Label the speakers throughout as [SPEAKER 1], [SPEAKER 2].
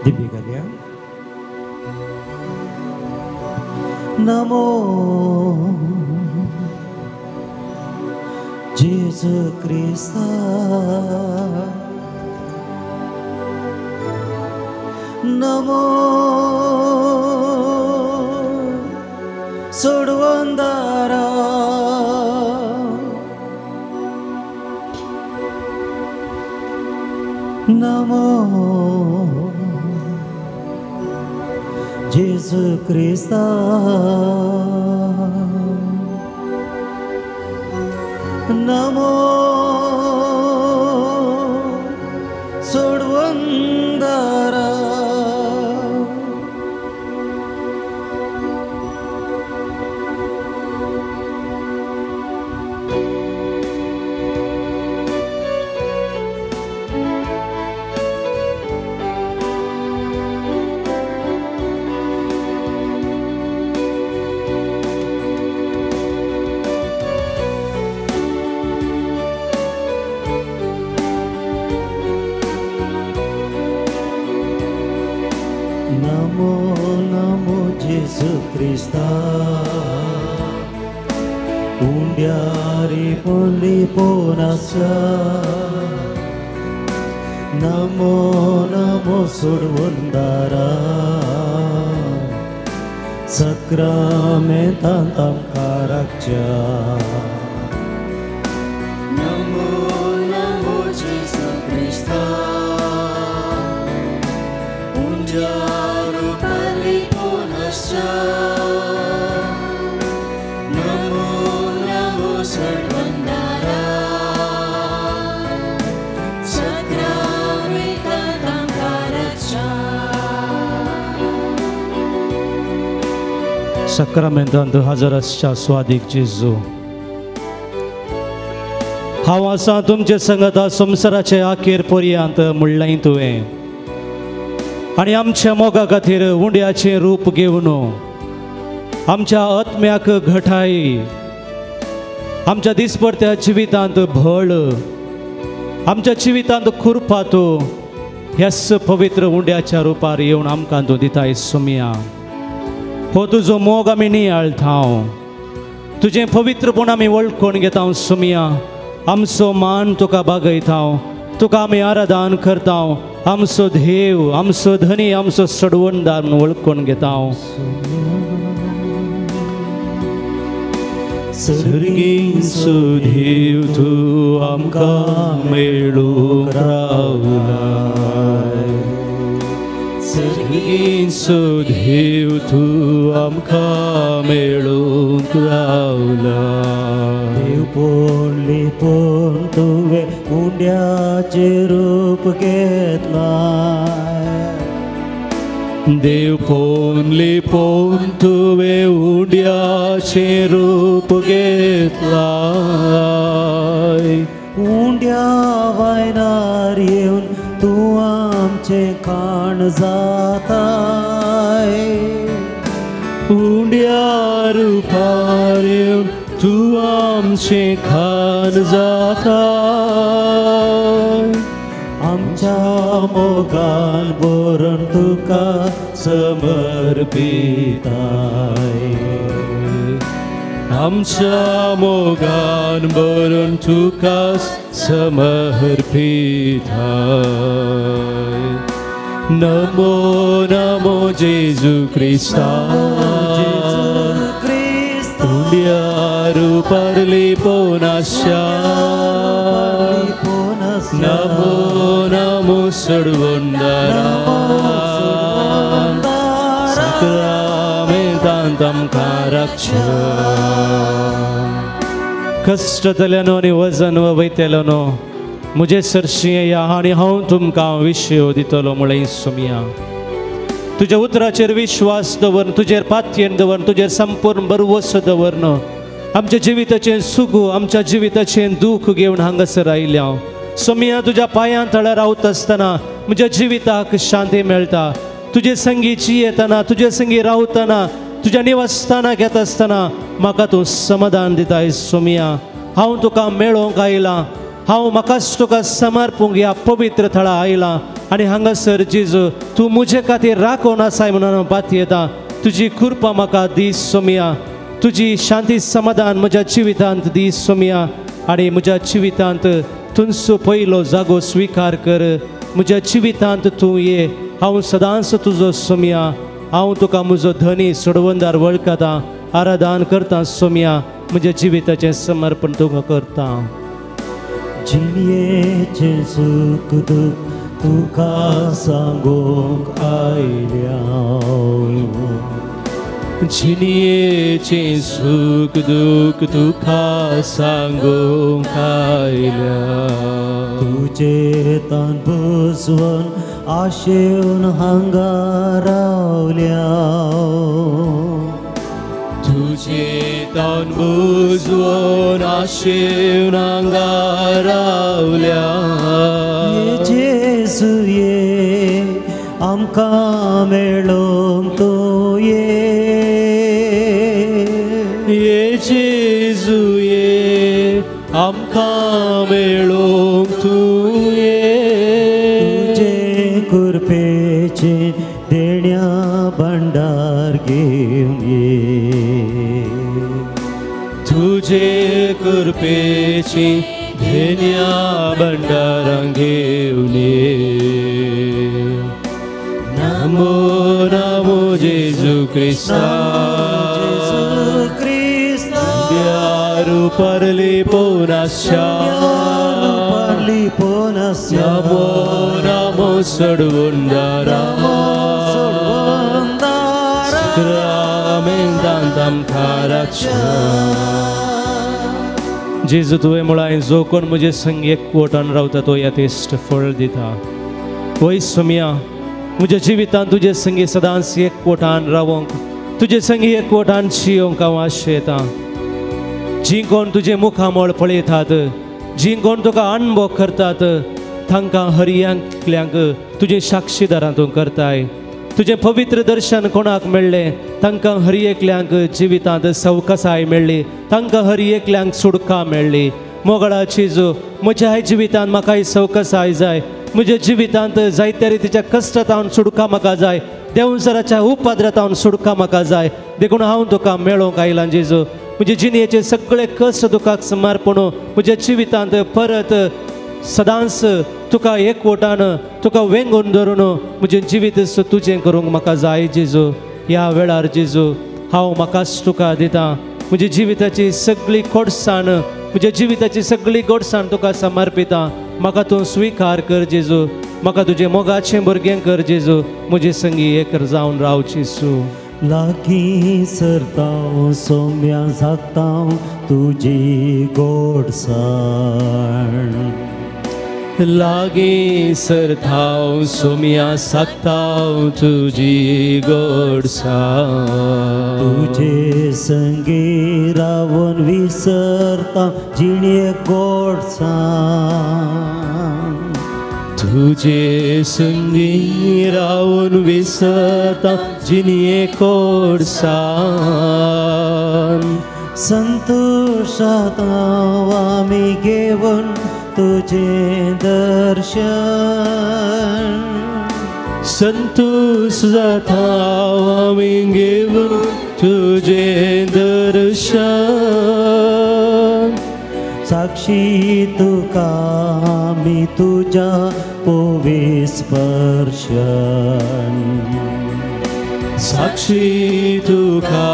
[SPEAKER 1] दिव्य घालया. नमो जेजू क्रिस्ता, नमो सोडवंदारा, नमो जेजू क्रिस्ता, नमो सोडवंदारा. नमो नमो जेजू क्रिस्ता, उंड्यारी पोली पोनाचा, नमो नमो सोडवंदारा, सक्रामेंतांतां काराच्या.
[SPEAKER 2] नमो नमो जेजू क्रिस्ता, उंड्यारी पोली पोनाचा, नमो नमो सोडवंदारा, सक्रामेंतांतां काराच्या.
[SPEAKER 3] सक्रामेंतांत हजर आसच्या स्वादीक जेजू, हांव आसां तुमचे संगत संवसाराचे आखेर पर्यंत म्हणलें तुवें, आनी आमच्या मोगा खातीर उंड्याचें रूप घेवन आमच्या आत्म्याक घटाय, आमच्या दिसपट्ट्या जिवितांत भळ, आमच्या जिवितांत खुरपातो ह्याच पवित्र उंड्याच्या रुपार येवन आमकां तूं दिताय सुमिया. हो तुजो मोग आमी नियाळटाव, तुजें पवित्रपण आमी वळखून घेता सुमिया. आमचो मान तुका बागयताव, तुका आमी आराधन करताव. आमचो देव, आमचो धनी, आमचो सडवणदार म्हणून वळखून घेताव. सर्गीचो देव तूं आमकां मेळूंक रावलाय, सर्गीचो देव तूं आमकां मेळूंक रावलाय.
[SPEAKER 1] देव पोळी पोन तुवें उंड्याचें रूप घेतलाय,
[SPEAKER 3] देव पोन तुवें उंड्याचें रूप घेतलाय.
[SPEAKER 1] उंड्या वायनार येवन तूं आमचें खाण जाताय,
[SPEAKER 3] उंड्या रुपार येवन तूं आमचें खाण जाताय.
[SPEAKER 1] आमच्या मोगान बरोवन तुका समर्पिताय,
[SPEAKER 3] आमच्या मोगान बरोवन तुका समर्पिताय. नमो नमो जेजू क्रिस्ता, उंड्या रुपार लिपोनाच्या, नमो नमो सडवंदारा, सक्रामेंतांतां काराच्या. कष्टतल्यानो आनी वजन वयतलेलो म्हजे सरशी या आनी हांव तुमकां विशय दितलो म्हळें सुमिया. तुज्या उतराचेर विश्वास दवरन, तुजेर पातयेन दवरन, तुजेर संपूर्ण भरवस दवरन आमच्या जिविताचें सुख, आमच्या जिविताचें दूख घेवन हांगासर आयल्या. सुमिया तुज्या पांयां तळ्यार रावता आसतना म्हज्या जिविताक शांती मेळटा. तुजे संगी येतना, तुजे संगी रावतना, तुज्या निवासस्थानाक येता आसतना म्हाका तूं समाधान दिताय सुमिया. हांव तुका मेळोवंक आयलां, हांव म्हाकाच तुका समर्पूंक ह्या पवित्र थळा आयलां आनी हांगासर जेजू तूं म्हजे खातीर राखोन आसाय म्हणून हांव पातयेतां. तुजी कृपा म्हाका दीस सोमिया, तुजी शांती समाधान म्हज्या जिवितांत दीस सोमिया आनी म्हज्या जिवितांत तुमचो पयलो जागो स्विकार कर. म्हज्या जिवितांत तूं ये, हांव सदांच तुजो सोमिया. हांव तुका म्हजो धनी सोडवंदार वळखतां, आराधन करतां सोमिया. म्हज्या जिविताचें समर्पण तुका करतां.
[SPEAKER 1] जिणयेचे सुख दुख तुका सांगूंक आयल्या,
[SPEAKER 3] जिणयेचे सुख दुख तुका सांगूंक आयल्या.
[SPEAKER 1] तुजे तान बुजवून आशेवन हांगा रावल्या,
[SPEAKER 3] तुजे तान बुजवून आशेवन हांगा रावल्या.
[SPEAKER 1] जेजू ये, आमकां मेळोंक तूं ये.
[SPEAKER 3] जेजू ये, आमकां मेळोंक तूं ये.
[SPEAKER 1] तुजे कृपेचे देण्या भंडार घेवन ये.
[SPEAKER 3] तुजे कृपेची देण्या भंडारां घेवन ये. नमो नमो जेजू Crysta, Diaru parliponasya, Namo Namo Sarvundara, Sakramendam Karacha. जेजू तुवें मुळांत जो कोण म्हजे संगी एकवटान रावता तो यथेश्ट फळ दिता. वय सोमिया, म्हज्या जिवितांत तुजे संगी सदांच एकवटान रावंक, तुजे संगी एकवटान जियोंक हांव आशेतां. जी कोण तुजे मुखामळ पळयतात, जी कोण तुका अणभव करतात, तांकां हरियांतल्यांक तुजे साक्षीदारां तूं करताय. तुजें पवित्र दर्शन कोणाक मेळ्ळें, तांकां हर एकल्यांक जिवितांत सवकसाय मेळ्ळी, तांकां हर एकल्यांक सुडका मेळ्ळी. मोगळा जेजू, म्हज्या जिवितांत म्हाकाय सवकसाय जाय. म्हज्या जिवितांत जायत्या रितीच्या कश्टांत सुडका म्हाका जाय, देंवसराच्या उपद्रतांत सुडका म्हाका जाय. देखून हांव तुका मेळोंक आयलां जेजू. म्हजे जिणेचे सगळे कश्ट तुका समर्पण, म्हज्या जिवितांत परत सदांच तुका एकवटान तुका वेंगून धरून म्हजें जिवीत तुजें करूंक म्हाका जाय जेजू. ह्या वेळार जेजू हांव म्हाकाच तुका दितां. म्हज्या जिविताची सगळी खोडसाण, म्हज्या जिविताची सगळी गोडसाण तुका समर्पितां. म्हाका तूं स्विकार कर जेजू. म्हाका तुजें मोगाचें भुरगें कर जेजू. म्हजे संगी एक जावन राव जेजू.
[SPEAKER 1] लागीं सरतां सोम्या जातां तुजी गोडसाण.
[SPEAKER 3] लागीं सरतां सोम्या सागतां तुजी गोडसाण.
[SPEAKER 1] तुजे संगी रावून विसरतां जिणे गोडसाण.
[SPEAKER 3] तुजे संगी रावून विसरतां जिणे गोडसाण.
[SPEAKER 1] संतोषांत आमी घेवन तुजें दर्शन.
[SPEAKER 3] संतोष जाता आमी घेवन तुजें दर्शन.
[SPEAKER 1] साक्षी तुका आमी तुज्या पवित्र स्पर्शान.
[SPEAKER 3] साक्षी तुका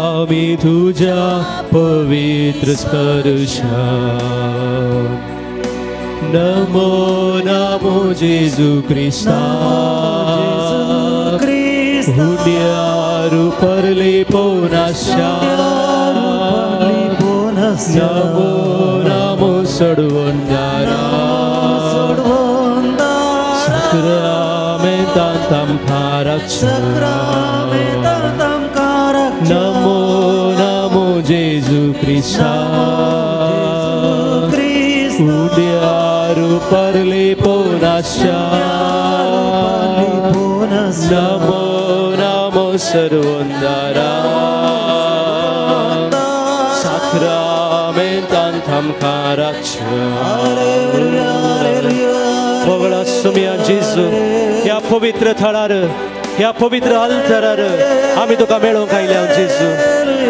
[SPEAKER 3] आमी तुज्या पवित्र स्पर्शान. नमो नमो जेजू क्रिस्ता, हुंड्यारू परलिपोनास्या. नमो नमो सडवंदारा, सक्रामेंतांतां काराक्षा. नमो नमो जेजू क्रिस्ता, हुंड्यारू परलिपोनास्या. नमो नमो सर्वंदारा, सक्रामेंतांतां आमकां रक्षा
[SPEAKER 1] हालेलुया हालेलुया
[SPEAKER 3] मोगळा सुमया जेजू ह्या पवित्र थळार ह्या पवित्र अल्तरार आमी तुका मेळोवंक आयल्या जेजू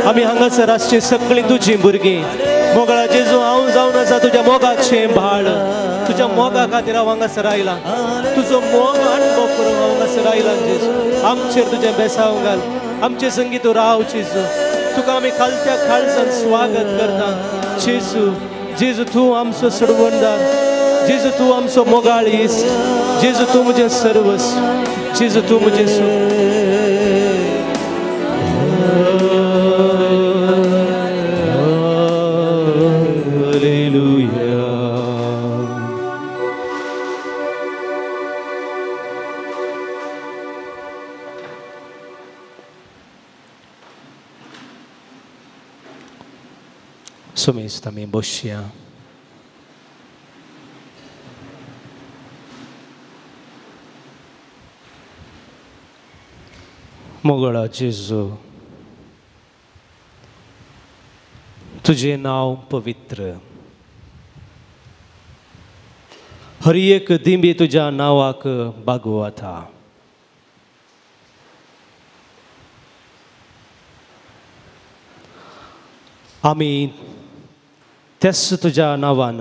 [SPEAKER 3] आमी हांगासर आसची सगळीं तुजीं भुरगीं मोगळा जेजू हांव जावन आसा तुज्या मोगाचें भाड तुज्या मोगा खातीर हांव हांगासर आयलां तुजो मोग अणभव करूंक हांव हांगासर आयलां जेजू आमचेर तुजें बेसांव घाल आमचे संगी तूं राव जेजू तुका आमी खालच्या काळजान स्वागत करता जेजू जेजू तूं आमचो सोडवणदार जेजू तूं आमचो मोगाळीस जेजू तूं म्हजें सर्वस्व जेजू तूं म्हजें Somesta mi boshia. मोगळा जेजू तुझे नाव पवित्र हर एक दिंबी तुझ्या नावाक भागवता आमी तेच तुझ्या नावान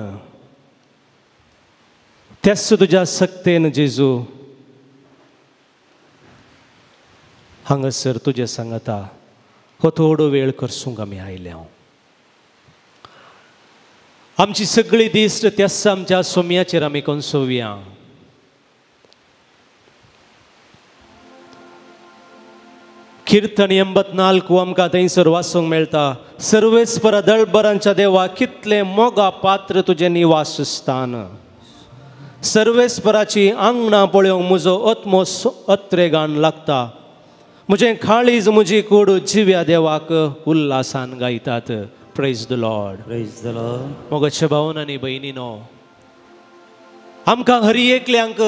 [SPEAKER 3] तेच तुझ्या सक्तेन जेजू हांगासर तुजे सांगता हो थोडो वेळ करसूंक आमी आयल्या आमची सगळी दिश्ट त्याच आमच्या सोम्याचेर आमी कंसोवया कीर्तन 84 आमकां थंयसर वाचूंक मेळटा सर्वेस्परा दळबरांच्या देवा कितले मोगा पात्र तुजें निवासस्थान सर्वेस्पराची आंगणां पळोवंक म्हजो आत्मो अत्रेगान लागता म्हजें काळीज म्हजी कूड जिव्या देवाक उल्हासान गायतात praise the lord
[SPEAKER 1] praise the lord
[SPEAKER 3] मोगाच्या भावन आनी भयणीनो आमकां हर एकल्यांक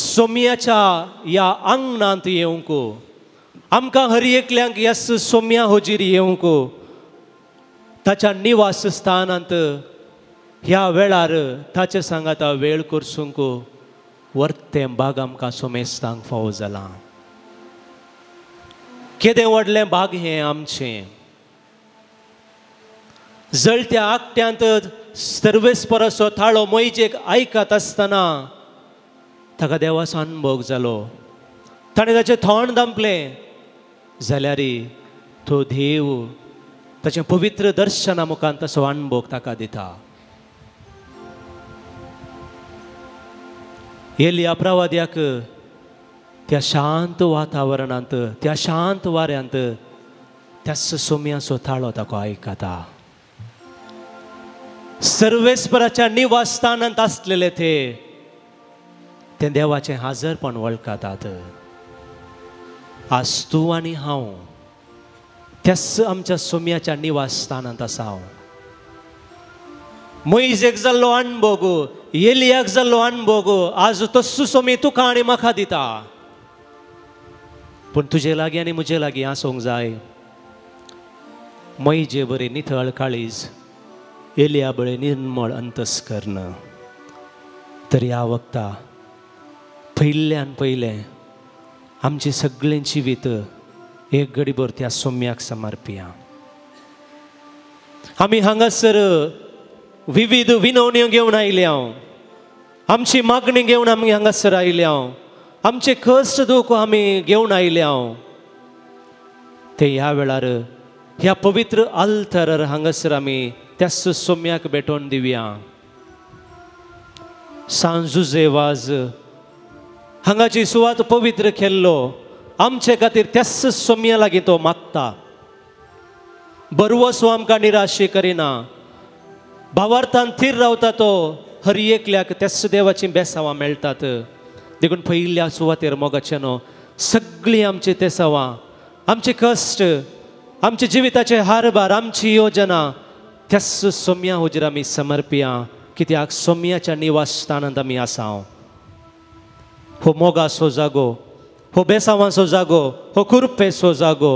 [SPEAKER 3] सोम्याच्या ह्या आंगणांत येवंक आमकां हर एकल्यांक ह्या सोम्या होजीर येवंक ताच्या निवासस्थानांत ह्या वेळार ताचे सांगाता वेळ करसूंक वर्तें भाग आमकां सोमेस्तांक फावो जाला केदें व्हडलें भाग हें आमचें जळत्या आकट्यांत सर्वेस्पराचो थाळो मैजेक आयकत आसतना ताका देवाचो अनुभव जालो ताणें ताचें थोंड दांपलें जाल्यार तो देव ताचें पवित्र दर्शना मुखार तसो अनुभव ताका दिता एलिया प्रवाद्याक त्या शांत वातावरणांत त्या शांत वाऱ्यांत त्या सोम्याचो थाळो ताका आयकता सर्वेस्पराच्या निवासस्थानांत आसलेले ते देवाचें हाजरपण वळखतात आज तूं आनी हांव त्याच आमच्या सोम्याच्या निवासस्थानांत आसा मोइजेक जाल्लो अणभव एलियाक जाल्लो अणभव आज तस्सो सोमी तुका आनी म्हाका दिता पूण तुजे लागीं आनी म्हजे लागीं आसूंक जाय मैजे बरें नितळ काळीज एलिया बळे निर्मळ अंतस्कर्ण तर ह्या वक्ता पयल्यान पयलें आमची सगळ्यांची वीत एक घडीभर त्या सोम्याक समर्पिया आमी हांगासर विविध विनवण्यो घेवन आयल्या आमची मागणी घेवन आमी हांगासर आयल्या आमचे कश्ट दूख आमी घेवन आयल्या ते ह्या वेळार ह्या पवित्र अल्तरार हांगासर आमी त्याच सोम्याक भेटोवन दिवया सांजुजे वाज हांगाची सुवात पवित्र केल्लो आमचे खातीर त्याच सोम्या लागीं तो मागता बरवसो आमकां निराशे करिना भावार्थान थीर रावता तो हर एकल्याक त्याच देवाची बेसावां मेळटात देखून पयल्या सुवातेर मोगाचेनो सगळीं आमची तेसावां आमचे कश्ट आमचे जिविताचे हारभार आमची योजना त्याच सोम्या हुजीर आमी समर्पिया कित्याक सोम्याच्या निवासस्थानांत आमी आसा हो मोगाचो जागो हो बेसावांचो जागो हो कुरपेचो जागो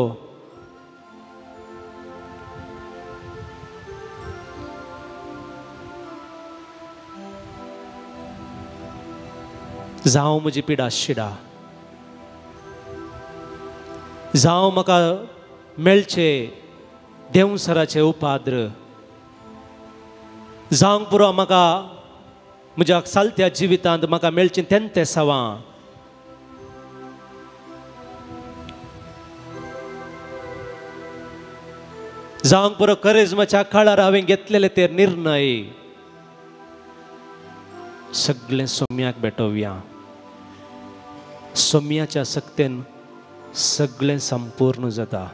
[SPEAKER 3] जावं म्हजी पिडा शिडा, जावं म्हाका मेळचे देवसराचे उपाद्र, जावंक पुरो म्हाका म्हज्या चलत्या जिवितांत म्हाका मेळचें तेंते सवां, जावंक पुरो करिज्माच्या काळार हांवें घेतलेले ते निर्णय सगळें सोम्याक भेटोवया. सोम्याच्या सक्तेन सगळें संपूर्ण जाता.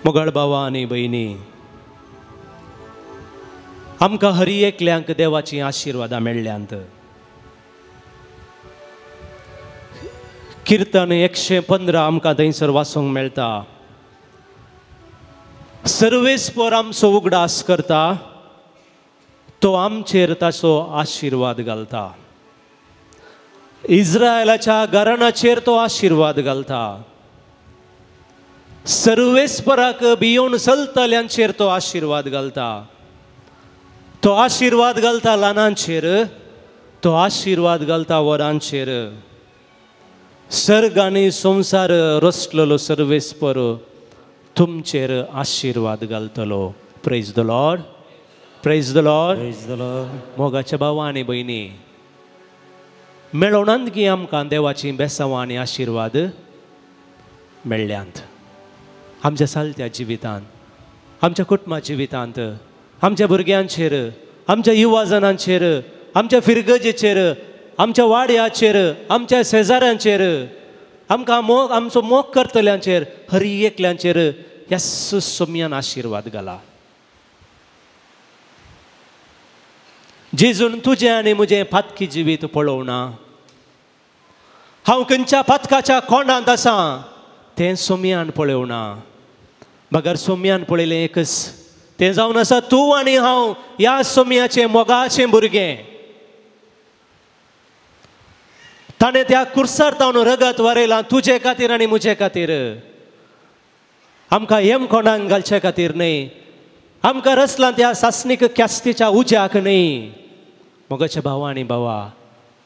[SPEAKER 3] मोगळ भावा आनी भयणी, आमकां हर एकल्यांक देवाची आशिर्वादां मेळ्ळ्यांत. कीर्तन 115 आमकां थंयसर वाचूंक मेळटा. सर्वेस्पर आमचो उगडास करता, तो आमचेर ताचो आशिर्वाद घालता. इस्रायलाच्या घराण्याचेर तो आशिर्वाद घालता. सर्वेस्पराक भियोन चलतल्यांचेर तो आशिर्वाद घालता. तो आशिर्वाद घालता ल्हानांचेर, तो आशिर्वाद घालता वरांचेर. सर्ग आनी संवसार रचलेलो सर्वेस्पर तुमचेर आशिर्वाद घालतलो. Praise the lord, praise the Lord.
[SPEAKER 1] Praise the Lord.
[SPEAKER 3] मोगाच्या भावा आनी भयणी, मेळोवनांतकी आमकां देवाची बेसांवां आनी आशिर्वाद मेळ्ळ्यांत. आमच्या चलत्या जिवितांत, आमच्या कुटुंबा जिवितांत, आमच्या भुरग्यांचेर, आमच्या युवा जनांचेर, आमच्या फिरगजेचेर, आमच्या वाड्याचेर, आमच्या शेजाऱ्यांचेर, आमकां आमचो मोग करतल्यांचेर, हर एकल्यांचेर ह्या सोम्यान आशिर्वाद घाला. जेजून तुजें आनी म्हजें पातकी जिवीत पळोवना. हांव खंयच्या पातकाच्या कोंडांत आसा तें सोम्यान पळोवना. बगर सोम्यान पळयलें एकच, तें जावन आसा तूं आनी हांव ह्या सोम्याचें मोगाचें भुरगें. ताणें त्या कुर्सार तावन रगत वारयलां तुजे खातीर आनी म्हजे खातीर. आमकां हेम कोंडांक घालचे खातीर न्ही, आमकां रचलां त्या सासणीक क्यास्तीच्या उज्याक न्ही. मोगाच्या भावा आनी भावा,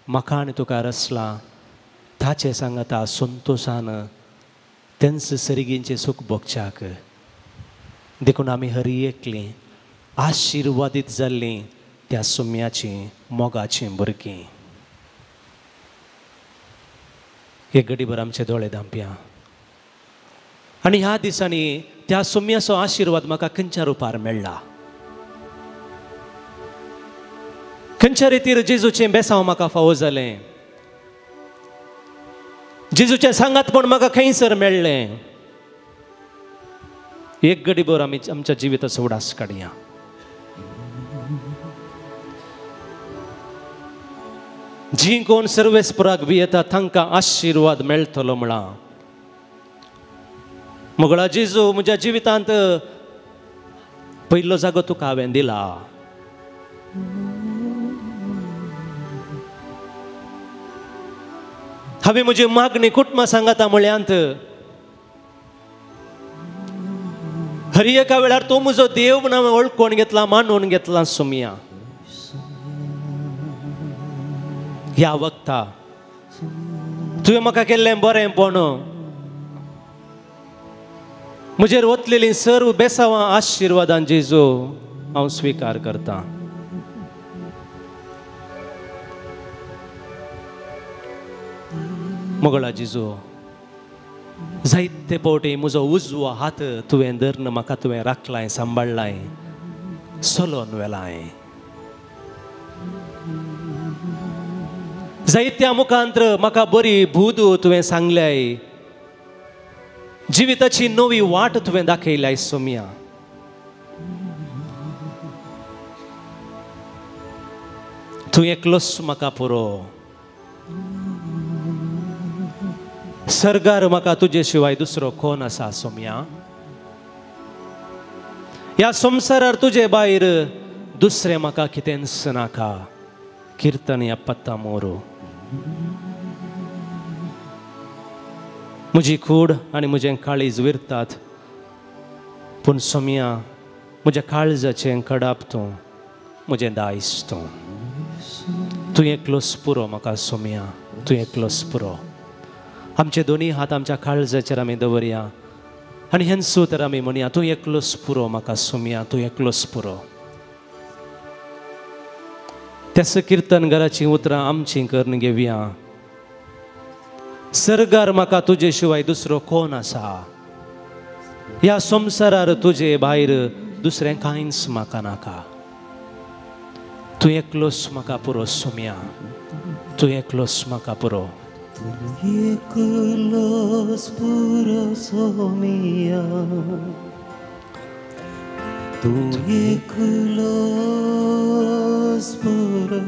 [SPEAKER 3] म्हाका आनी तुका रचलां ताचे सांगता संतोशान तेंच सर्गींचे सूख भोगच्याक. देखून आमी हर एकलीं आशिर्वादीत जाल्लीं त्या सोम्याचीं मोगाचीं भुरगीं. एक घडीभर आमचे दोळे धांपया आनी ह्या दिसांनी त्या सोम्याचो आशिर्वाद म्हाका खंयच्या रुपार मेळ्ळा, खंयच्या रितीर जेजूचें बेसांव म्हाका फावो जालें, जेजूचें सांगातपण म्हाका खंयसर मेळ्ळें. एक घडीभर आमी आमच्या जिविताचो उडास काडया. जी कोण सर्वेस्पराक भियेता तांकां आशिर्वाद मेळटलो म्हणा. मोगळा जेजू, म्हज्या जिवितांत पयलो जागो तुका हांवें दिला. हांवें म्हजी मागणी कुटुंबा सांगाता म्हळ्यांत हर एका वेळार तो म्हजो देव म्हणून वळखून घेतला, मानून घेतला. सोम्या, ह्या वक्ता तुवें म्हाका केल्लें बरेंपण, म्हजेर वतलेलीं सर्व बेसांवां आशिर्वादां जेजू हांव स्विकार करतां. मोगळा जेजू, जायते पावटी म्हजो उजवो हात तुवें धरून म्हाका तुवें राखलाय, सांबाळलाय, चलोवन व्हेलाय. जायत्या मुखांतर म्हाका बरी भूद तुवें सांगल्याय, जिविताची नवी वाट तुवें दाखयल्याय. सोम्या, तूं एकलोच म्हाका पुरो. सर्गार म्हाका तुजे शिवाय दुसरो कोण आसा. सोम्या, ह्या संवसारार तुजे भायर दुसरें म्हाका कितेंच नाका. कीर्तन या पत्ता मोरू. म्हजी कूड आनी म्हजें काळीज विरतात, पूण सोम्या म्हज्या काळजाचें कडाप तूं, म्हजें दायज तूं. तूं एकलोच पुरो म्हाका सोम्या, तूं एकलोच पुरो. आमचे दोनी हात आमच्या काळजाचेर आमी दवरया आनी हें सूत्र आमी म्हणया, तूं एकलोच पुरो म्हाका सोम्या, तूं एकलोच पुरो. त्यास कीर्तन घराची उतरां आमची करून घेवया. सर्गार म्हाका तुजे शिवाय दुसरो कोण आसा. ह्या संवसारार तुजे भायर दुसरें कांयच म्हाका नाका. तूं एकलोच म्हाका पुरो सोम्या, तूं एकलोच म्हाका पुरो.
[SPEAKER 1] एकलोच पुरो सोम्या, तूं एकलोच पुरो.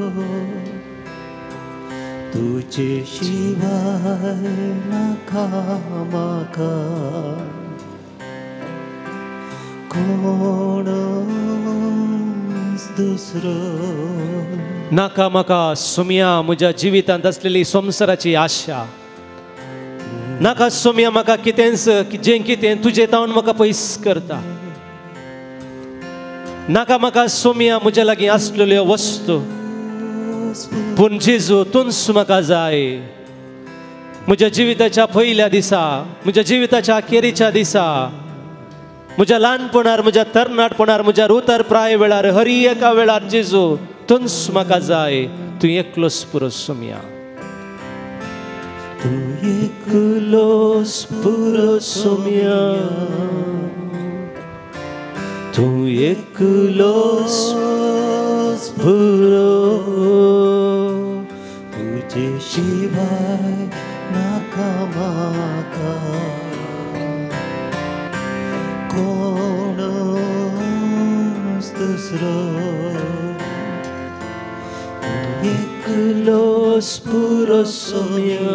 [SPEAKER 1] तुजे शिवाय नाका म्हाका कोणच दुसरो.
[SPEAKER 3] नाका म्हाका सोम्या म्हज्या जिवितांत आसलेली संवसाराची आशा. नाका सोम्या म्हाका कितेंच जें कितें तुजे तावन म्हाका पयस करता. नाका म्हाका सोम्या म्हज्या लागीं आसलेल्यो वस्तू, पूण जेजू तूंच म्हाका जाय. म्हज्या जिविताच्या पयल्या दिसा, म्हज्या जिविताच्या अखेरीच्या दिसा, म्हज्या ल्हानपणार, म्हज्या तरणाटपणार, म्हज्या उतर प्राय वेळार, हर एका वेळार जेजू तूंच म्हाका जाय. तूं एकलोच पुरो सोम्या.
[SPEAKER 1] तूं एकलोच पुरो सोम्या, तूं एकलोच पुरो. तुजे शिवाय नाका म्हाका कोणच दुसरो. एकलोच पुरो सोम्या,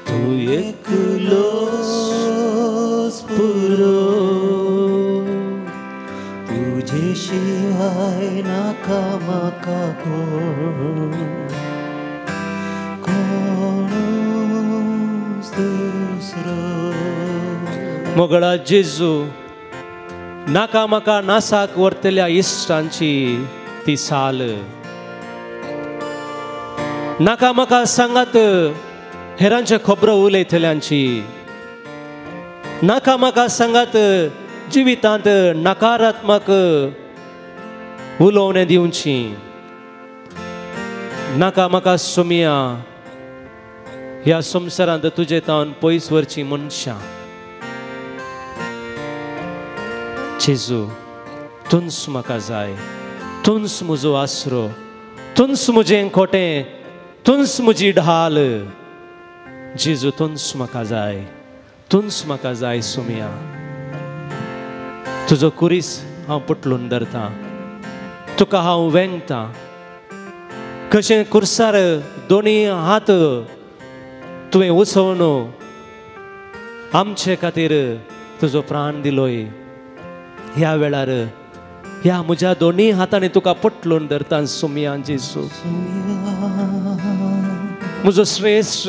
[SPEAKER 1] तूं एकलोच पुरो. तुजे शिवाय नाका म्हाका कोणच दुसरो.
[SPEAKER 3] मोगळा जेजू, नाका म्हाका नासाक व्हरतल्या इश्टांची ती साल. नाका म्हाका सांगात हेरांचे खबरो उलयतल्यांची. नाका म्हाका सांगात जिवितांत नकारात्मक उलोवणे दिवची. नाका म्हाका सोम्या ह्या संवसारांत तुजे तावन पयस व्हरची मनशां. जेजू तूंच म्हाका जाय. तूंच म्हजो आसरो, तूंच म्हजें खोटें, तूंच म्हजी ढाल. जेजू तूंच म्हाका जाय, तूंच म्हाका जाय सोम्या. तुजो कुरीस हांव पटलून धरतां, तुका हांव वेंगतां. कशें कुर्सार दोनी हात तुवें उसवून आमचे खातीर तुजो प्राण दिलोय. ह्या वेळार ह्या म्हज्या दोनी हातांनी तुका पटलून धरता सोम्या. जेजू म्हजो श्रेश्ठ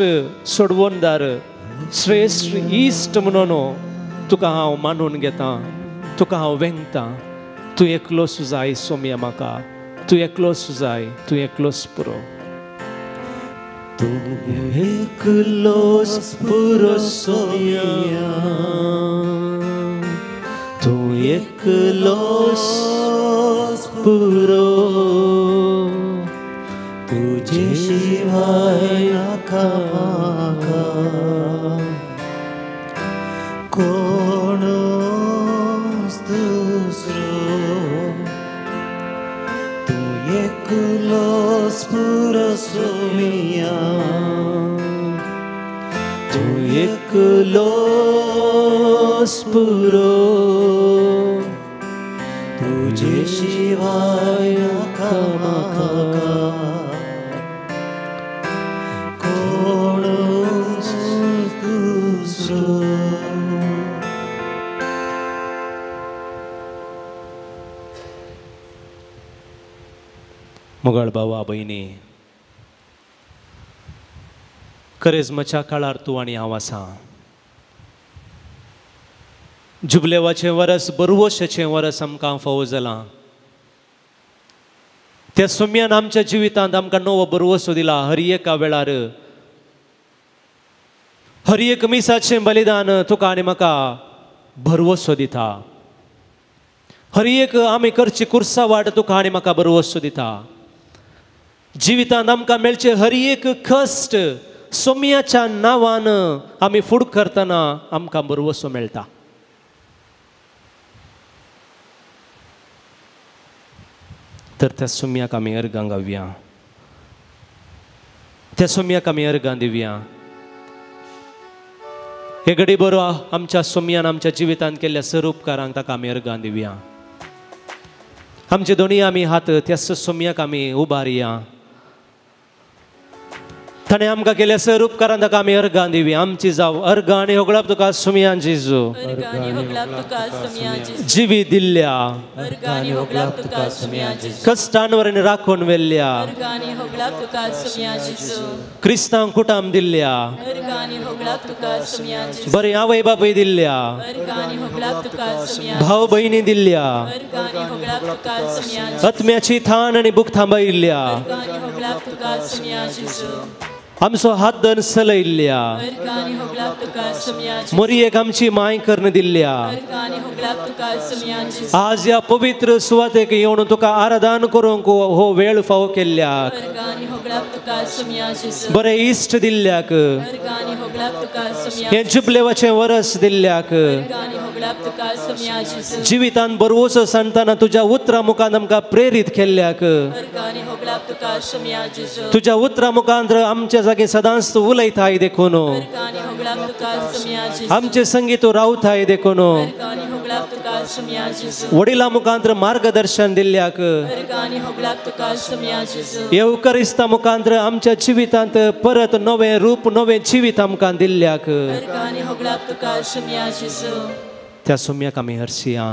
[SPEAKER 3] सोडवणदार, श्रेश्ठ इश्ट म्हणून तुका हांव मानून घेतां, तुका हांव वेंगतां. तूं एकलोच जाय सोम्या म्हाका, तूं एकलोच जाय, तूं एकलोच पुरो.
[SPEAKER 1] तूं एकलोच पुरो सोम्या, तूं एकलोच पुरो. तुजे शिवाय नाका म्हाका कोणच दुसरो. तूं एकलोच पुरो सोम्या, तूं एकलोच पुरो. तुजे शिवाय नाका म्हाका कोणच दुसरो.
[SPEAKER 3] मोगळ भावा बहिणी, करेजमाच्या काळार तूं आनी हांव आसा. जुबलेवाचें वरस बरवशेचें वरस आमकां फावो जालां. त्या सोम्यान आमच्या जिवितांत आमकां नवो बरवसो दिला. हर एका वेळार हर एक मिसाचें बलिदान तुका आनी म्हाका भरवसो दिता. हर एक आमी करची कुर्सा वाट तुका आनी म्हाका बरवसो दिता. जिवितांत आमकां मेळचे हर एक कश्ट सोम्याच्या नांवान आमी फूड करतना आमकां बरवसो मेळटा. तर त्या सोम्याक आमी अर्गां गावया, त्या सोम्याक आमी अर्गां दिवया. हे घडी बरो आमच्या सोम्यान आमच्या जिवितांत केल्ल्या सर उपकारांक ताका आमी अर्गां दिवया. आमचे दोनी आमी हात त्या सोम्याक आमी उबारया. ताणें आमकां केल्या सर उपकारांक ताका आमी अर्गां दिवया. आमची जाव अर्गां आनी होगळाप तुका सोम्यान जेजू. जिवी दिल्ल्या, कश्टांवर राखून व्हेल्ल्या, क्रिस्तांव कुटाम दिल्ल्या, बरे आवय बापूय दिल्ल्या, भाव भयणी दिल्ल्या, आत्म्याची थाण आनी बूक थांबयल्ल्या, आमचो हात धन चलयल्ल्या, मोरयेक आमची माय करून दिल्ल्या. आज ह्या पवित्र सुवातेक येवन तुका आराधन करूंक हो वेळ फावो केल्ल्याक, बरे इश्ट दिल्ल्याक, हे जुबलेवाचें वरस दिल्ल्याक, जिवितांत बरवसो सांगतना तुज्या उतरा मुखांत आमकां प्रेरीत केल्ल्याक, तुज्या उतरा मुखांत आमच्या जागी सदांच तूं उलयताय देखून, आमचे संगी तूं रावताय देखून, वडिलां मुखांत्र मार्गदर्शन दिल्ल्याक, येवकारिस्ता मुखांत्र आमच्या जिवितांत परत नवें रूप नवें जिवीत आमकां दिल्ल्याक, त्या सोम्याक आमी हरसिया,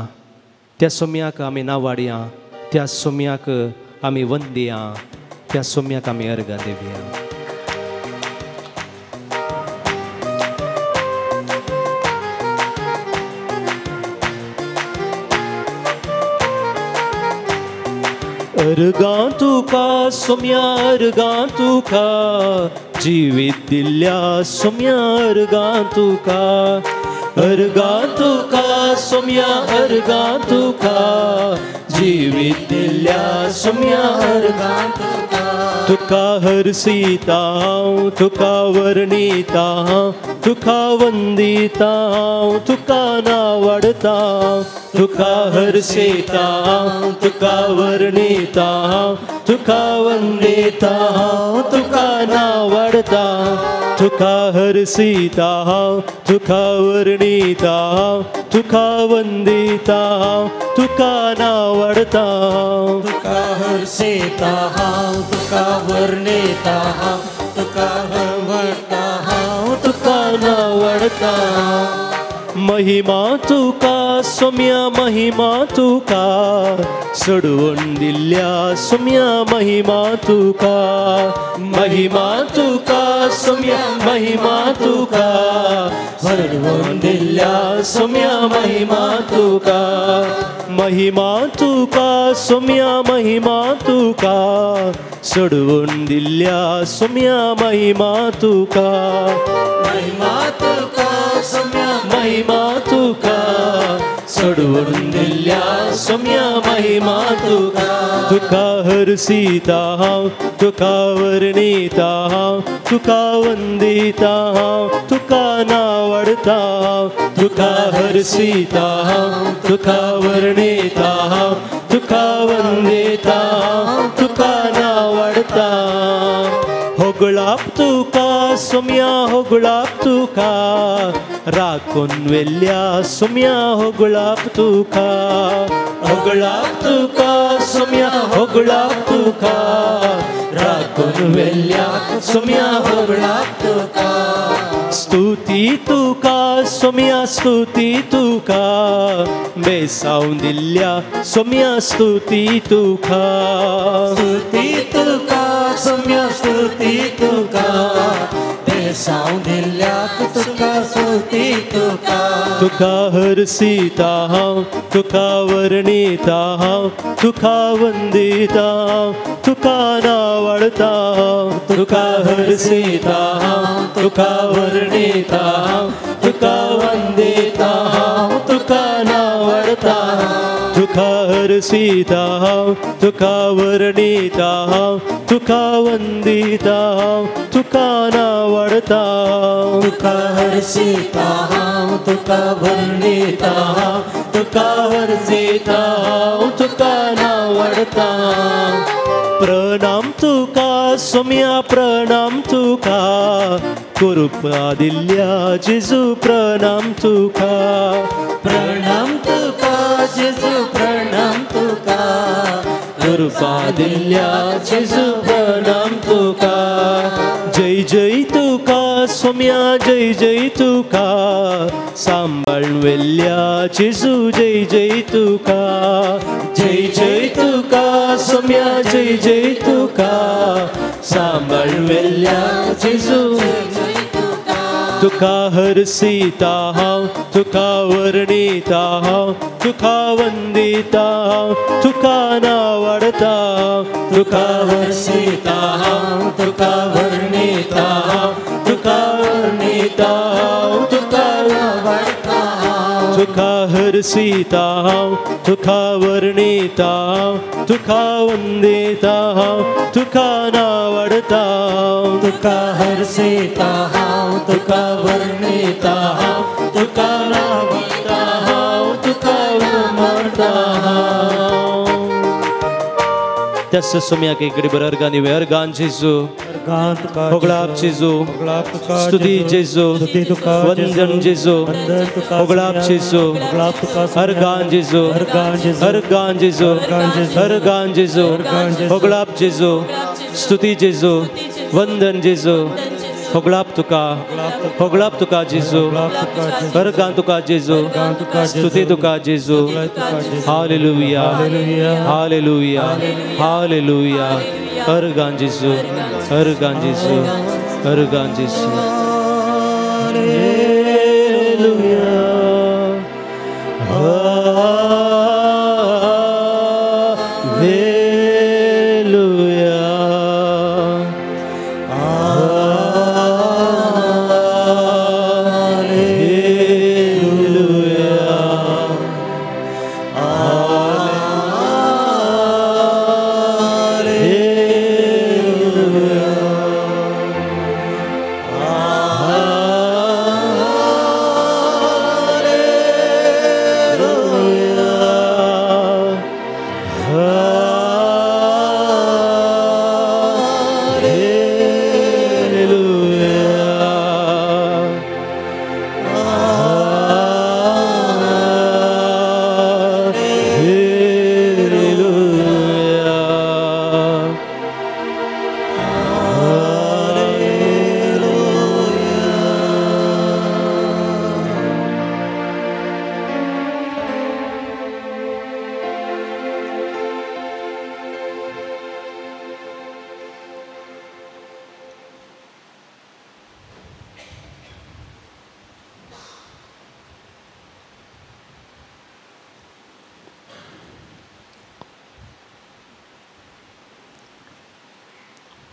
[SPEAKER 3] त्या सोम्याक आमी नावाडया, त्या सोम्याक आमी वंदया, त्या सोम्याक आमी अर्गां दिवया. अर्गां तुका सोम्या, अर्गां तुका, जिवीत दिल्ल्या सोम्या, अर्गां तुका, अर्गां तुका सोम्या, अर्गां तुका, जिवीत दिल्ल्या सोम्या, अर्गां तुका. तुका हरसिता हांव, तुका वर्णिता हांव, तुका वंदिता हांव, तुका नावाडता, तुका हरसिता हांव, तुका वर्णिता हांव, तुका वंदिता हांव, तुका नावाडता, तुका हरसिता हांव, तुका वर्णिता हांव, तुका वंदिता हांव, तुका नावाडता,
[SPEAKER 1] तुका हरसिता हांव, तुका वर्णिता हांव, तुका वंदिता हांव, तुका नावाडता.
[SPEAKER 3] महिमा तुका सोम्या, महिमा तुका, सोडवून दिल्ल्या सोम्या, महिमा तुका, महिमा तुका सोम्या, महिमा तुका, सोडवून दिल्ल्या सोम्या, महिमा तुका, महिमा तुका सोम्या, महिमा तुका, सोडवून दिल्ल्या सोम्या, महिमा तुका,
[SPEAKER 1] महिमा तुका सोम्या,
[SPEAKER 3] महिमा तुका, सोडवून दिल्ल्या सोम्या, महिमा तुका. तुका हरसिता हांव, तुका वर्णिता हांव, तुका वंदिता हांव, तुका नावाडता, तुका हरसिता हांव, तुका वर्णिता हांव, तुका वंदिता हांव, तुका नावाडता. होगळाप तुका सोम्या, होगळाप तुका, राखून व्हेल्ल्या सोम्या, होगळाप तुका, होगळाप तुका सोम्या, होगळाप तुका, राखून व्हेल्ल्या सोम्या, होगळाप तुका. स्तुती तुका सोम्या स्तुती तुका बेसावून दिल्ल्या सोम्या स्तुती तुका
[SPEAKER 1] स्तुती तुका सोम्या स्तुती तुका बेसावून दिल्ल्या तुका स्तुती तुका
[SPEAKER 3] तुका हरसीता हांव तुका वर्णिता हांव तुका वंदिता तुका नावाडता तुका हरसीता हांव तुका वर्णिता तुका वंदिता तुका नावाडता तुका हरसीता हांव तुका वर्णिता तुका वंदिता तुका नावाडता
[SPEAKER 1] तुका हरसीता हांव तुका वर्णिता तुका हरसीता तुका नावाडता
[SPEAKER 3] प्रणाम तुका सोम्या प्रणाम तुका कृपा दिल्ल्या जेजू प्रणाम तुका
[SPEAKER 1] प्रणाम तुका जेजू प्रणाम तुका
[SPEAKER 3] कृपा दिल्ल्या जेजू प्रणाम तुका जय जय तुका सोम्या जय जय तुका सांबाळून वेल्ल्या जेजू जय जय तुका जय जय तुका सोम्या जय जय तुका सांबाळून वेल्ल्या जेजू तुका हरसीता हांव तुका वर्णिता हांव तुका वंदिता तुका नावाडता तुका
[SPEAKER 1] हरसीता हांव तुका वर्णिता तुका वर्णिता तुका नावाडता
[SPEAKER 3] तुका हरसीता हांव तुका वर्णिता तुका वंदिता तुका नावाडता
[SPEAKER 1] तुका हरसीता हांव तुका वर्णिता तुका नावाडता तुका नावाडता
[SPEAKER 3] त्यास सोम्याक एक बरं अर्गानी वे अर्गान जेजू होगळाप जेजू स्तुती जेजू वंदन जेजू होगळाप जेजू अर्गान जेजू अर्गान जेजू अर्गान जेजू होगळाप जेजू स्तुती जेजू वंदन जेजू होगळाप तुका जेजू अर्गान तुका जेजू स्तुती तुका जेजू हालेलुया हालेलुया हालेलुया अर्गान जेजू अर्गान जेजू अर्गान जेजू हालेलुया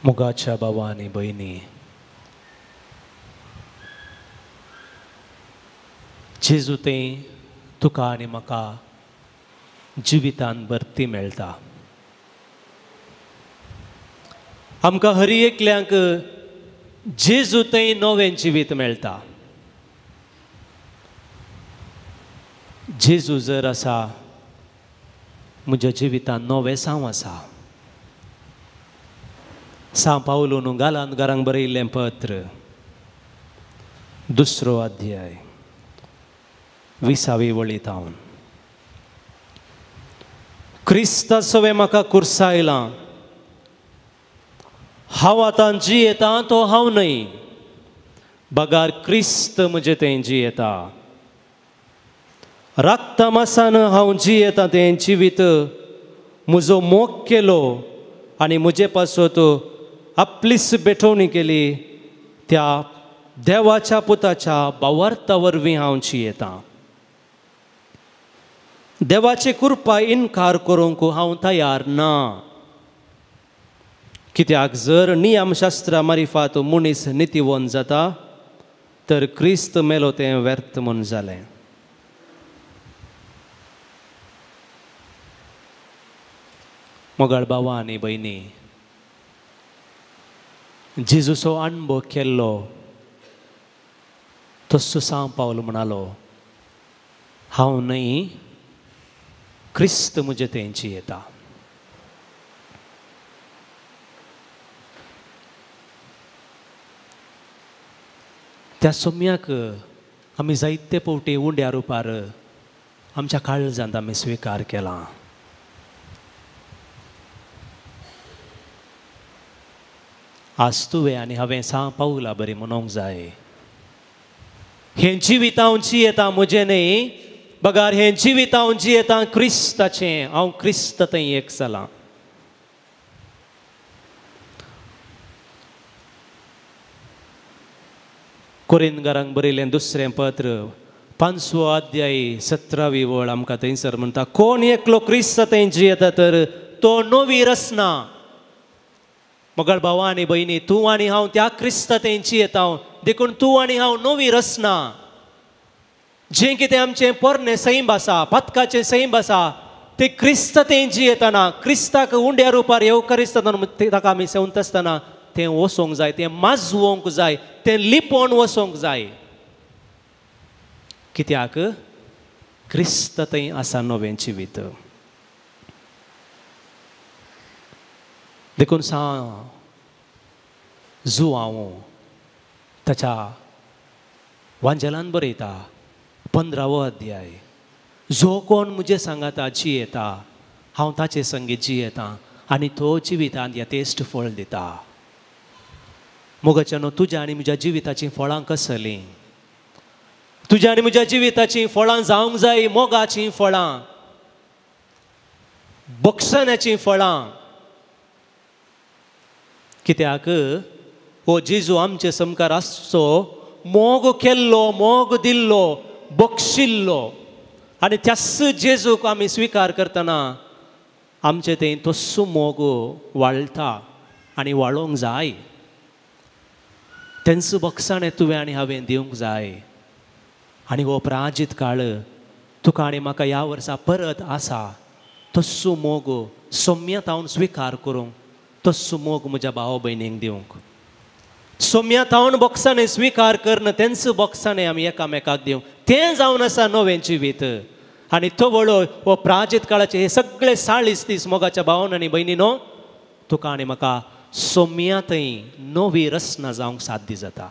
[SPEAKER 3] मुगाच्या भावा आनी भयणी जेजू तें तुका आनी म्हाका जिवितान भरती मेळटा आमकां हर एकल्यांक जेजू तें नवें जिवीत मेळटा जेजू जर आसा म्हज्या जिवितान नवें सांव आसा सांव पावलो न्हू गालांत बरयल्लें पत्र 2 अध्याय 20वी वळींत हांव क्रिस्ता सवें म्हाका कुर्सायलां हांव आतां जियेतां तो हांव न्हय बगार क्रिस्त म्हजे तें जियेता. रक्ता मासान हांव जियेता तें जिवीत म्हजो मोग केलो आनी म्हजे पासत आपलीच बेठवणी केली त्या देवाच्या पुताच्या भावार्था वरवीं हांव जियेता. देवाची कृपा इन्कार करूंक हांव तयार ना. कित्याक जर नियमशास्त्रा मारिफात मनीस नितीवंत जाता तर क्रिस्त मेलो तें व्यर्थ म्हूण जालें. मोगाळ भावां आनी भयणी, जेजूचो अणभव केल्लो तस्सो सांव पावलो म्हणालो, हांव न्हय क्रिस्त म्हजे तें जियेता. त्या सोम्याक आमी जायते फावटी उंड्या रुपार आमच्या काळजांत आमी स्विकार केला. आज तुवें आनी हांवें सांव पावला बरी म्हणूंक जाय, हें जिवीत हांव जियेता म्हजें न्हय, बगार हें जिवीत हांव जियेता क्रिस्ताचें. हांव क्रिस्त थंय एक जालां. कोरिंथकारांक बरयलें दुसरें पत्र 5वो अध्याय 17वी वळ आमकां थंयसर म्हणटा, कोण एकलो क्रिस्त थंय जियेता तर तो नवी रचना. मोगाळ भावां आनी भयणी, तूं आनी हांव त्या क्रिस्त थंय जियेता, देखून तूं आनी हांव नवी रचना. जें कितें आमचें पोरणें सैम आसा, पथकाचें सैम आसा, तें क्रिस्त थंय जियेतना, क्रिस्ताक उंड्या रुपार येवकारिस्तान ताका आमी सेवंत आसतना तें वसोंक जाय, तें माजवोंक जाय, तें लिपोवन वसोंक जाय. कित्याक क्रिस्त थंय आसा नवें जिवीत. देखून जुआंव ताच्या वांजेलान बरयता 15वो अध्याय, जो कोण म्हजे सांगाता जियेता हांव ताचे संगीत जियेता आनी तो जिवितांत यथेश्ट फळ दिता. मोगाच्यानो, तुज्या आनी म्हज्या जिविताचीं फळां कसलीं? तुज्या आनी म्हज्या जिविताचीं फळां जावंक जाय मोगाचीं फळां, बक्षण्याचीं फळां. कित्याक हो जेजू आमचे समकार आसचो मोग केल्लो, मोग दिल्लो, बक्षिल्लो, आनी त्याच जेजूक आमी स्विकार करतना आमचे थंय तस्सो मोग वाळटा आनी वाळोवंक जाय. तेंच बक्षाणें तुवें आनी हांवें दिवंक जाय. आनी हो प्राजीत काळ तुका आनी म्हाका ह्या वर्सा परत आसा. तस्सो मोग सोम्यांत हांव स्विकार करूंक, तस्सो मोग म्हज्या भाव भयणींक दिवंक. सोम्यांत हांव बक्षाणें स्विकार करना, तेंच बक्षाणें आमी एकामेकाक दिवंक. तें जावन आसा नवें जिवीत. आनी तो वळो हो प्राजीत काळाचे हे सगळे 40 दीस मोगाच्या भावान आनी भयणीनो, तुका आनी म्हाका सोम्यांतय नवी रचना जावंक साध्य जाता.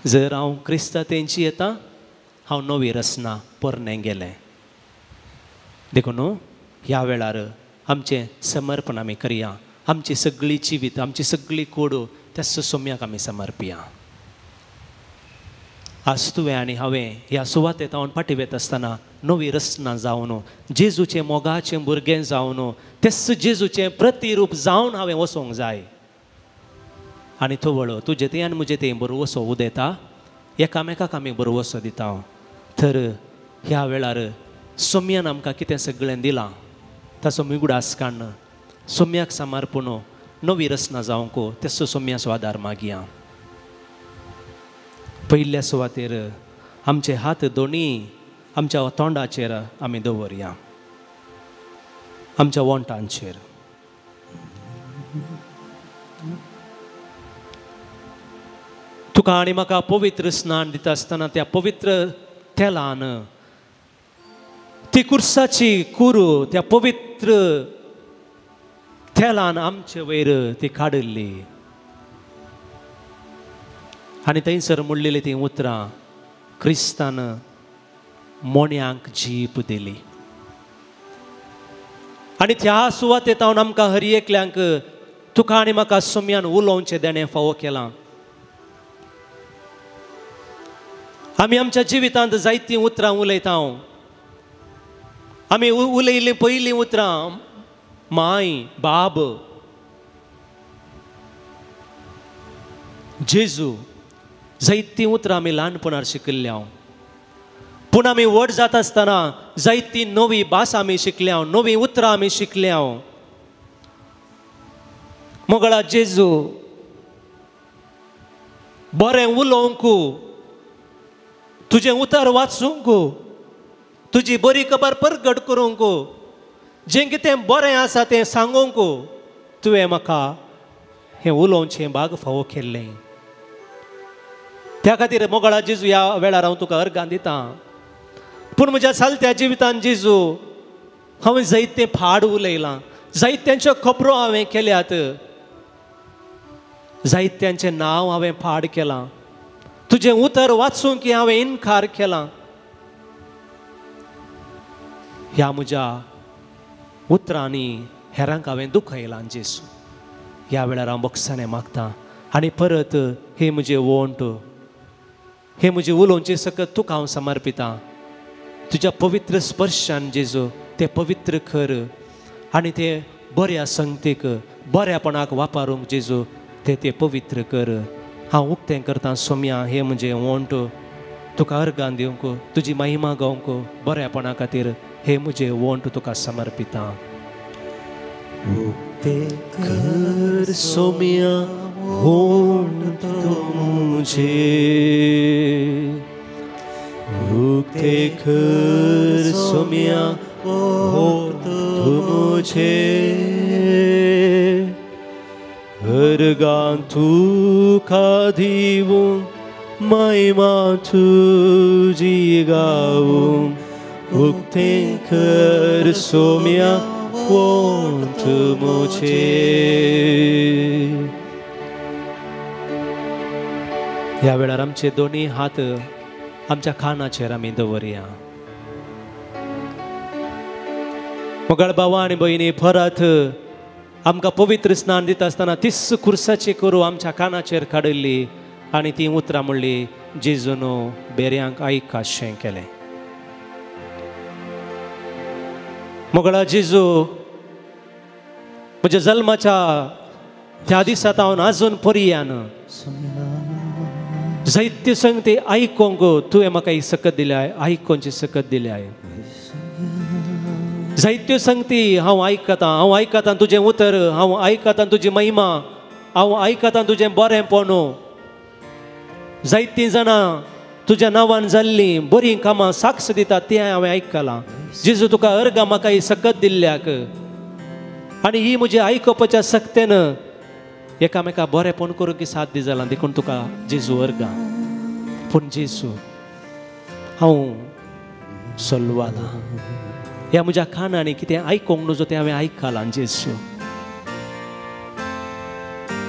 [SPEAKER 3] जर हांव क्रिस्ता तेंची येता, हांव नवी रचना पोरनें गेलें. देखून ह्या वेळार आमचें समर्पण आमी करया. आमची सगळी जिवीत, आमची सगळी कोडू त्या सोम्याक आमी समर्पया. आज तुवें आनी हांवें ह्या सुवातेंत हांव फाटी वेत आसतना नवी रचना जावन, जेजूचें मोगाचें भुरगें जावन, तेच जेजूचें प्रतिरूप जावन हांवें वचोंक जाय. आनी तो वळो तुजे तें आनी म्हजें तें बरो वसो उदेता, एकामेकाक आमी बरो वसो दिता. तर ह्या वेळार सोम्यान आमकां कितें सगळें दिलां ताचो मिगुडास काडन सोम्याक समर्पण नवी रचना जावंक तेचो सोम्याचो आदार मागया. पयल्या सुवातेर आमचे हात दोनी आमच्या तोंडाचेर आमी दवरया, आमच्या वोंटांचेर. तुका आनी म्हाका पवित्र स्नान दिता आसतना त्या पवित्र तेलान ती कुर्साची कुरू त्या पवित्र तेलान आमचे वयर ती काडिल्ली. आनी थंयसर म्हणलेली ती उतरां क्रिस्तान मोन्यांक जीप दिली. आनी त्या सुवातेंत हांव आमकां हर एकल्यांक तुका आनी म्हाका सोम्यान उलोवचें देणें फावो केलां. आमी आमच्या जिवितांत जायतीं उतरां उलयता आमी उलयलीं पयलीं उतरां माय बाब जेजू जायतीं उतरां आमी ल्हानपणांत शिकिल्ल्या पूण आमी व्हड जाता आसतना जायतीं नवी भास आमी शिकल्या नवीं उतरां आमी शिकल्या मोगळा जेजू बरें उलोवंक तुजें उतर वाचूंक तुजी बरी खबर परगट करूंक जें कितें बरें आसा तें सांगूंक तुवें म्हाका हें उलोवचें भाग फावो केल्लें त्या खातीर मोगळा जेजू ह्या वेळार हांव तुका अर्गां दितां पूण म्हज्या चलत्या जिवितांत जेजू हांवें जायतें फाड उलयलां जायत्यांच्यो खबरो हांवें केल्यात जायत्यांचें नांव हांवें फाड केलां तुजें उतर वाचूंक हांवें इन्कार केलां ह्या म्हज्या उतरांनी हेरांक हांवें दुखयलां जेजू ह्या वेळार हांव बक्षाने मागतां आनी परत हे म्हजे वोंट हे म्हजे उलोवचें सकत तुका हांव समर्पितां तुज्या पवित्र स्पर्शान जेजू तें पवित्र कर आनी ते बऱ्या संगतेक बऱ्यापणाक वापरूंक जेजू ते पवित्र कर हांव उक्तें करतां सोम्या हे म्हजें वोंट तुका अर्गां दिवंक तुजी महिमा गावंक बऱ्यापणा खातीर हे म्हजें वोंट तुका समर्पितां उक्तें कर सोम्या वोंट मुझे उक्तें कर सोम्या वोंट मुझे अर्गां तुका दिवूं महिमा तुजी गावूं उक्तें कर सोम्या वोंट मुझे ह्या वेळार आमचे दोनी हात आमच्या कानाचेर आमी दवरया मोगळ भावा आनी भयणी परत आमकां पवित्र स्नान दिता आसतना तीस खुर्साची करूं आमच्या कानाचेर काडिल्ली आनी ती उतरां म्हणली जेजून बेऱ्यांक आयकाशें केलें मोगळा जेजू म्हज्या जल्माच्या त्या दिसांत हांव आजून पर्यान जायत्यो संगती आयकोंक तुवें म्हाका ही सकत दिल्याय आयकोवची सकत दिल्याय जायत्यो संगती हांव आयकतां तुजें उतर हांव आयकतां तुजी महिमा हांव आयकतां तुजें बरेंपण जायतीं जाणां तुज्या नांवान जाल्लीं बरीं कामां साक्ष दितात तें हांवें आयकलां जेजू तुका अर्गां म्हाका ही सकत दिल्ल्याक आनी ही म्हजी आयकपाच्या सक्तेन एकामेका बरेंपण करूंक साथ दी जालां देखून तुका जेजू अर्गां पूण जेजू हांव सोलवालां ह्या म्हज्या कानांनी कितें आयकोंक नजो तें हांवें आयकलां जेजू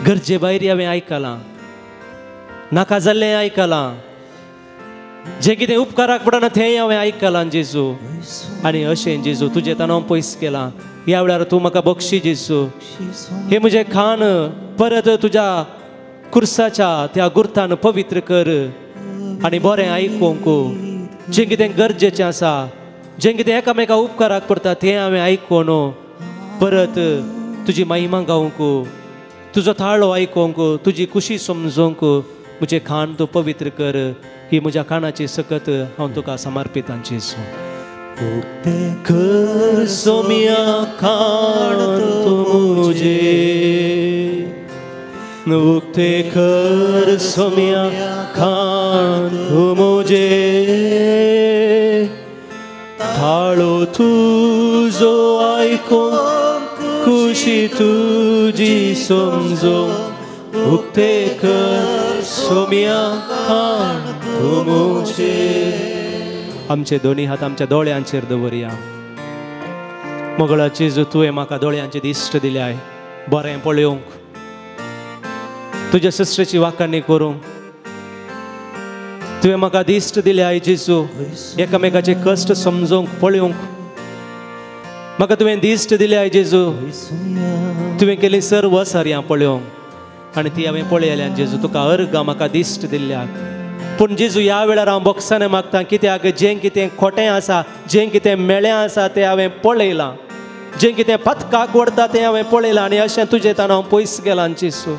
[SPEAKER 3] गरजे भायर हांवें आयकलां नाका जाल्लें आयकलां जें कितें उपकाराक पडना तेंय हांवें आयकलां जेजू आनी अशें जेजू तुजें तणाव पयस केलां ह्या वेळार तूं म्हाका बक्षी जेजू हे म्हजें कान परत तुज्या कुर्साच्या त्या गुर्तान पवित्र कर आनी बरें आयकोंक जें कितें गरजेचें आसा जें कितें एकामेका उपकाराक पडटा तें हांवें आयकोन परत तुजी महिमा गावंक तुजो ताळो आयकोंक तुजी खुशी समजोवंक म्हजें कान तूं पवित्र कर ही म्हज्या कानाची सकत हांव तुका समर्पितां जेजू उक्तें कर सोम्या कान तूं मुझे उक्तें कर सोम्या कान तूं मुझे ताळो तुजो आयकोंक खुशी तुजी समजो उक्तें कर सोम्या कान तूं मुझे आमचे दोनी हात आमच्या दोळ्यांचेर दवरया मोगळा जेजू तुवें म्हाका दोळ्यांचे दिश्ट दिल्याय बरें पळोवंक तुज्या सश्रेची वाखाणी करूंक तुवें म्हाका दिश्ट दिल्याय जेजू एकामेकाचे कश्ट समजोवंक पळोवंक म्हाका तुवें दिश्ट दिल्याय जेजू तुवें केली सर्व सारयां पळोवंक आनी ती हांवें पळयल्यान जेजू तुका अर्गां म्हाका दिश्ट दिल्याक पूण जेजू ह्या वेळार हांव बोगसाने मागता कित्याक जें कितें खोटें आसा जें कितें मेळ्ळें आसा तें हांवें पळयलां जें कितें पथकाक व्हरता तें हांवें पळयलां आनी अशें तुजे तान हांव पयस गेलां जेजू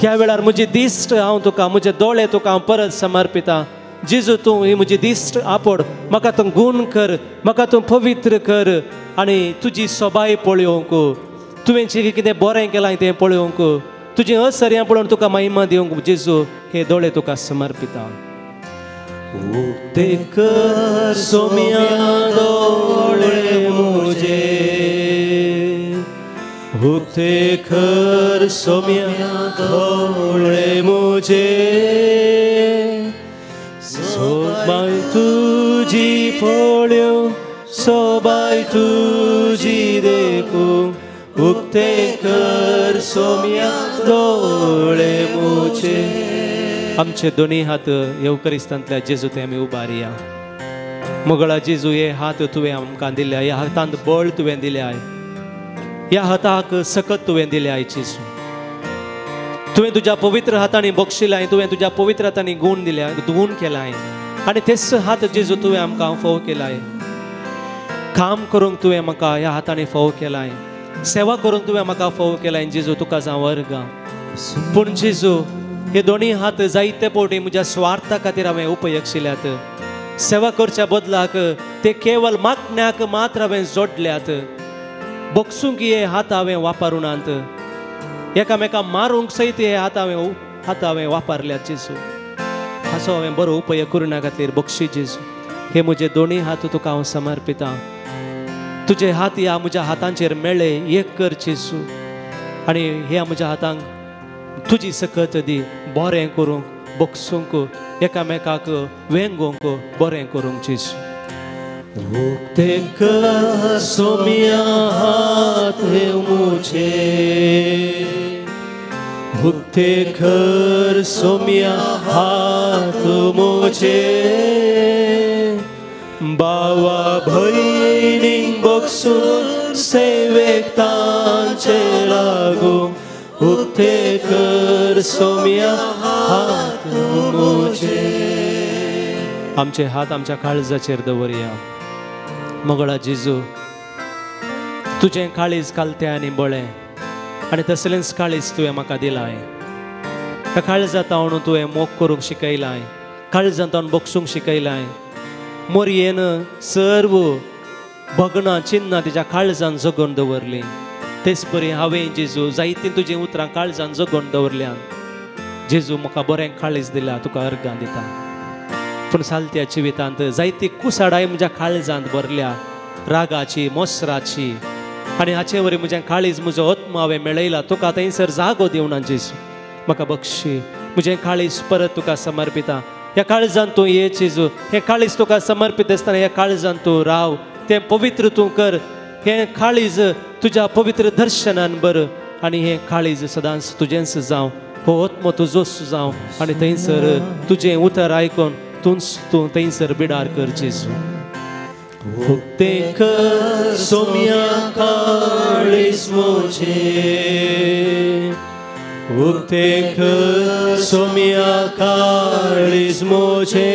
[SPEAKER 3] ह्या वेळार म्हजी दिश्ट हांव तुका म्हजे दोळे तुका हांव परत समर्पिता जेजू तूं ही म्हजी दिश्ट आपड म्हाका तूं गूण कर म्हाका तूं पवित्र कर आनी तुजी सोबाय पळोवंक तुवें जें कितें बरें केलां तें पळोवंक तुजें असर्यां पळोवन तुका महिमा दिवंक जेजू हे दोळे तुका समर्पिता उक्ते कर सोम्या दोळे मुजे उक्ते कर सोम्या दोळे मुजे सोबाय तुजी पळोव सोबाय तुजी देखूं उक्ते कर सोम्या दोळे मुजे आमचे दोन्ही हात येवकरिस्तांतल्या जेजू ते आमी उबारया मोगळा जेजू हे हात तुवें आमकां दिल्या ह्या हातांत बळ तुवें दिल्याय ह्या हाताक सकत तुवें दिल्याय जेजू तुवें तुज्या पवित्र हातांनी बक्षिलाय तुवें तुज्या पवित्र हातांनी गूण दिल्या गूण केलाय आनी तेच हात जेजू तुवें आमकां फोव केलाय काम करूंक तुवें म्हाका ह्या हातांनी फोव केलाय सेवा करूंक तुवें म्हाका फोव केलाय जेजू तुका जावं वर्गा पूण जेजू हे दोन्ही हात जायते पोटी म्हज्या स्वार्था खातीर हांवें उपयोगशिल्यात सेवा करच्या बदलाक ते केवळ मागण्याक मात्र हांवें जोडल्यात बोगसूंक हे हात हांवें वापरुनात एकामेका मारूंक सयत हे हात हांवें वापरल्यात जेजू हाचो हांवें बरो उपयोग करुना खातीर बक्षी जेजू हे म्हजे दोन्ही हात तुका हांव समर्पिता तुजे हात ह्या म्हज्या हातांचेर मेळ्ळे एक कर जेजू आनी ह्या म्हज्या हातांक तुजी सकत दी बरें करूंक बोगसूंक एकामेकाक वेंगोवंक बरें करूंक जेजू उक्ते कर सोम्या हात मुझे उक्ते कर सोम्या हात मुझे बावा भयणीक बोगसून सेवेक तांचे लागू उक्ते कर सोम्या हात मुझे आमचे हात आमच्या काळजाचेर दवरया मोगळा जेजू तुजें काळीज कालतें आनी बळें आनी तसलेंच काळीज तुवें म्हाका दिलाय त्या काळजांत हांव तुवें मोग करूंक शिकयलाय काळजांत हांव बोगसूंक शिकयलाय मोरयेन सर्व भगनां चिन्नां तिच्या काळजांत जगोवन दवरलीं तेच परी हांवें जेजू जायतीं तुजीं उतरां काळजांत जगोवन दवरल्यात जेजू म्हाका बरें काळीज दिल्या तुका अर्गां दिता पूण सालत्या जिवितांत जायती कुसाडाय म्हज्या काळजांत भरल्या रागाची मोसराची आनी हाचे वरी म्हजें काळीज म्हजो आत्मा हांवें मेळयला तुका थंयसर जागो दिवना जेजू म्हाका बक्षी म्हजें काळीज परत तुका समर्पिता ह्या काळजांत तूं ये जेजू हें काळीज तुका समर्पीत आसतना ह्या काळजांत तूं राव तें पवित्र तूं कर हें काळीज तुज्या पवित्र दर्शनान बर आनी हें काळीज सदांच तुजेंच जावं हो आत्मो तुजोच जावं आनी थंयसर तुजें उतर आयकून तूं थंयसर बिडार कर जेजू उक्ते कर सोम्या काळीज मुझे उक्ते कर सोम्या काळीज मुझे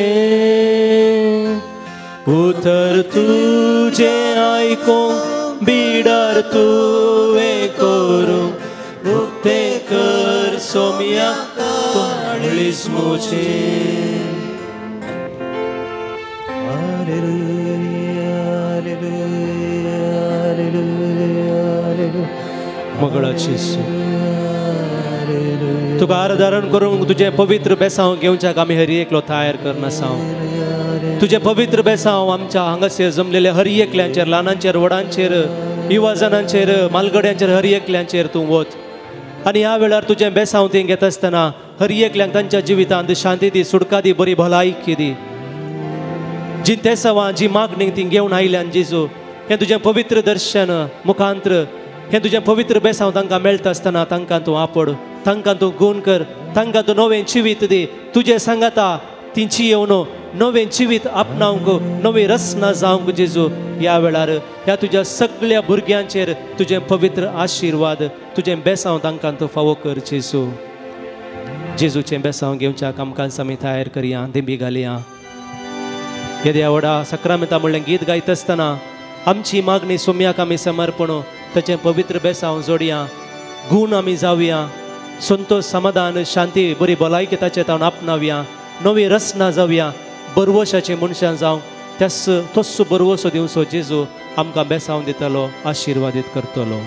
[SPEAKER 3] उतर तुजे आयकूंक बिडार तुवें करूंक उक्ते कर सोम्या काळीज मुझे मोगळा जेजू तुका आराधन करूंक तुजें पवित्र बेसांव घेवच्याक आमी हर एकलो तयार करना साव तुजें पवित्र बेसांव आमच्या हांगासर जमलेल्या हर एकल्यांचेर ल्हानांचेर व्हडांचेर युवा जनांचेर मालगड्यांचेर हर एकल्यांचेर तूं वच आनी ह्या वेळार तुजें बेसांव ती घेता आसतना हर एकल्यांक तांच्या जिवितांत शांती दी सुडका दी बरी भलायकी दी जी तेसावां जी मागणी ती घेवन आयल्यान जेजू हें तुजें पवित्र दर्शन मुखांत्र हें तुजें पवित्र बेसांव तांकां मेळटा आसतना तांकां तूं आपड तांकां तूं गूण कर तांकां तूं नवें जिवीत दी तुजें सांगाता तिंची येवन नवें जिवीत आपणावंक नवी रचना जावंक जेजू ह्या वेळार ह्या तुज्या सगळ्या भुरग्यांचेर तुजें पवित्र आशिर्वाद तुजें बेसांव तांकां तूं फावो कर जेजू जेजूचे बेसांव घेवच्याक आमकां आमी तयार करया दिंबी घालया येद्या व्हडा सक्रामेंता म्हणलें गीत गायत आसतना आमची मागणी सोम्याक आमी समर्पणू ताचें पवित्र बेसांव जोडया गूण आमी जावया संतोष समाधान शांती बरी भलायकी ताचे तावन आपणावया नवी रचना जावया बरवशाचे मनशां जावं तोच बरवसो दिवचो जेजू आमकां बेसांव दितलो आशिर्वादीत करतलो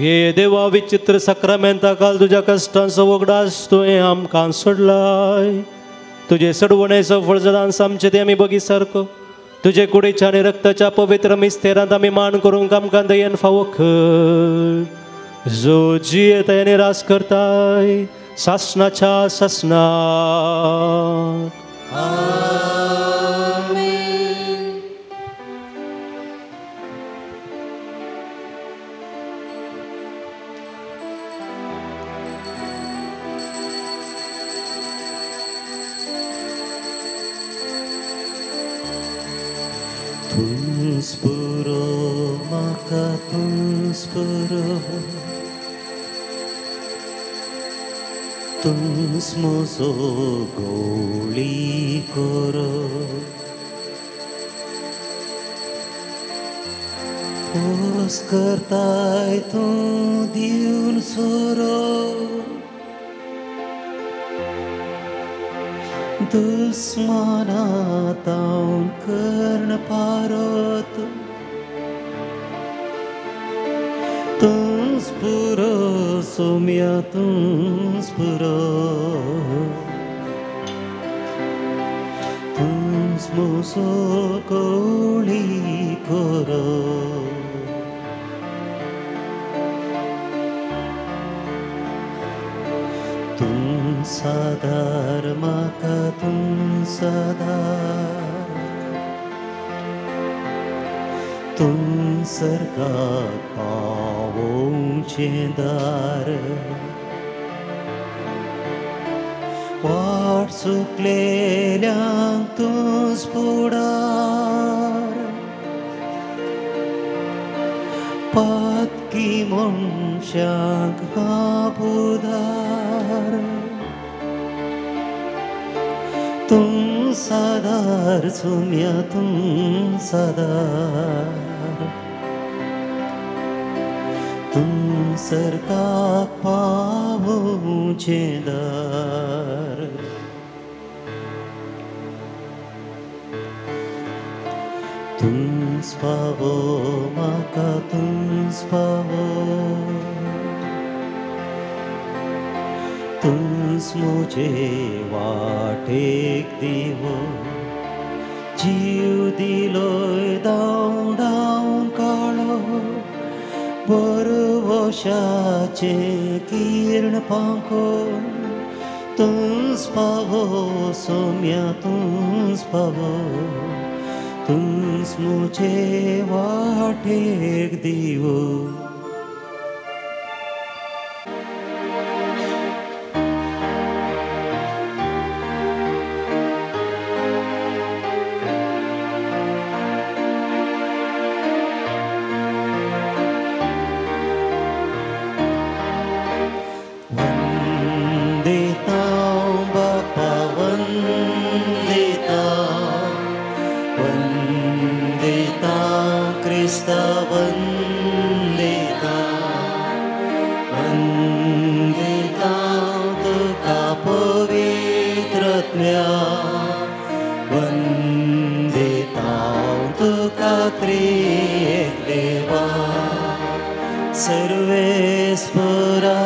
[SPEAKER 3] हे देवा विचित्र सक्रामेंता काल तुझ्या कष्टांचो वगडास तुवें आमकां सोडलाय तुझे सडवणेचो फळजदांस आमचे ते आमी बगी सारको तुझे कुडीच्या आनी रक्ताच्या पवित्र मिस्तेरांत आमी मान करूंक आमकां दयेन फावो कर जो जियेताय रास करताय सासनाच्या सासना
[SPEAKER 1] Spuro maka spuro smoso goli koro os kartai tu diun soro दुश्मना ताऊं कर्ण पारोत तुम स्पुरो सोम्या तुम स्पुरो तुम स्मोसो कोली कोरो sadar maka tum sadar tum sargat pavon chendar वाट सुकलेल्यांक तूं स्फुडार पातकी मनशांक काबुदार तूं सादार सुम्या तूं सादार तूं सरकाक पावोवचें दार तूं पावो म्हाका तूं पावो तूं म्हजे वाटेक दिवो जीव दिलोय धांवडावन काळो बरवशाचे किरण पांको तुंस पावो सोम्या तुंस पावो तुंस मुझे वाटेक दिवो सर्वेस्परा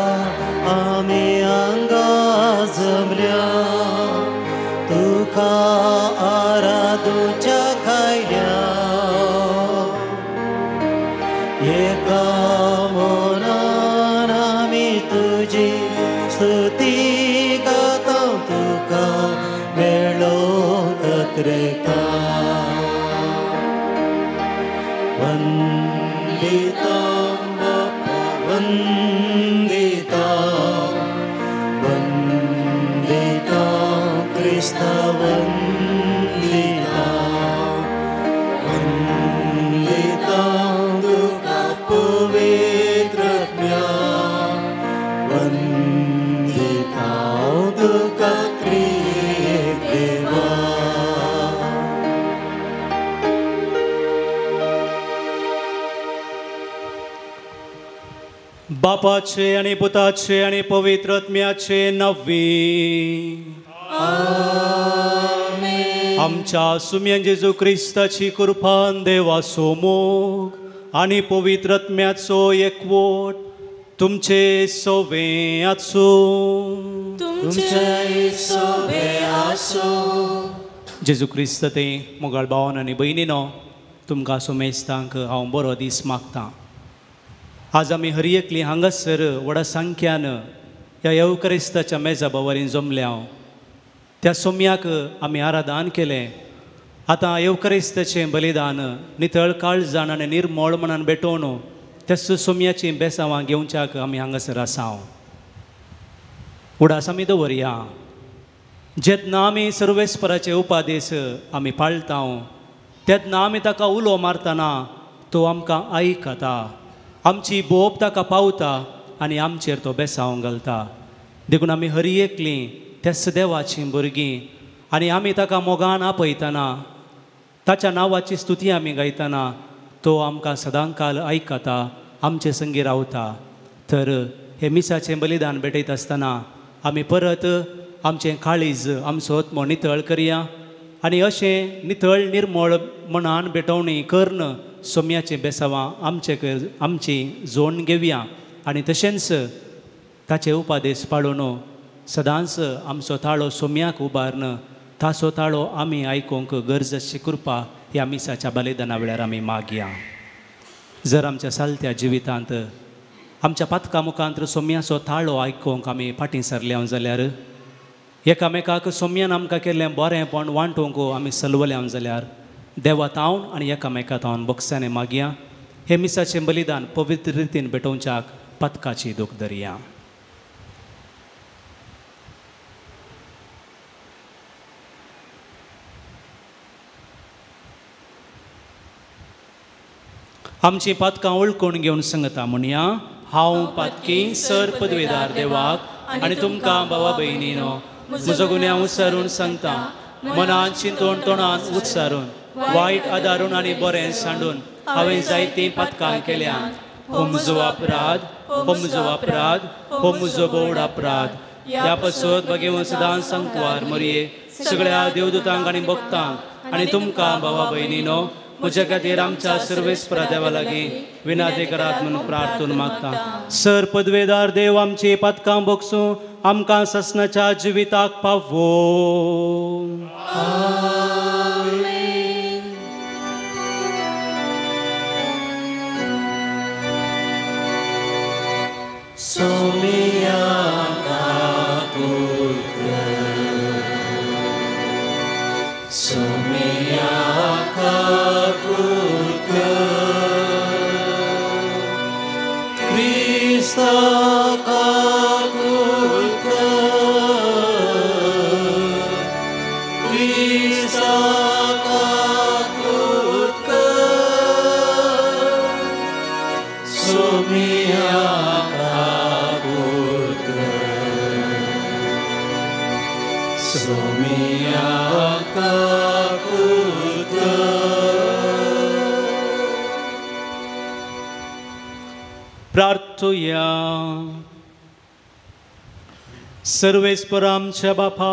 [SPEAKER 1] आमी हांगा जमल्या तुका आराधूच्या खायल्या एका मनान आमी तुजी स्तुती गाता तुका मेळो कत्रेका वंदिता वंदिता वंदिता Krista वंदिता वंदिता तुका पवित्रात्म्या वंदिता तुका त्रिएक देवा
[SPEAKER 3] बापाचे आणि पुताचे आणि पवित्र आत्म्याचे नवी आमच्या सुम्यान जेजू क्रिस्ताची कृपान देवा सोमोग आणि पवित्र आत्म्याचो एकवट तुमचे सोवे आसो जेजू क्रिस्त ते मोगाळ भावन आनी भयणीनो तुमकां सोमेस्तांक हांव बरो दीस मागतां आज आमी हर एकली हांगासर व्हडा संख्यान ह्या येवक्रिस्ताच्या मेजा बावरीन जमल्या त्या सोम्याक आमी आराधन केलें आतां येवक्रिस्ताचें बलिदान नितळ काळजान आनी निर्मळ मनान भेटोवन त्याच सोम्याची बेसांवां घेवच्याक आमी हांगासर आसा उडास आमी दवरया जेन्ना आमी सर्वेस्पराचे उपादेश आमी पाळटा तेन्ना आमी ताका उलो मारतना तो आमकां आयकता आमची बोब ताका पावता आनी आमचेर तो बेसांव घालता देखून आमी हर एकलीं त्याच देवाचीं भुरगीं आनी आमी ताका मोगान आपयतना ताच्या नांवाची स्तुती आमी गायतना तो आमकां सदांकाल आयकता आमचे संगी रावता तर हे मिसाचें बलिदान भेटयत आसतना आमी परत आमचें काळीज आमचो आत्मो नितळ करया आनी अशें नितळ निर्मळ मनान भेटोवणी कर्ण सोम्याचे बेसांवां आमची जोडून घेवया आनी तशेंच ताचे उपादेश पाळून सदांच आमचो ताळो सोम्याक उबारन ताचो ताळो आमी आयकूंक गरजेची कृपा ह्या मिसाच्या बलिदाना वेळार आमी मागया जर आमच्या सालत्या जिवितांत आमच्या पातका मुखांत सोम्याचो ताळो आयकूंक आमी फाटीं सरल्या जाल्यार एकामेकाक सोम्यान आमकां केल्लें बरेंपण वांटूंक आमी सलवल्या जाल्यार देवा तावन आनी एकामेका तावन बक्षांनी मागया हे मिसाचें बलिदान पवित्र रितीन भेटोवच्याक पतकाची दूख धरया आमची पातकां वळखून घेवन सांगता म्हणया हांव पातकी सर पदवेदार देवाक आनी तुमकां भावा भयणीनो म्हजो गुन्यांव उच्चारून सांगता मनान चिंतून तोंडान उच्चारून वायट आदारून आनी बरें सांडून हांवें जायतीं पातकां केल्यात हो म्हजो अपराध हो म्हजो अपराध हो म्हजो बोड अपराध ह्या पासत बगेवन सदां सांगवार मरये सगळ्या देवदूतांक आनी भक्तांक आनी तुमकां भावा भयणीनो म्हज्या खातीर आमच्या सर्वेस्परा देवा लागीं विनाती करात म्हणून प्रार्थून मागता सर पदवेदार देव आमची पातकां बगसूं आमकां ससनाच्या जिविताक पावो
[SPEAKER 1] सोमिया
[SPEAKER 3] प्रार्थुया. सर्वेस्परा आमच्या बापा,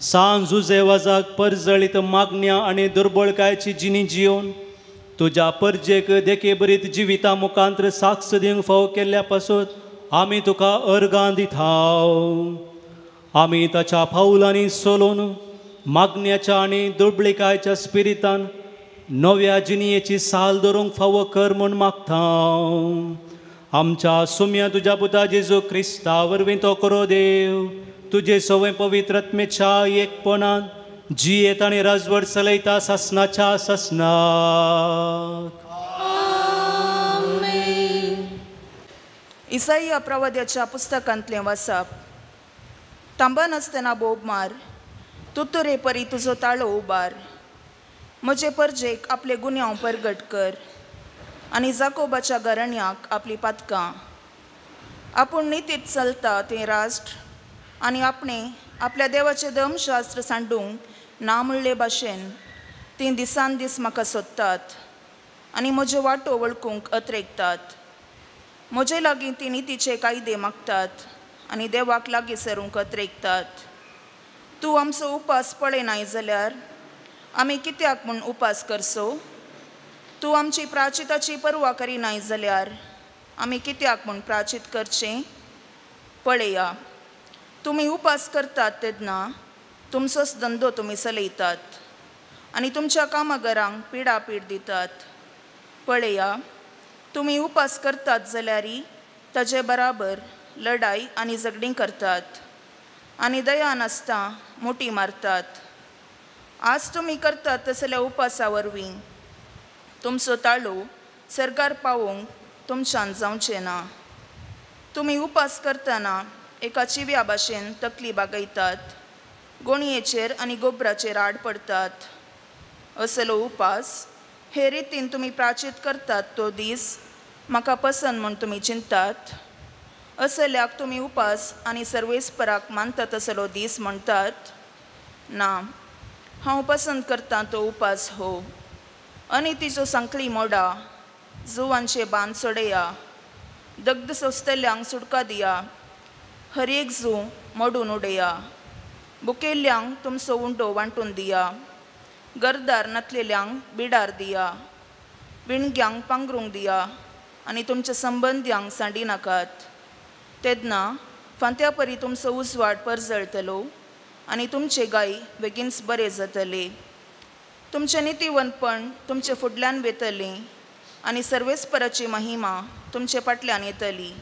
[SPEAKER 3] सांज उजेवाजाक परजळीत मागण्या आणि दुर्बळकायची जिणी जिवन तुझ्या परजेक देखे बरीत जिविता मुखांतर साक्ष दिवंक फाव केल्ल्या पासून आमी तुका अर्गां दिताव. आमी ताच्या पावलांनी सोलोन मागण्याच्या आणि दुर्बळकायच्या स्पिरितान नव्या जिणयेची साल धरूंक फावो कर म्हूण मागतां. आमच्या सुम्या तुझ्या पुता जेजू क्रिस्ता वरवीं तो करो देव तुझे सवय पवित्र आत्मेच्या एकपणान जियेत आनी राजवट चलयता ससनाच्या ससनाक.
[SPEAKER 4] इसाइया प्रवाद्याच्या पुस्तकांतलें वाचप. तांबा नासतना बोब मार, तुतुरे परी तुजो ताळो उबार. म्हजे परजेक आपले गुन्यांव परगट कर आनी जाकोबाच्या घराण्याक आपली पातकां. आपूण नितीत चलता तें राष्ट्र आनी आपणे आपल्या देवाचें धर्मशास्त्र सांडूंक ना म्हणले भाशेन तीं दिसान दीस म्हाका सोदतात आनी म्हज्यो वाटो वळखूंक अत्रेकतात. म्हजे लागीं तीं नितीचे कायदे मागतात आनी देवाक लागीं सरूंक अत्रेकतात. तूं आमचो उपास पळयनाय जाल्यार आमी कित्याक म्हूण उपास करचो? तूं आमची प्राचिताची परवा करिनाय जाल्यार आमी कित्याक म्हूण प्राचीत करचें? पळया, तुमी उपास करतात तेन्ना तुमचोच धंदो तुमी चलयतात आनी तुमच्या कामागरांक पिडापीड दितात. पळया, तुमी उपास करतात जाल्यारय ताचे बराबर लढाई आनी झगडीं करतात आनी दया नासता मोटी मारतात. आज तुमी करतात तसल्या उपासा वरवीं तुमचो ताळो सरकार पावोवंक तुमच्यान जावचें ना. तुमी उपास करतना एका चिव्या भाशेन तकली बागयतात, गोणयेचेर आनी गोबराचेर आड पडतात. असलो उपास हे रितीन तुमी प्राचीत करतात तो दीस म्हाका पसंत म्हूण तुमी चिंतात. असल्याक तुमी उपास आनी सर्वेस्पराक मानता तसलो दीस म्हणटात? ना, हांव पसंत करतां तो उपास हो. अनितीच्यो सांखळी मोडा, जुवांचे बांद सोडया, दग्ध सोंसतल्यांक सुटका दिया, हर एक जू मोडून उडया. बुकेल्ल्यांक तुमचो उंडो वांटून दिया, गरदार नातलेल्यांक बिडार दिया, विणग्यांक पांगरूंक दिया आनी तुमच्या संबंद्यांक सांडी नाकात. तेन्ना फांत्या परी तुमचो उजवाड परजळटलो आनी तुमचे गाय बेगीनच बरे जातले. तुमचें नितीवंतपण तुमचे फुडल्यान वेतलें आनी सर्वेस्पराची महिमा तुमचे फाटल्यान येतली.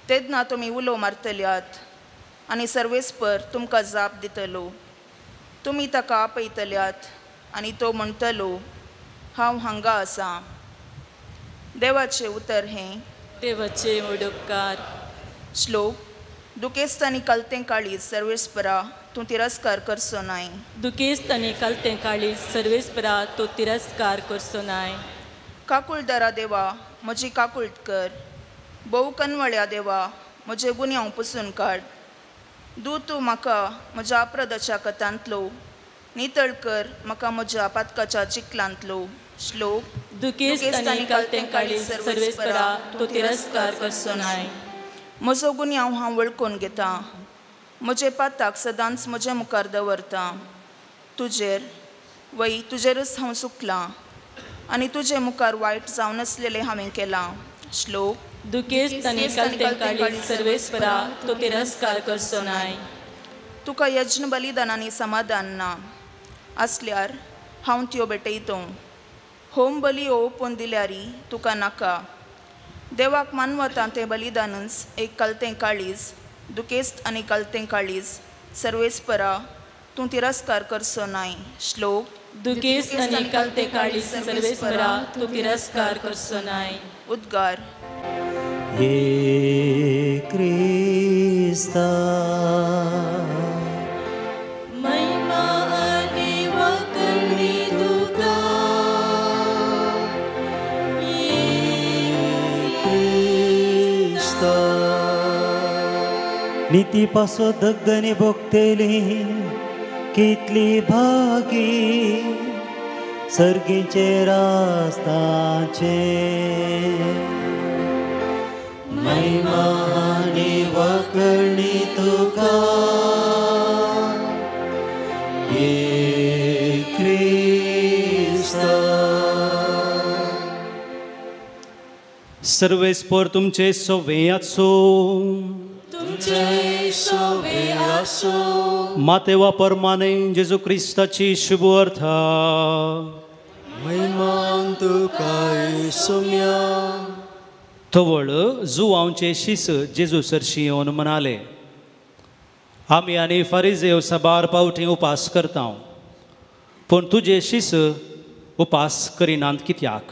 [SPEAKER 4] तेन्ना तुमी उलो मारतल्यात आनी सर्वेस्पर तुमकां जाप दितलो. तुमी ताका आपयतल्यात आनी तो म्हणटलो, हांव हांगा आसां. देवाचें उतर हें.
[SPEAKER 2] देवाचे मोडुपकार.
[SPEAKER 4] श्लोक. दुखेस्त आनी कलतें काळीज सर्वेस्परा तूं तिरस्कार करचो नाय.
[SPEAKER 2] दुखेस्त आनी कलतें काळीज सर्वेस्परा तूं तिरस्कार करचो नाय.
[SPEAKER 4] काकुळदारा देवा म्हजी काकुळट कर. भोव कनवळ्या देवा म्हजे गुन्यांव पुसून काड. दूं तूं म्हाका म्हज्या अपराधाच्या कथांतलो, नितळ कर म्हाका म्हज्या पातकाच्या चिखलांतलो. श्लोक.
[SPEAKER 2] दुखेस्त आनी कलतें काळीज सर्वेस्परा तूं तिरस्कार करचो नाय.
[SPEAKER 4] म्हजो गुन्यांव हांव वळखून घेतां. म्हजे पाताक सदांच म्हज्या मुखार दवरतां. तुजेर वय तुजेरच हांव चुकलां आनी तुजे मुखार वायट जावन नासलेलें हांवें केलां. श्लोक.
[SPEAKER 2] दुखेस्त आनी कलतें काळीज सर्वेस्परा तूं तिरस्कार करचो नाय.
[SPEAKER 4] तुका यज्ञ बलिदानांनी समाधान ना आसल्यार हांव त्यो भेटयतो. होम बली ओपून दिल्यारी तुका नाका. देवाक मानवता तें बलिदानच एक कलतें काळीज. दुखेस्त आनी कलतें काळीज सर्वेस्परा तूं तिरस्कार करचो नाय. श्लोक.
[SPEAKER 2] दुखेस्त आनी कलतें काळीज सर्वेस्परा तूं तिरस्कार करचो नाय.
[SPEAKER 4] उद्गार.
[SPEAKER 1] हे क्रिस्ता
[SPEAKER 2] महिमा आनी वखणी तुका.
[SPEAKER 1] नीती पासो दग्गनी भोगतेली कितली भागी सर्गीचे रास्ताचे महिमा आनी वखणी तुका ये क्रिस्ता.
[SPEAKER 3] सर्वेस्पर तुमचे सोवे आसो.
[SPEAKER 2] तुमचे सोवे आसो.
[SPEAKER 3] मातेवा परमाने जेजू क्रिस्ताची शुभ अर्था.
[SPEAKER 1] महिमा तुका येसुम्या.
[SPEAKER 3] तवळ जुवांचे शिस जेजू सरशी येवन मनाले. आमी आनी फारिजेव साबार पावटी उपास करता पूण तुजे शिस उपास करिनात कित्याक.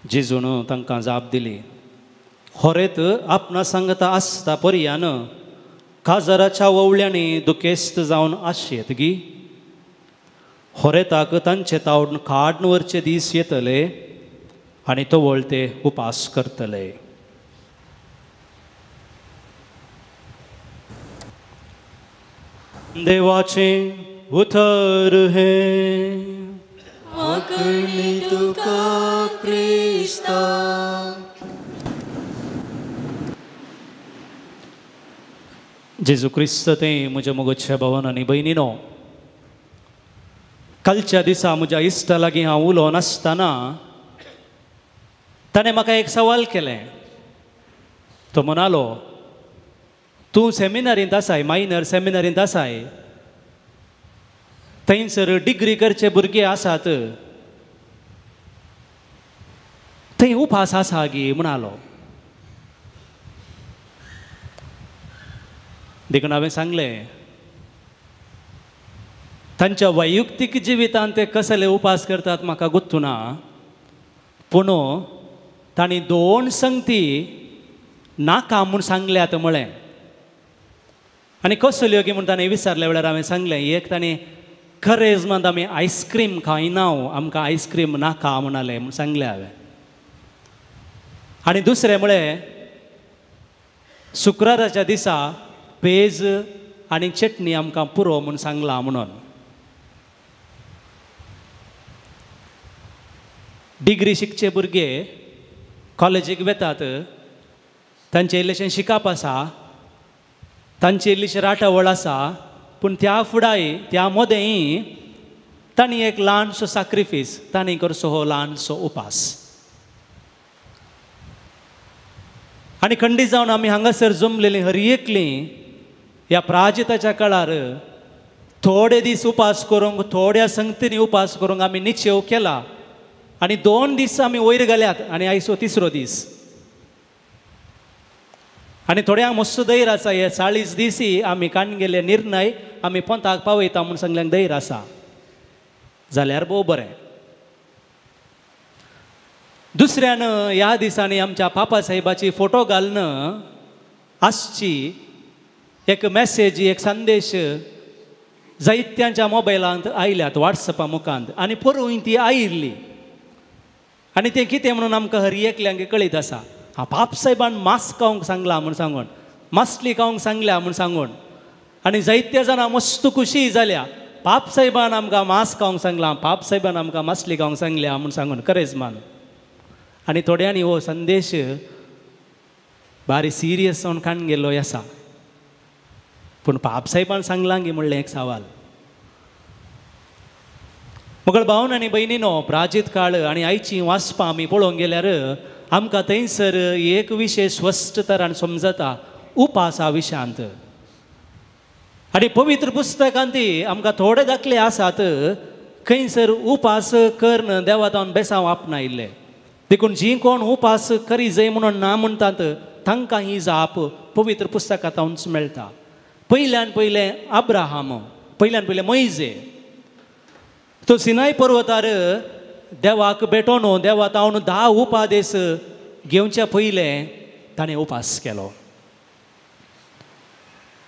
[SPEAKER 3] जेजून तांकां जाप दिली. होरेत आपणा सांगता आसता पर्यान काजाराच्या ववळ्यांनी दुखेस्त जावन आशेत गी. होरेताक तांचे तावड काडून व्हरचे दीस येतले आनी तवळ ते उपास करतले. देवाचे उतर हे.
[SPEAKER 1] वखणी तुका क्रिस्ता.
[SPEAKER 3] जेजू क्रिस्त ते म्हज्या मोगोच्या भावान आनी भयणीनो, कालच्या दिसा म्हज्या इश्टा लागीं हांव उलोवन आसतना ताणें म्हाका एक सवाल केलें. तो म्हणालो, तूं सेमिनारींत आसाय, मायनर सेमिनारींत आसाय, थंयसर डिग्री करचे भुरगे आसात, थंय उपास आसा गी म्हणालो. देखून हांवें सांगलें, तांच्या वैयक्तीक जिवितांत ते कसले उपास करतात म्हाका गुत्तू ना, पूण तांणी 2 संगती नाका म्हूण सांगल्यात म्हळें. आनी कसल्यो गी म्हूण ताणें विचारल्या वेळार हांवें सांगलें, एक ताणें खरेंच मात आमी आयस्क्रीम खायना, आमकां आयस्क्रीम नाका म्हणालें म्हूण सांगलें हांवें. आनी दुसरें म्हळें, शुक्राराच्या दिसा पेज आनी चटणी आमकां पुरो म्हूण सांगलां म्हणून. डिग्री शिकचे भुरगे कॉलेजीक वेतात, तांचें इल्लेशें शिकप आसा, तांची इल्लीशी राटावळ आसा, पूण त्या फुडाय त्या मोदेंय तांणी एक ल्हानसो सॅक्रिफीस, तांणी करचो हो ल्हानसो उपास. आनी खंडीत जावन आमी हांगासर जमलेलीं हर एकलीं ह्या प्राजिताच्या काळार थोडे दीस उपास करूंक, थोड्या संगतींनी उपास करूंक आमी निश्चय केला. आनी 2 दीस आमी वयर गेल्यात आनी आयचो 3रो दीस. आनी थोड्यांक मस्त धैर्य आसा, हे 40 दिसी आमी काडून गेले निर्णय आमी पंथाक पावयता म्हूण सांगल्यांक धैर्य आसा जाल्यार भोव बरें. दुसऱ्यान ह्या दिसांनी आमच्या पापा साहेबाची फोटो घालून आसची एक मॅसेज, एक संदेश जायत्यांच्या मोबायलांत आयल्यात, वॉट्सॅपा मुखांत, आनी परूय ती आयिल्ली. आनी तें कितें म्हणून आमकां हर एकल्यांक कळीत आसा. पाप साहेबान मास्क खावंक सांगला म्हूण सांगून, मासली खावंक सांगल्या म्हूण सांगून, आनी जायत्या जाणां मस्त खुशी जाल्या. पाप साहेबान आमकां मास्क खावंक सांगलां, पाप साहेबान आमकां मासली खावंक सांगल्या म्हूण सांगून खरेंच मान. आनी थोड्यांनी हो संदेश बारी सिरियस जावन काडून गेल्लो आसा. पूण पाप साहेबान सांगलां गी म्हणलें एक सवाल. मोगळ भावन आनी भयणीनो, प्राजीत काळ आनी आयची वाचपां आमी पळोवंक गेल्यार आमकां थंयसर एक विशय स्पश्ट तरान समजता, उपासा विशयांत. आनी पवित्र पुस्तकांत आमकां थोडे दाखले आसात खंयसर उपास करन देवा तावन बेसांव आपणायिल्ले. देखून जीं कोण उपास करी जाय म्हणून ना म्हणटात तांकां ही जाप पवित्र पुस्तकांतूच मेळटा. पयल्यान पयलें अब्राहम, पयल्यान पयलें मोइजे, तो सिनाय पर्वतार देवाक भेटो न्हू, देवा तावन 10 उपादेश घेवच्या पयलें ताणें उपास केलो.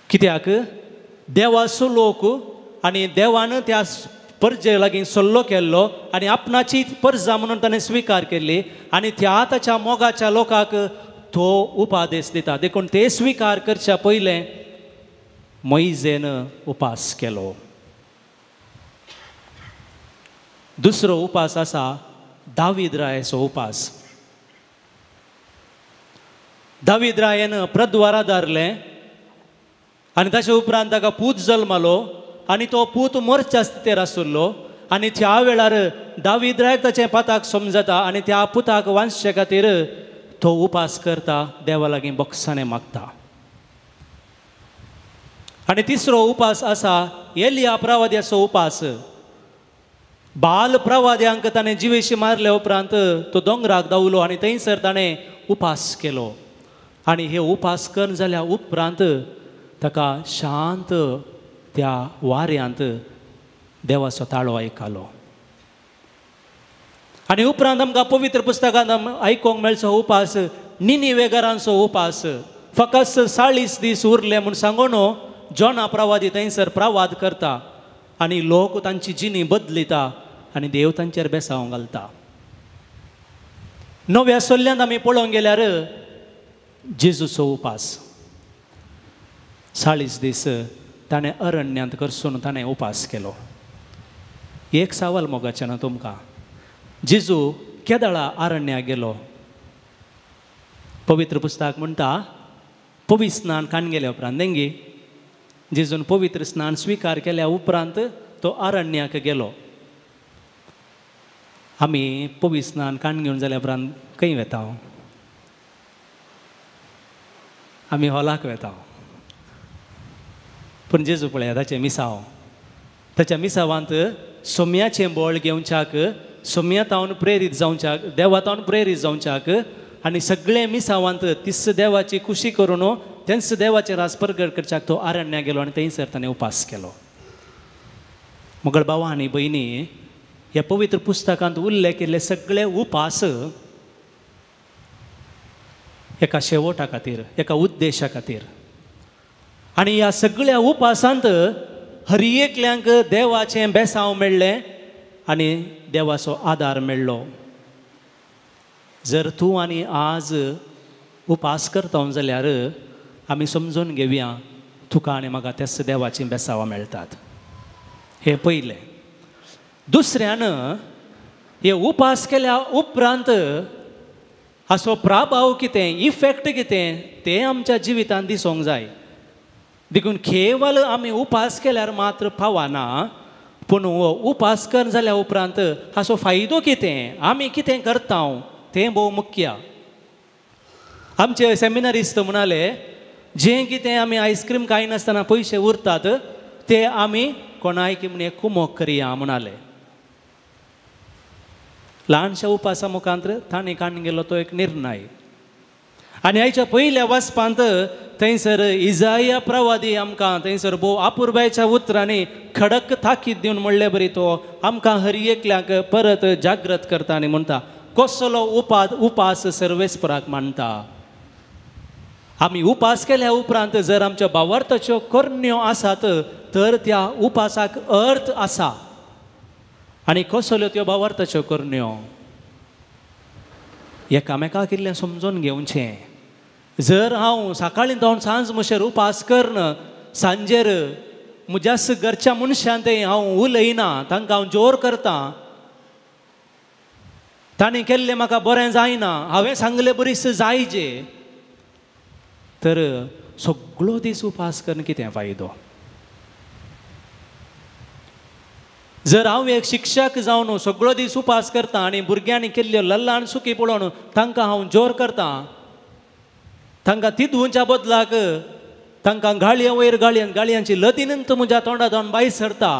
[SPEAKER 3] कित्याक देवाचो लोक आनी देवान त्या परजे लागीं सल्लो केल्लो आनी आपणाची परजा म्हणून ताणें स्विकार केल्ली. आनी त्या ताच्या मोगाच्या लोकांक तो उपादेश दिता देखून ते स्वीकार करच्या पयलें मोइजेन उपास केलो. दुसरो उपास आसा दावीद रायाचो उपास. दावीद रायन प्रद्वारा दारलें आनी ताचे उपरांत ताका पूत जल्मलो आनी तो पूत मरच्या स्थितीर आशिल्लो आनी त्या वेळार दावीद रायक ताचें पाताक समजता आनी त्या पुताक वांचचे खातीर तो उपास करता, देवा लागीं बोगसाणें मागता. आनी तिसरो उपास आसा एलिया प्रवाद्याचो उपास. बाल प्रवाद्यांक ताणें जिवेशी मारल्या उपरांत तो दोंगराक धांवलो आनी थंयसर ताणें उपास केलो आनी हे उपास करून जाल्या उपरांत ताका शांत त्या वाऱ्यांत देवाचो ताळो आयकलो. आनी उपरांत आमकां पवित्र पुस्तकांत आयकोंक मेळचो उपास निनिवेकारांचो उपास. फकत 40 दीस उरले म्हूण सांगून जोना प्रवादी थंयसर प्रवाद करता आनी लोक तांची जिणी बदलिता आनी देव तांचेर बेसांव घालता. नव्या सोल्ल्यांत आमी पळोवंक गेल्यार जेजूचो उपास 40 दीस ताणें अरण्यांत करसून ताणें उपास केलो. एक सवाल मोगाचें ना तुमकां, जेजू केदळा अरण्याक गेलो? पवित्र पुस्तक म्हणटा पवित्र स्नान काण गेल्या उपरांत देंगी जेजून पवित्र स्नान स्वीकार केल्या उपरांत तो अरण्याक गेलो. आमी पवित्र स्नान काण घेवन जाल्या उपरांत खंय वेता? आमी हॉलाक वेता. पूण जेजू पळया ताचें मिसांव, ताच्या मिसावांत सोम्याचें बोळ घेवच्याक, सोम्यातावन प्रेरीत जावच्याक, देवातावन प्रेरीत जावच्याक आनी सगळे मिसावांत तिस देवाची खुशी करून तेंच देवाचे रास प्रगट करच्याक तो अरण्या गेलो आनी थंयसर ताणें उपास केलो. मोगळ भावा आनी भयणी, ह्या पवित्र पुस्तकांत उल्लेख केल्ले सगळे उपास एका शेवटा खातीर, एका उद्देशा खातीर. आनी ह्या सगळ्या उपासांत हर एकल्यांक देवाचें बेसांव मेळ्ळें आनी देवाचो आदार मेळ्ळो. जर तूं आनी आज उपास करता जाल्यार आमी समजून घेवया तुका आनी म्हाका तेच देवाची बेसावां मेळटात. हे पयलें. दुसऱ्यान हे उपास केल्या उपरांत हाचो प्रभाव कितें, इफेक्ट कितें तें आमच्या जिवितांत दिसूंक जाय. देखून केवल आमी उपास केल्यार मात्र फावना, पूण उपास कर जाल्या उपरांत हाचो फायदो कितें, आमी कितें करता तें भोव मुख्य. आमचे सेमिनारिस्ट म्हणाले जें कितें आमी आयस्क्रीम खायनासतना पयशे उरतात ते आमी कोणायक म्हण कुमोक करया म्हणाले. ल्हानशा उपासा मुखांत्र ताणें काडून गेलो तो एक निर्णय. आनी आयच्या पयल्या वाचपांत थंयसर इजाया प्रवादी आमकां थंयसर भोव अपुर्बायेच्या उतरांनी खडक ताकीद दिवन म्हणले बरी तो आमकां हर एकल्याक परत जागृत करता आनी म्हणटा कसलो उपास सर्वेस्पराक मानता. आमी उपास केल्या उपरांत जर आमच्या भावार्थाच्यो करण्यो आसात तर त्या उपासाक अर्थ आसा. आनी कसल्यो त्यो भावार्थाच्यो करण्यो एकामेकाक इल्लें समजून घेवचें. जर हांव सकाळीं जावन सांज म्हणसर उपास करन, सांजेर म्हज्याच घरच्या मनशांत हांव उलयना, तांकां हांव जोर करता, ताणें केल्लें म्हाका बरें जायना, हांवें सांगलें बरीच जायजे, तर सगळो दीस उपास करून कितें फायदो? जर हांव एक शिक्षक जावन सगळो दीस उपास करता आनी भुरग्यांनी केल्ल्यो लल्लाण सुखी पळोवन तांकां हांव जोर करता, तांकां तितूंच्या बदलाक तांकां गाळये वयर गाळयांची लतीनंत म्हज्या तोंडांत भायर सरता,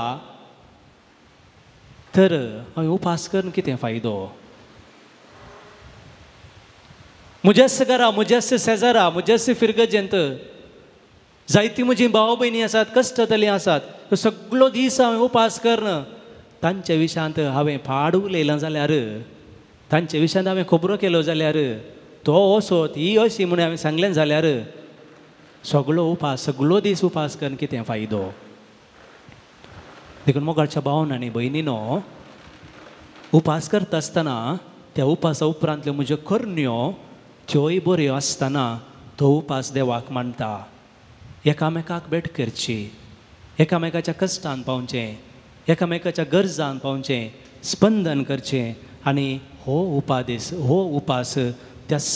[SPEAKER 3] तर हांवें उपास करून कितें फायदो? म्हजेच घरा, म्हजेच शेजारा, म्हजेच फिरगजेंत जायतीं म्हजीं भाव भयणी आसात, कश्टतलीं आसात, सगळो दीस हांवें उपास करून तांच्या विशयांत हांवें फाड उलयलां जाल्यार, तांच्या विशयांत हांवें खबरो केलो जाल्यार, तो असो ती अशी म्हणून हांवें सांगलें जाल्यार सगळो दीस उपास करून कितें फायदो? देखून मोगाळच्या भावांनी आनी भयणीनो, उपास करता आसतना त्या उपासा उपरांतल्यो म्हज्यो करण्यो त्योय बऱ्यो आसतना तो उपास देवाक मानता. एकामेकाक भेट करची, एकामेकाच्या कश्टान पावचें, एकामेकाच्या गरजान पावचें, स्पंदन करचें आनी हो उपास त्याच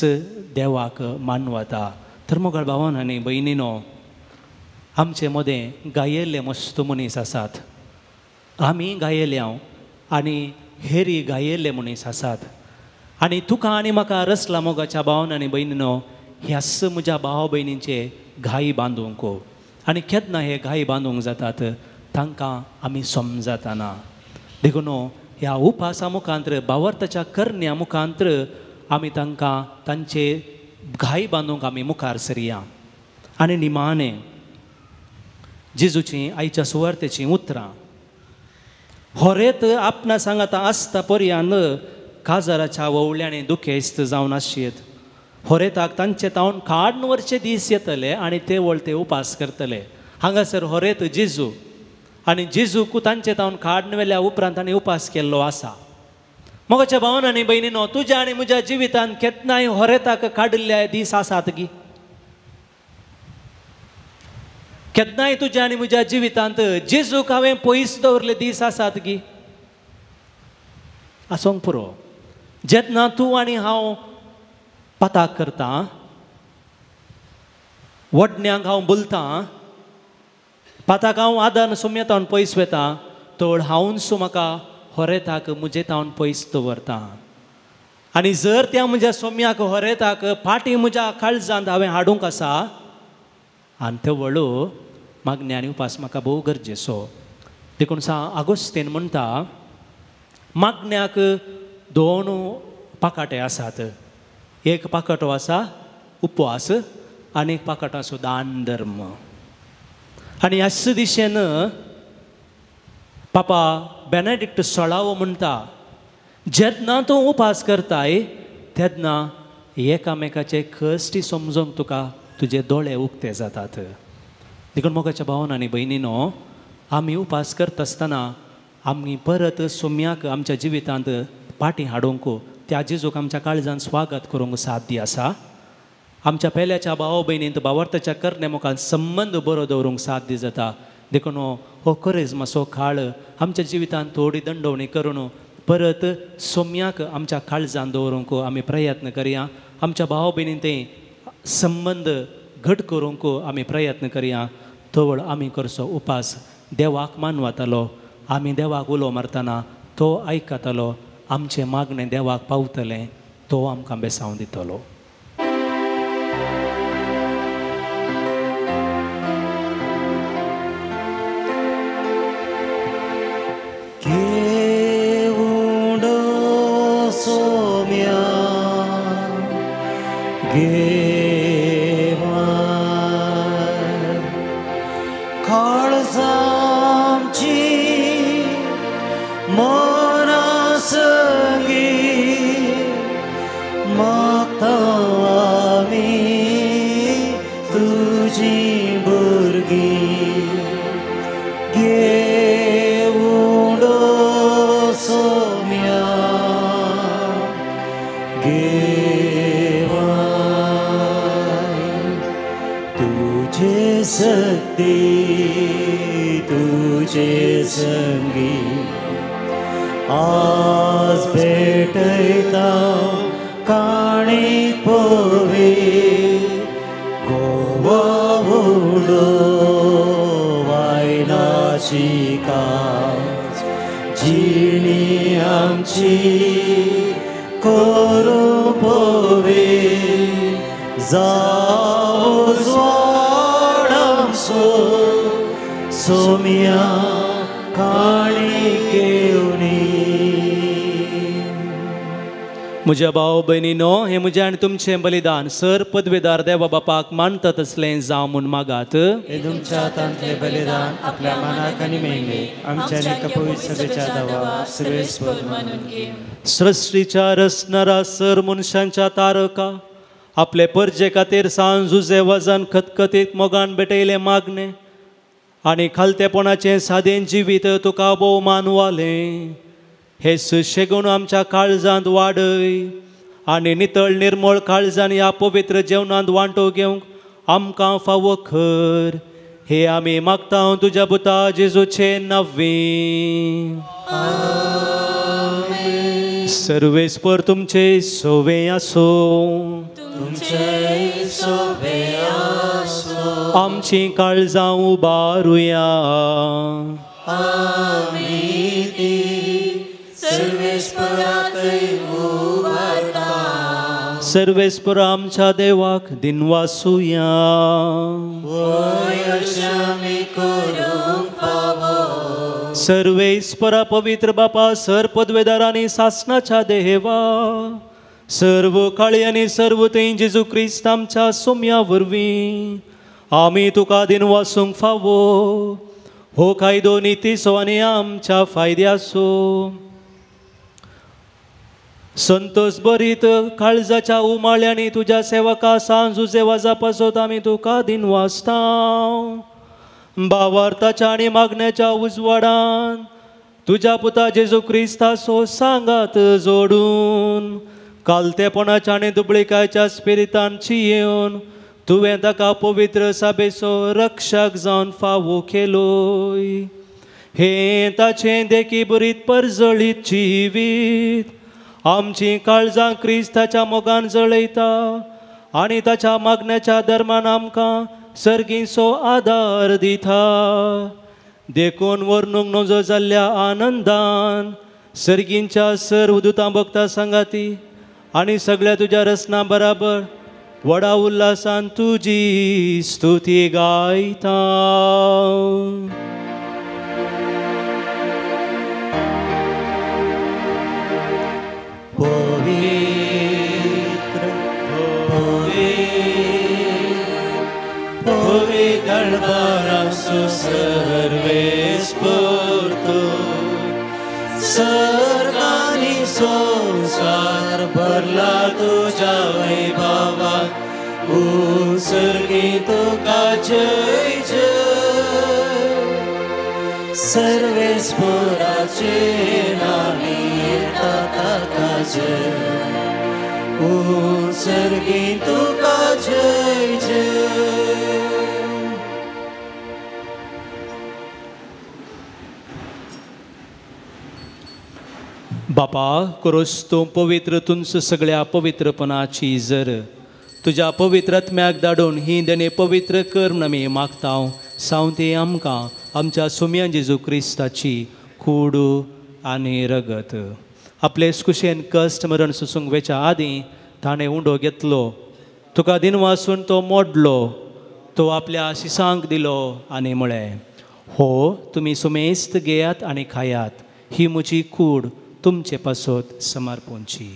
[SPEAKER 3] देवाक मानवता. तर मोगाळ भावान आनी भयणीनो, आमचे मदें गायेल्ले मस्त मनीस आसात. आमी गायेल्या आनी हेरी गायेल्ले मनीस आसात. आनी तुका आनी म्हाका रसला मोगाच्या भावान आनी भयणीनो, ह्याच म्हज्या भाव भयणींचे घाई बांदूंक आनी केन्ना हे घाई बांदूंक जातात तांकां आमी समजतना. देखून ह्या उपासा मुखांत्र भावार्थाच्या करण्या मुखांत्र आमी तांकां तांचे घाई बांदूंक आमी मुखार सरया. आनी निमाणें जेजूची आयच्या सुवार्थेची उतरां होरेत आपणा सांगाता आसता पर्यान काजाराच्या ववळ्यांनी दुखेस्त जावन आशियेत. होरेताक तांचे तावन काडून व्हरचे दीस येतले आनी ते वळते उपास करतले. हांगासर होरेत जेजू आनी जेजूक तांचे तावन काडून व्हेल्या उपरांत ताणें उपास केल्लो आसा. मोगाच्या भावान आनी भयणीनो, तुज्या आनी म्हज्या जिवितांत केन्नाय होरेताक काडिल्ले दीस आसात गी? केन्नाय तुज्या आनी म्हज्या जिवितांत जेजूक हांवें पयस दवरले दीस आसात गी? आसूंक पुरो. जेन्ना तूं आनी हांव पाताक करता, वडण्यांक हांव बुलतां, पाताक हांव आदान सुमयेतावन पयस वेता, तोड हांवूनसू म्हाका होरेताक म्हजे तावन पयस दवरता. आनी जर त्या म्हज्या सोम्याक होरेताक फाटीं म्हज्या काळजांत हांवें हाडूंक आसा, आनी ते वळू मागणी आनी उपास म्हाका भोव गरजेचो. देखून आगोस्तीन म्हणटा, मागण्याक 2 पाकाटे आसात. एक पाकटो आसा उपवास आनी एक पाकटो आसा दान धर्म. आनी ह्याच दिशेन पापा बेनेडिक्ट 16 म्हणटा, जेन्ना तूं उपास करताय तेन्ना एकामेकाचे कश्टी समजूंक तुका तुजे दोळे उक्ते जातात. देखून मोगाच्या भावान आनी भयणीनो, आमी उपास करता आसतना आमी परत सोम्याक आमच्या जिवितांत फाटीं हाडूंक, त्या जेजूक आमच्या काळजांत स्वागत करूंक साध्य आसा. आमच्या पेल्याच्या भाव भयणींत भावार्थाच्या करण्या मुखार संबंद बरो दवरूंक साध्य जाता. देखून हो करिज्माचो काळ आमच्या जिवितांत थोडी दंडवणी करून परत सोम्याक आमच्या काळजांत दवरूंक आमी प्रयत्न करया. आमच्या भाव भयणींत ते संबंद घट करूंक आमी प्रयत्न करया. तवळ आमी करचो उपास देवाक मानवतालो. आमी देवाक उलो मारतना तो आयकतालो. आमचे मागणें देवाक पावतलें, तो आमकां बेसांव दितलो.
[SPEAKER 1] सोम्या काळजांची मना संगी मागता आमी तुजी भुरगीं. घेवून सोम्या तुझे शक्ती तुझे संगी आज भेटयता काणी पोवे गोवा उडो वायनाची काज जिणी आमची करू पोवे जाओ स्वाडमसो सोम्या काणी घेवनी.
[SPEAKER 3] म्हज्या भाव भयणीनो, हे म्हजें आनी तुमचें बलिदान सर पदवेदार देवा बापाक मानता तसलें जावं म्हूण मागात.
[SPEAKER 1] हे तुमच्या हातांतलें बलिदान आपल्या मनाक आनी मेंगे आमच्या पवित्र सभेच्या दावा सर्वेस्पर मानून घे.
[SPEAKER 3] सृश्टीच्या रचणारा सर मनशांच्या तारका आपले परजे खातीर सांज झुजे वजन खतखतीत मोगान भेटयले मागणे आनी खालतेपणाचें सादें जिवीत तुका भोव मानवालें. हे सुशेगून आमच्या काळजांत वाडय आनी नितळ निर्मळ काळजान ह्या पवित्र जेवणांत वांटो घेवंक आमकां फावो कर. हे आमी मागता तुज्या पुता जेजूचे नव्वे. सर्वेस्पर तुमचे सोवे आसो. आमची काळजां उबारुया. सर्वेस्पर आमच्या देवाक दिनवासुया. सर्वेस्परा पवित्र बापा सर पदवेदार आनी सासणाच्या देवा सर्व काळी आनी सर्व तें जेजू क्रिस्त आमच्या सोम्या वरवीं आमी तुका दिनवासूंक फावो. हो कायदो नितीसो आनी आमच्या फायद्याचो. संतोष बरीत काळजाच्या उमाळ्यांनी तुज्या सेवका सांज उजेवा जापासोत आमी तुका दिनवासता. भावार्थाच्या आनी मागण्याच्या उजवाडान तुज्या पुता जेजू क्रिस्ताचो सांगात जोडून कालतेपणाच्या आनी दुबळीकायच्या स्पिरितान चियेवन तुवें ताका पवित्र साबेचो रक्षक जावन फावो केलोय. हे ताचें देखी बरीत परजळीत जिवीत आमची काळजां क्रिस्ताच्या मोगान जळयता आनी ताच्या मागण्याच्या धर्मान आमकां सर्गीचो आदार दिता. देखून वर्णूंक नजो जाल्ल्या आनंदान सर्गींच्या सर्व दुतां भक्तां सांगाती आनी सगळ्या तुज्या रसना बराबर व्हडा उल्हासान तुजी स्तुती गायता.
[SPEAKER 1] सर्गानी संसार भरला तुझ्या वैभवा सर्गी तुका जय जय. सर्वेस्पराचे नामी ताका जय सर्गी तुका जय जय.
[SPEAKER 3] बापा करोस तूं पवित्र तुंच सगळ्या पवित्रपणाची जर तुज्या पवित्रत्म्याक धाडून ही देणे पवित्र कर म्हूण आमी मागता. सावते आमकां आमच्या सोम्या जेजू क्रिस्ताची कूड आनी रगत. आपले कुशेन कश्ट मरण सुसूंक वेच्या आदीं ताणें उंडो घेतलो. तुका दिनवासून तो मोडलो. तो आपल्या शिसांक दिलो आनी म्हळें, हो तुमी सुमेस्त घेयात आनी खायात. ही म्हजी कूड तुमचे पासत समर्पूंची.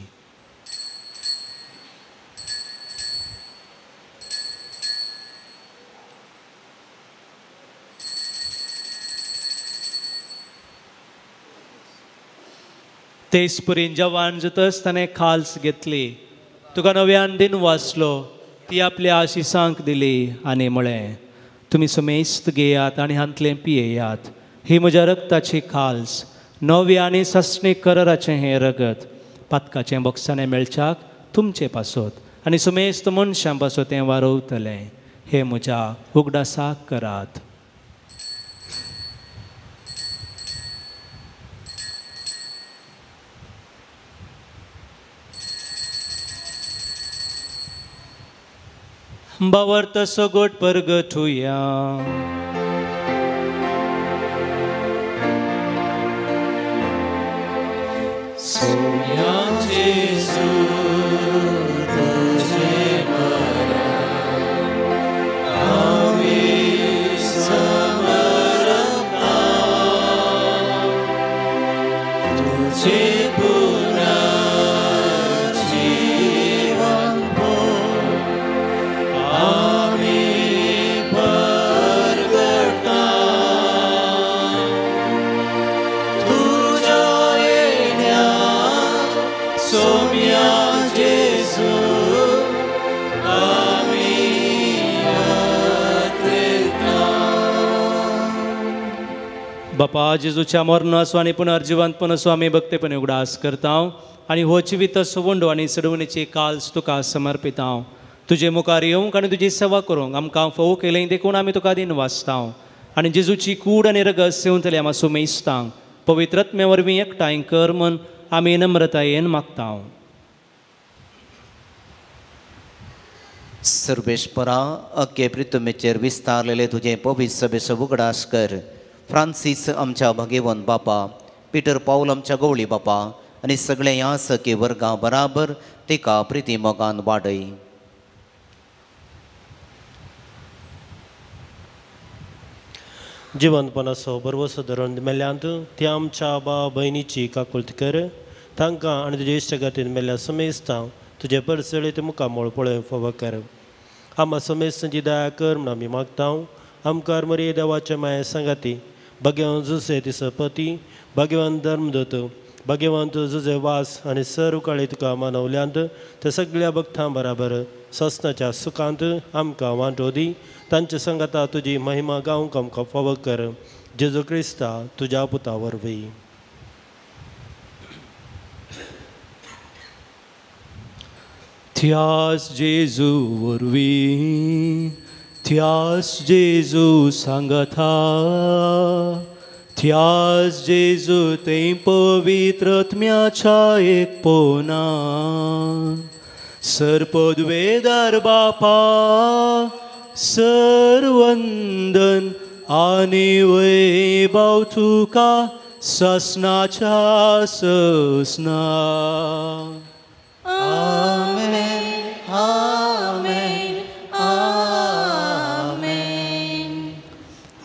[SPEAKER 3] तेच परीन जवान जतस ताणें खाल्स घेतली. तुका नव्यान दिन वाचलो. ती आपल्या आशिसांक दिली आनी म्हळें, तुमी सुमेस्त घेयात आनी हांतलें पियेयात. ही म्हज्या रक्ताची खाल्स नवे आनी सस्णीक कराराचें हें रगत पातकाचें बॉक्सांनी मेळच्याक तुमचे पासत आनी सुमेस्त मनशां पासत तें वारोवतलें. हे म्हज्या उगडासाक करात. बावर्त सोगोट परगटुया.
[SPEAKER 1] सोम्या जेजू तुझे आमी समर्पणा तुझे पुनर्जीवन आमी परगटा तुझ्या सोम्या जेजू आमी
[SPEAKER 3] बापा जेजूच्या मरणाचो आनी पुनर्जिवंतपणाचो आमी भक्तीपणे उगडास करता आनी हो जिविताचो वंडो आनी सडवणीची काल्स तुका समर्पिता तुजे मुखार येवंक आनी तुजी सेवा करूंक आमकां फोव केलें देखून आमी तुका दिन वाचता आनी जेजूची कूड आनी रगत सेवतले आमी सुमेजता पवित्रत्मे वरवीं एकठांय कर म्हूण आमी नम्रतायेन मागता.
[SPEAKER 5] सर्वेश्वरा अख्खे पृथ्वीचेर विस्तारलेले तुझे पवित्र सभेचो उगडास कर. फ्रांसीस आमच्या भगेवन बापा, पिटर पाऊल आमच्या गवळी बापा आनी सगळे ह्या सखे वर्गां बराबर तिका प्रिती मोगान वाडय.
[SPEAKER 6] जिवंतपणाचो बरवसो धरून मेल्यांत त्या आमच्या भाव भयणीची काकुळट कर. तांकां आनी तुजे इश्टगतीन मेल्ल्या समेस्तां तुजे परसळीत मुखामोळ पळय फोव कर. आम्हा समेस्तांची दया कर म्हूण आमी मागता. आमकां मरे देवाचे माये सांगाती भगवान जुसे तिचो पती, भगवान धर्मदूत, भगवंत जुजे वास आनी सर्व काळी तुका मानवल्यांत त्या सगळ्या भक्तां बराबर ससनाच्या सुखांत आमकां वांटो दी. तांच्या संगता तुजी महिमा गावंक आमकां फावो कर. जेजू क्रिस्ता तुज्या पुता वरवीं.
[SPEAKER 3] त्याच जेजू वरवीं त्याच जेजू सांगता त्याच जेजू ते पवित्रत्म्याच्या एकपणान सर्पद्वेदार बापा सर्वंदन आनी वैभव तुका ससनाच्या ससना.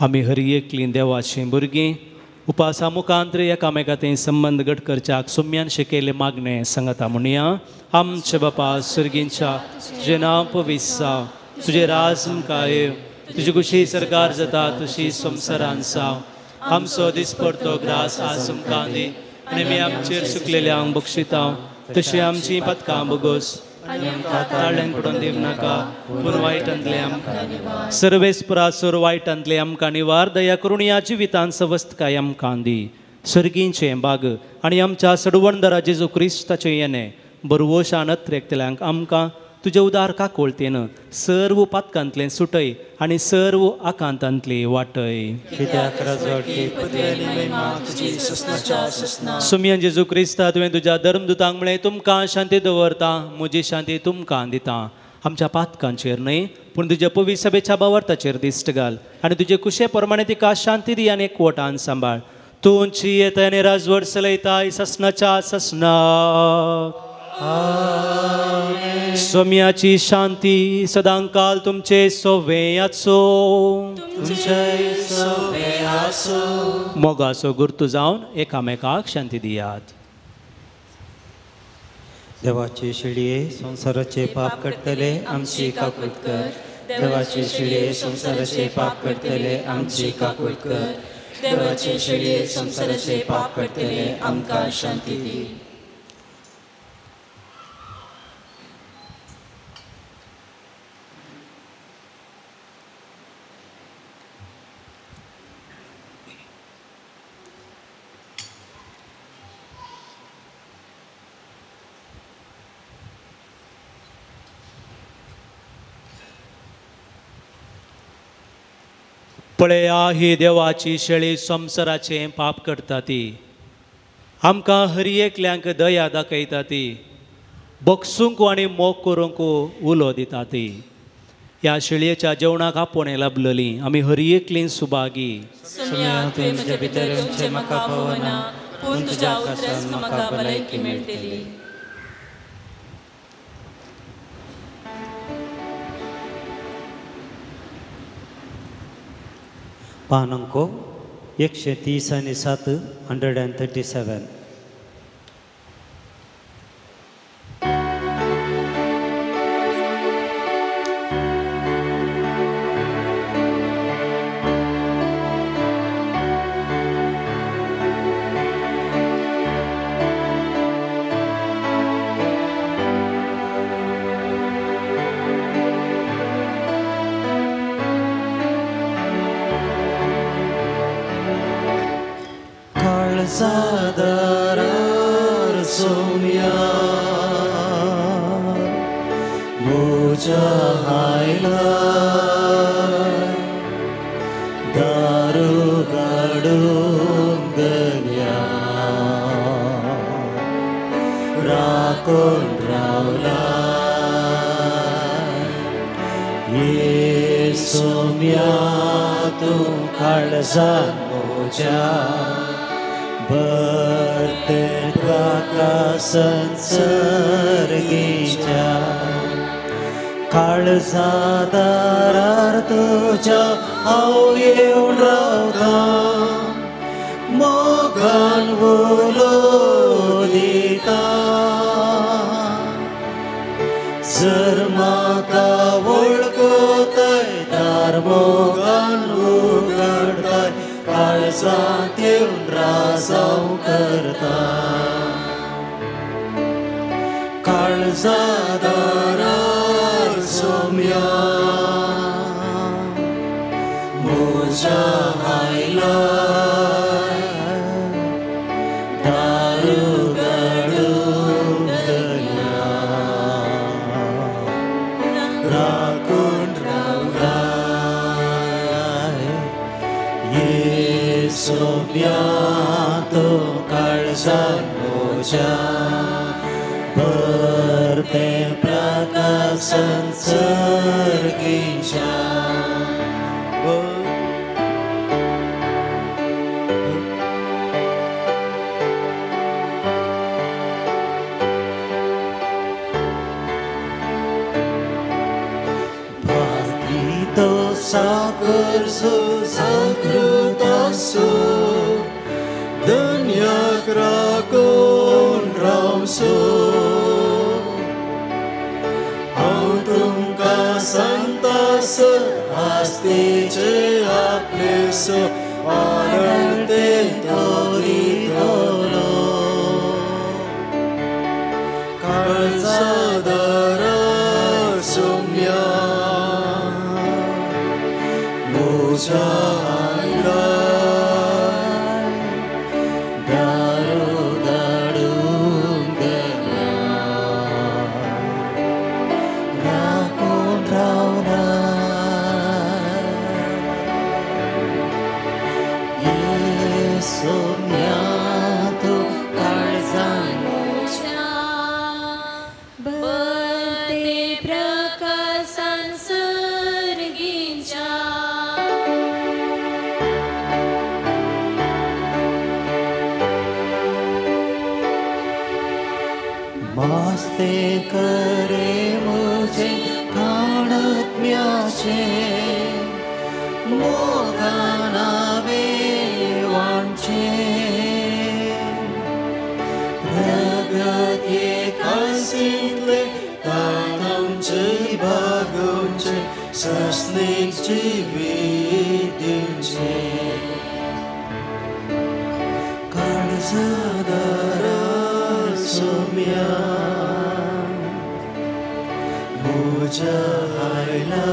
[SPEAKER 3] आमी हर एकलीं देवाचीं भुरगीं उपासा मुखांतर एकामेकांत संबंध घट करच्याक सुम्यान शिकयले मागणे सांगता म्हणया. आमचे बापा सर्गींच्या तुजें नांव पवित्र जावं, तुजें राज मुखार येव, तुजी कुशी सरकार जाता तशी संवसारांत जावं. आमचो दिसपडतो ग्रास आज आमकां दी आनी आमी आमचेर सुकलेल्यांक बक्षिता तशी आमची पथकां बोगोस आनी आमकां ताळ्यान पडोवन दिवं नाका पूण वायटांतले आमकां सर्वेस्परासोर वायटांतले आमकां निवार. दया करून ह्या जिवितांत सवस्तकाय आमकां दी. सर्गींचें बाग आनी आमच्या सडवणदारा जेजू क्रिस्ताचें येणें बरवोशान नत्रेकतल्यांक आमकां तुज्या उदार काकोळतेन सर्व पातकांतलें सुटय आनी सर्व आकांतांतली वाटय. सुमयन जेजू क्रिस्ता तुवें तुज्या धर्मदुतांक म्हळें तुमकां शांती दवरता, म्हजी शांती तुमकां दिता. आमच्या पातकांचेर न्हय पूण तुज्या पवित्र सभेच्या बावर्ताचेर दिश्ट घाल आनी तुजे कुशे प्रमाणे तिका शांती दी आनी एकवटान सांबाळ. तुमची येताय आनी राजवट चलयताय ससनाच्या ससना. सोम्याची शांती सदांकाल तुमचे सोवे आसो. मोगाचो गुर्तू जावन एकामेकाक शांती दियात.
[SPEAKER 1] देवाचे शिडये संसाराचे पाप कटतले आमची काकुळट कर. देवाचे शिडये संसाराचे पाप कटतले आमची काकुळट कर. देवाचे शिडये संसाराचे पाप कटतले आमकां शांती दी.
[SPEAKER 3] पळया ही देवाची शेळी संवसाराचें पाप करता ती. आमकां हर एकल्यांक दया दाखयता ती. बक्षूंक आनी मोग करूंक उलो दिता ती. ह्या शेळयेच्या जेवणाक आपोणे लाभलेलीं आमी हर एकलीं सुभागी.
[SPEAKER 2] तुवें म्हजे भितर येवचें म्हाका फावना पूण तुज्या उतरास म्हाका भलायकी मेळटली.
[SPEAKER 1] पानांको 130 आणि 7 137. मोजा हायला दारू गाडून गल्या राखून रावला ये सोम्या तू काळजान मोजा भरते प्रकाशन सर्गीच्या काळजादारार तुझ्या हांव येवन रावता मोगान उलो दिता जर म्हाका वळखताय दार मोगान उगडताय काळजांत येवन राजाव करता काळजादारार सोम्या मोजा हायला दारू गाडून गल्या राखून रावलाय ये सोम्या तो काळजान मोजा भरते प्रकाशन सर्गीच्या तो सागर सो जागृत असो दुनियाक राखून रावसो हांव तुमकां सांगतास आस्तेचे आपलेसो आनंदे दवरितलो काळजादारार सोम्या मोजा हायला दारू गाडून गल्या राखून रावला ये सोम्या तू काळजान
[SPEAKER 2] मोजा भरते प्रकाशन सर्गीच्या
[SPEAKER 1] मस्ते करे मुझे खाणत म्याचे मोगानावे वांचे रगत ये कासितले तानमचे भागोंचे सस्नेक जीवितींचे काळजादारार सोम्या मोजा हायला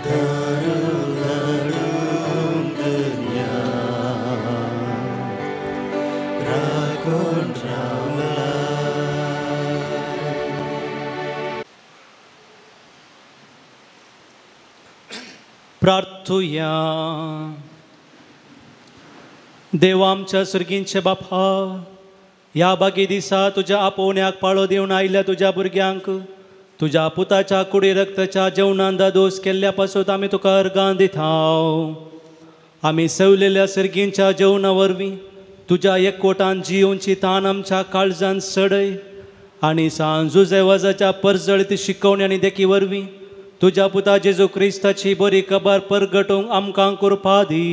[SPEAKER 1] दारू गाडून गल्या राखून रावला
[SPEAKER 3] प्रार्थुया देवा आमच्या सर्गींचे बापा ह्या बागे दिसा तुज्या आपोवण्याक पाळो दिवन आयिल्ल्या तुज्या भुरग्यांक तुज्या पुताच्या कुडी रक्ताच्या जेवणान दोस केल्ल्या पासून आमी तुका अर्गां दिताव आमी सवलेल्या सर्गींच्या जेवणा वरवीं तुज्या एकवटान जियोवची तान आमच्या काळजान सडय आनी सांजुजे वजाच्या परजळीत शिकवणी देखी वरवीं तुज्या पुता जेजू क्रिस्ताची बरी खबर परगटूंक आमकां कृपा दी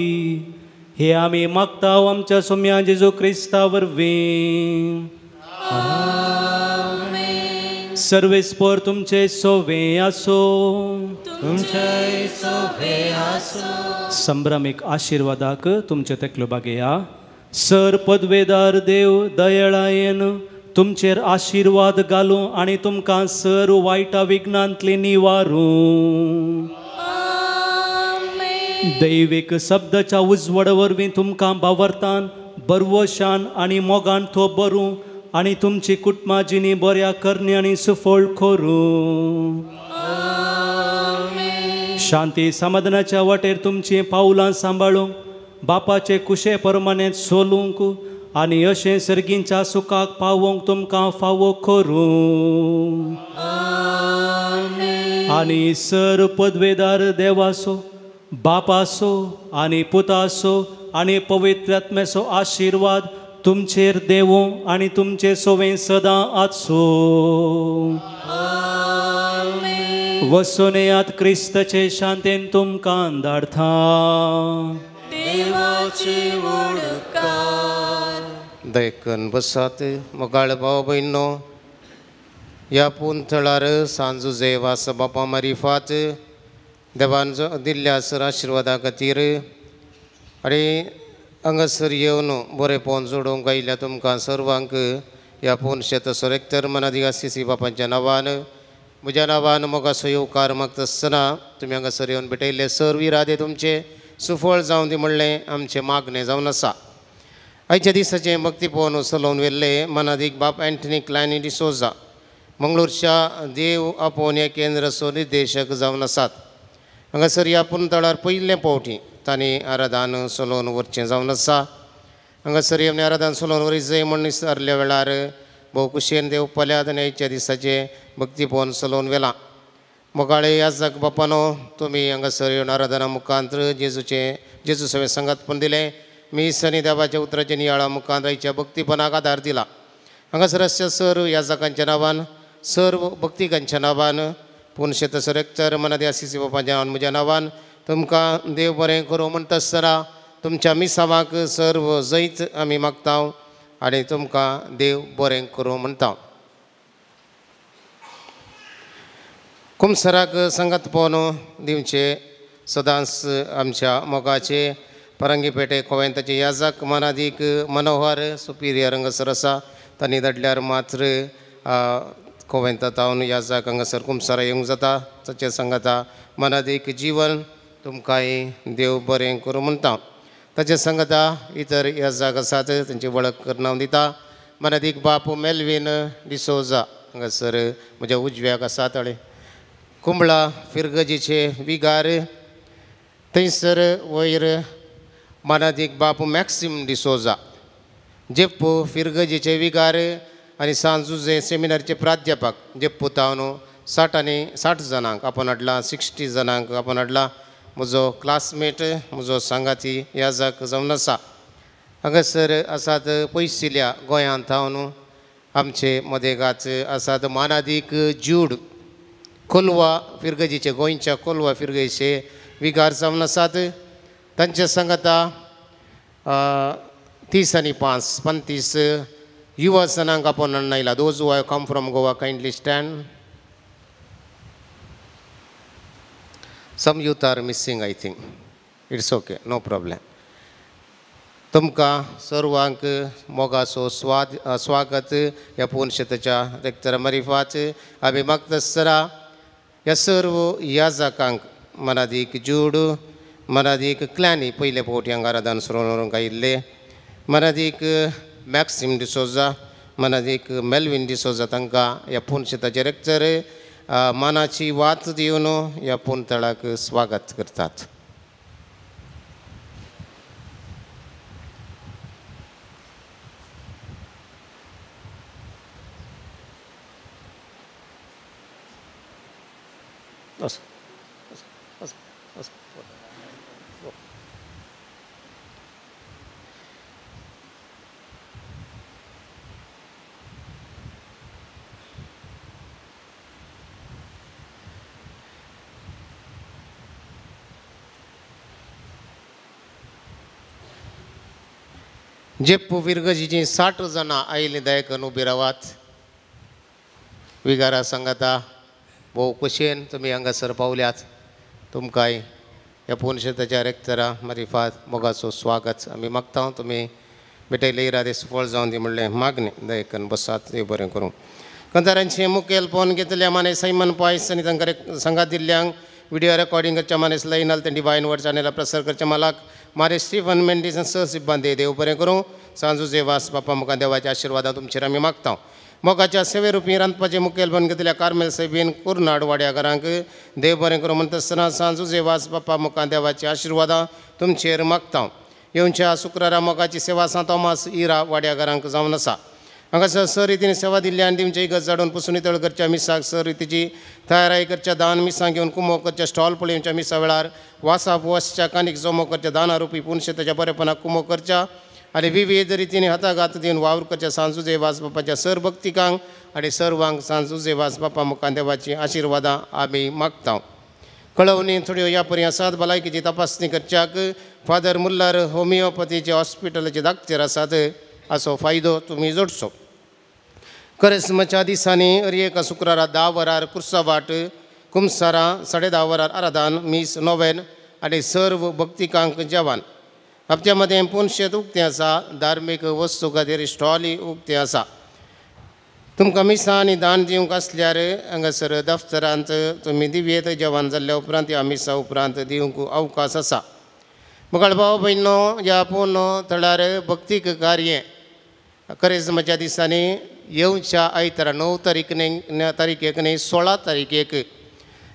[SPEAKER 3] हे आमी मागताव आमच्या सोम्या जेजू क्रिस्ता वरवीं सर्वेस्पर तुमचे सोवे आसो
[SPEAKER 1] तुमचे सोवे आसो
[SPEAKER 3] संभ्रमिक आशिर्वादाक तुमचे तेकलो बागेया सर पदवेदार देव दयाळायेन तुमचेर आशिर्वाद घालूं आनी तुमकां सर वायटा विघ्नांतली निवारूं दैवीक शब्दाच्या उजवड वरवीं तुमकां बावरतान बरवशान आनी मोगान तो बरूं आनी तुमची कुटुंबां जिणी बऱ्या करणी आनी सुफळ करूं. शांती समाधानाच्या वाटेर तुमची पावलां सांबाळूंक बापाचे कुशे प्रमाणे चलूंक आनी अशें सर्गींच्या सुखाक पावोवंक तुमकां फावो करूं. आनी सर पदवेदार देवाचो बापाचो आनी पुताचो आनी पवित्र आत्म्याचो आशिर्वाद तुमचेर देवो आनी तुमचे सोवें सदां आसो. वसोनेयात क्रिस्ताचे शांतेन तुमकां धाडटा.
[SPEAKER 7] देखून बसात मोगाळ भाव भयणो, ह्या पुंथळार सांजुजे वास बापा मारिफात देवान दिल्ल्या सर आशिर्वादा खातीर आनी हांगासर येवन बरेपण जोडूंक आयिल्ल्या तुमकां सर्वांक ह्या पुणशेत सोरेक्तर मनादी आशिसी बापाच्या नांवान म्हज्या नांवान मोगाचो येवकार मागता आसतना तुमी हांगासर येवन भेटयल्ले सर्व इरादे तुमचे सुफळ जावं दी म्हणलें आमचें मागणें जावन आसा. आयच्या दिसाचें भक्तीपण उचलून व्हेल्ले मनादीक बाप एंटनी क्लायनी डिसोजा मंगळूरच्या देव आपोवण्या केंद्राचो निर्देशक जावन आसात. हांगासर ह्या पुंतळार पयले फावटी तांणी आराधन चलोवन व्हरचें जावन आसा. हांगासर येवन आराधन चलोवन व्हरी जाय म्हण विचारल्या वेळार भोव खुशयेन देव पल्यात आनी आयच्या दिसाचें भक्तीपण चलोवन व्हेलां. मोगाळे याजक बापानो, तुमी हांगासर येवन आराधना मुखांतर जेजू सवें संगतपण दिलें. मीस आनी देवाच्या उतराच्या नियाळा मुखांत आयच्या भक्तीपणाक आदार दिला. हांगासर आसच्या सर्व याजकांच्या नांवान सर्व भक्तिकांच्या नांवान पुणशेत सोरेक्तर मनादी आशिसी बापाच्या नांवान म्हज्या नांवान तुमकां देव बरें करूं म्हणटा आसतना तुमच्या मिसावाक सर्व जैत आमी मागता आनी तुमकां देव बरें करूं म्हणटा. कुमसराक संगतपण दिवचे सदांच आमच्या मोगाचे परंगी पेटे कोवेंताचे याजक मनादीक मनोहर सुपिरियर हांगासर आसा. तांणी धाडल्यार मात्र कोवेंता तावन याजक हांगासर कुमसरा येवंक जाता. ताचे सांगता मनादीक जीवन तुमकांय देव बरें करूं म्हणटा. ताचे सांगता इतर याजक आसात तांची वळख नांव दिता. मनादीक बापू मेल्विन डिसोजा हांगासर म्हज्या उजव्याक आसा ताळे कुंबळा फिरगजीचे विगार. थंयसर वयर मनादीक बापू मॅक्सिम डिसोजा जेप्पू फिरगजीचे विगार आनी सांजुजे सेमिनारचे प्राध्यापक जेप्पू तावन 60 जाणांक आपण हाडला. 60 जाणांक आपण हाडला. म्हजो क्लासमेट म्हजो सांगाती याजक जावन आसा. हांगासर आसात पयसिल्या गोंयांत हांव आमचे मदेगाच आसात मनादीक जूड कोलवा फिरगजीचे गोंयच्या कोलवा फिरगजीचे विगार जावन आसात. तांचे सांगता 30 आनी 35 युवा जनांक आपण हाडून आयला. Those who have come from Goa kindly stand. Some youth are missing I think. It's okay, no problem. तुमकां सर्वांक मोगाचो स्वागत ह्या पुणशेताच्या रेक्तर मारिफात आमी मागता आसतना ह्या सर्व याजकांक मनादीक जूड मनादीक क्लॅनी पयले फावटी हांगा आराधन सुरू आयिल्ले. मनादीक मॅक्सिम डिसोजा मनादीक मेल्विन डिसोजा तांकां ह्या पुणशेताचे रेक्तर मानाची वात दिवन ह्या पुंतळाक स्वागत करतात. जेप्पू फिरगजीची 60 जाणां आयिल्ली दयेकन उबी रावात. विगारा सांगता भोव खोशयेन तुमी हांगासर पावल्यात. तुमकांय ह्या पुणशेताच्या रेक्तरा मारिफात मोगाचो स्वागत आमी मागता. तुमी भेटयले इरादे सफळ जावन दी म्हणलें मागणें दयेकन बसात. देव बरें करूं. कंतारांचें मुखेलपण घेतल्या माने सैमन पॉयस आनी तांकां संगात दिल्ल्यांक व्हिडिओ रेकॉर्डिंग करच्या माने लायनाल ते डिवायन वर्ड चॅनला प्रसार करच्या मालाक मारे स्टीफन मेंडीस सह सिब्बंदी देव बरें करूं सांजू जेवास बापा मुखार देवाच्या आशिर्वादां तुमचेर आमी मागता मोगाच्या सेवे रुपी रांदपाचें मुखेलपण घेतल्या कार्मेल साहेबीन कुर्नाड वाड्याकारांक देव बरें करूं म्हणटा आसतना सांजू जेवास बापा मुखार देवाची आशिर्वादां तुमचेर मागता येवच्या शुक्रारा मोगाची सेवा सा तोमास इरा वाड्याकारांक जावन आसा हांगासर स रितीन सेवा दिल्ली आनी दिवचे इगत जाडून पुसून नितळ करच्या मिसाक स रितीची तयाराई करच्या दान मिसां घेवन कुमो करच्या स्टॉल पळोवच्या मिसा वेळार वासा वसच्या कानीक जमो करच्या दाना रुपी पुणशेताच्या बरेपणाक कुमो करच्या आनी विविध रितीने हाताघात दिवन वावर करच्या सांजुजे वास बापाच्या सर भक्तिकांक आनी सर्वांक सांजुजे वास बापा मुखार देवाची आशिर्वादां आमी मागता कळवणी थोड्यो ह्या परी आसात भलायकेची तपासणी करच्याक फादर मुल्लार होमिओपॅथीचे हॉस्पिटलाचे दाखतेर आसात असो फायदो तुमी जोडचो करिस्माच्या दिसांनी एका शुक्रारा 10 वरार कुर्सावाट कुमसारा 10:30 वरार आराधन मीस नोवेन आनी सर्व भक्तिकांक जेवण हप्त्या मदें पुणशेत उक्तें आसा धार्मीक वस्तू खातीर स्टॉली उक्तें आसा तुमकां मिसां आनी दान दिवंक आसल्यार हांगासर दफ्तरांत तुमी दिव्येत जेवण जाल्ल्या उपरांत ह्या मिसा उपरांत दिवंक अवकाश आसा मुखार भाव भयणो ह्या पूर्ण थळार भक्तीक कार्य करिस्माच्या दिसांनी येवच्या आयतारा 9 तारीखेक न्ही 16 तारीखेक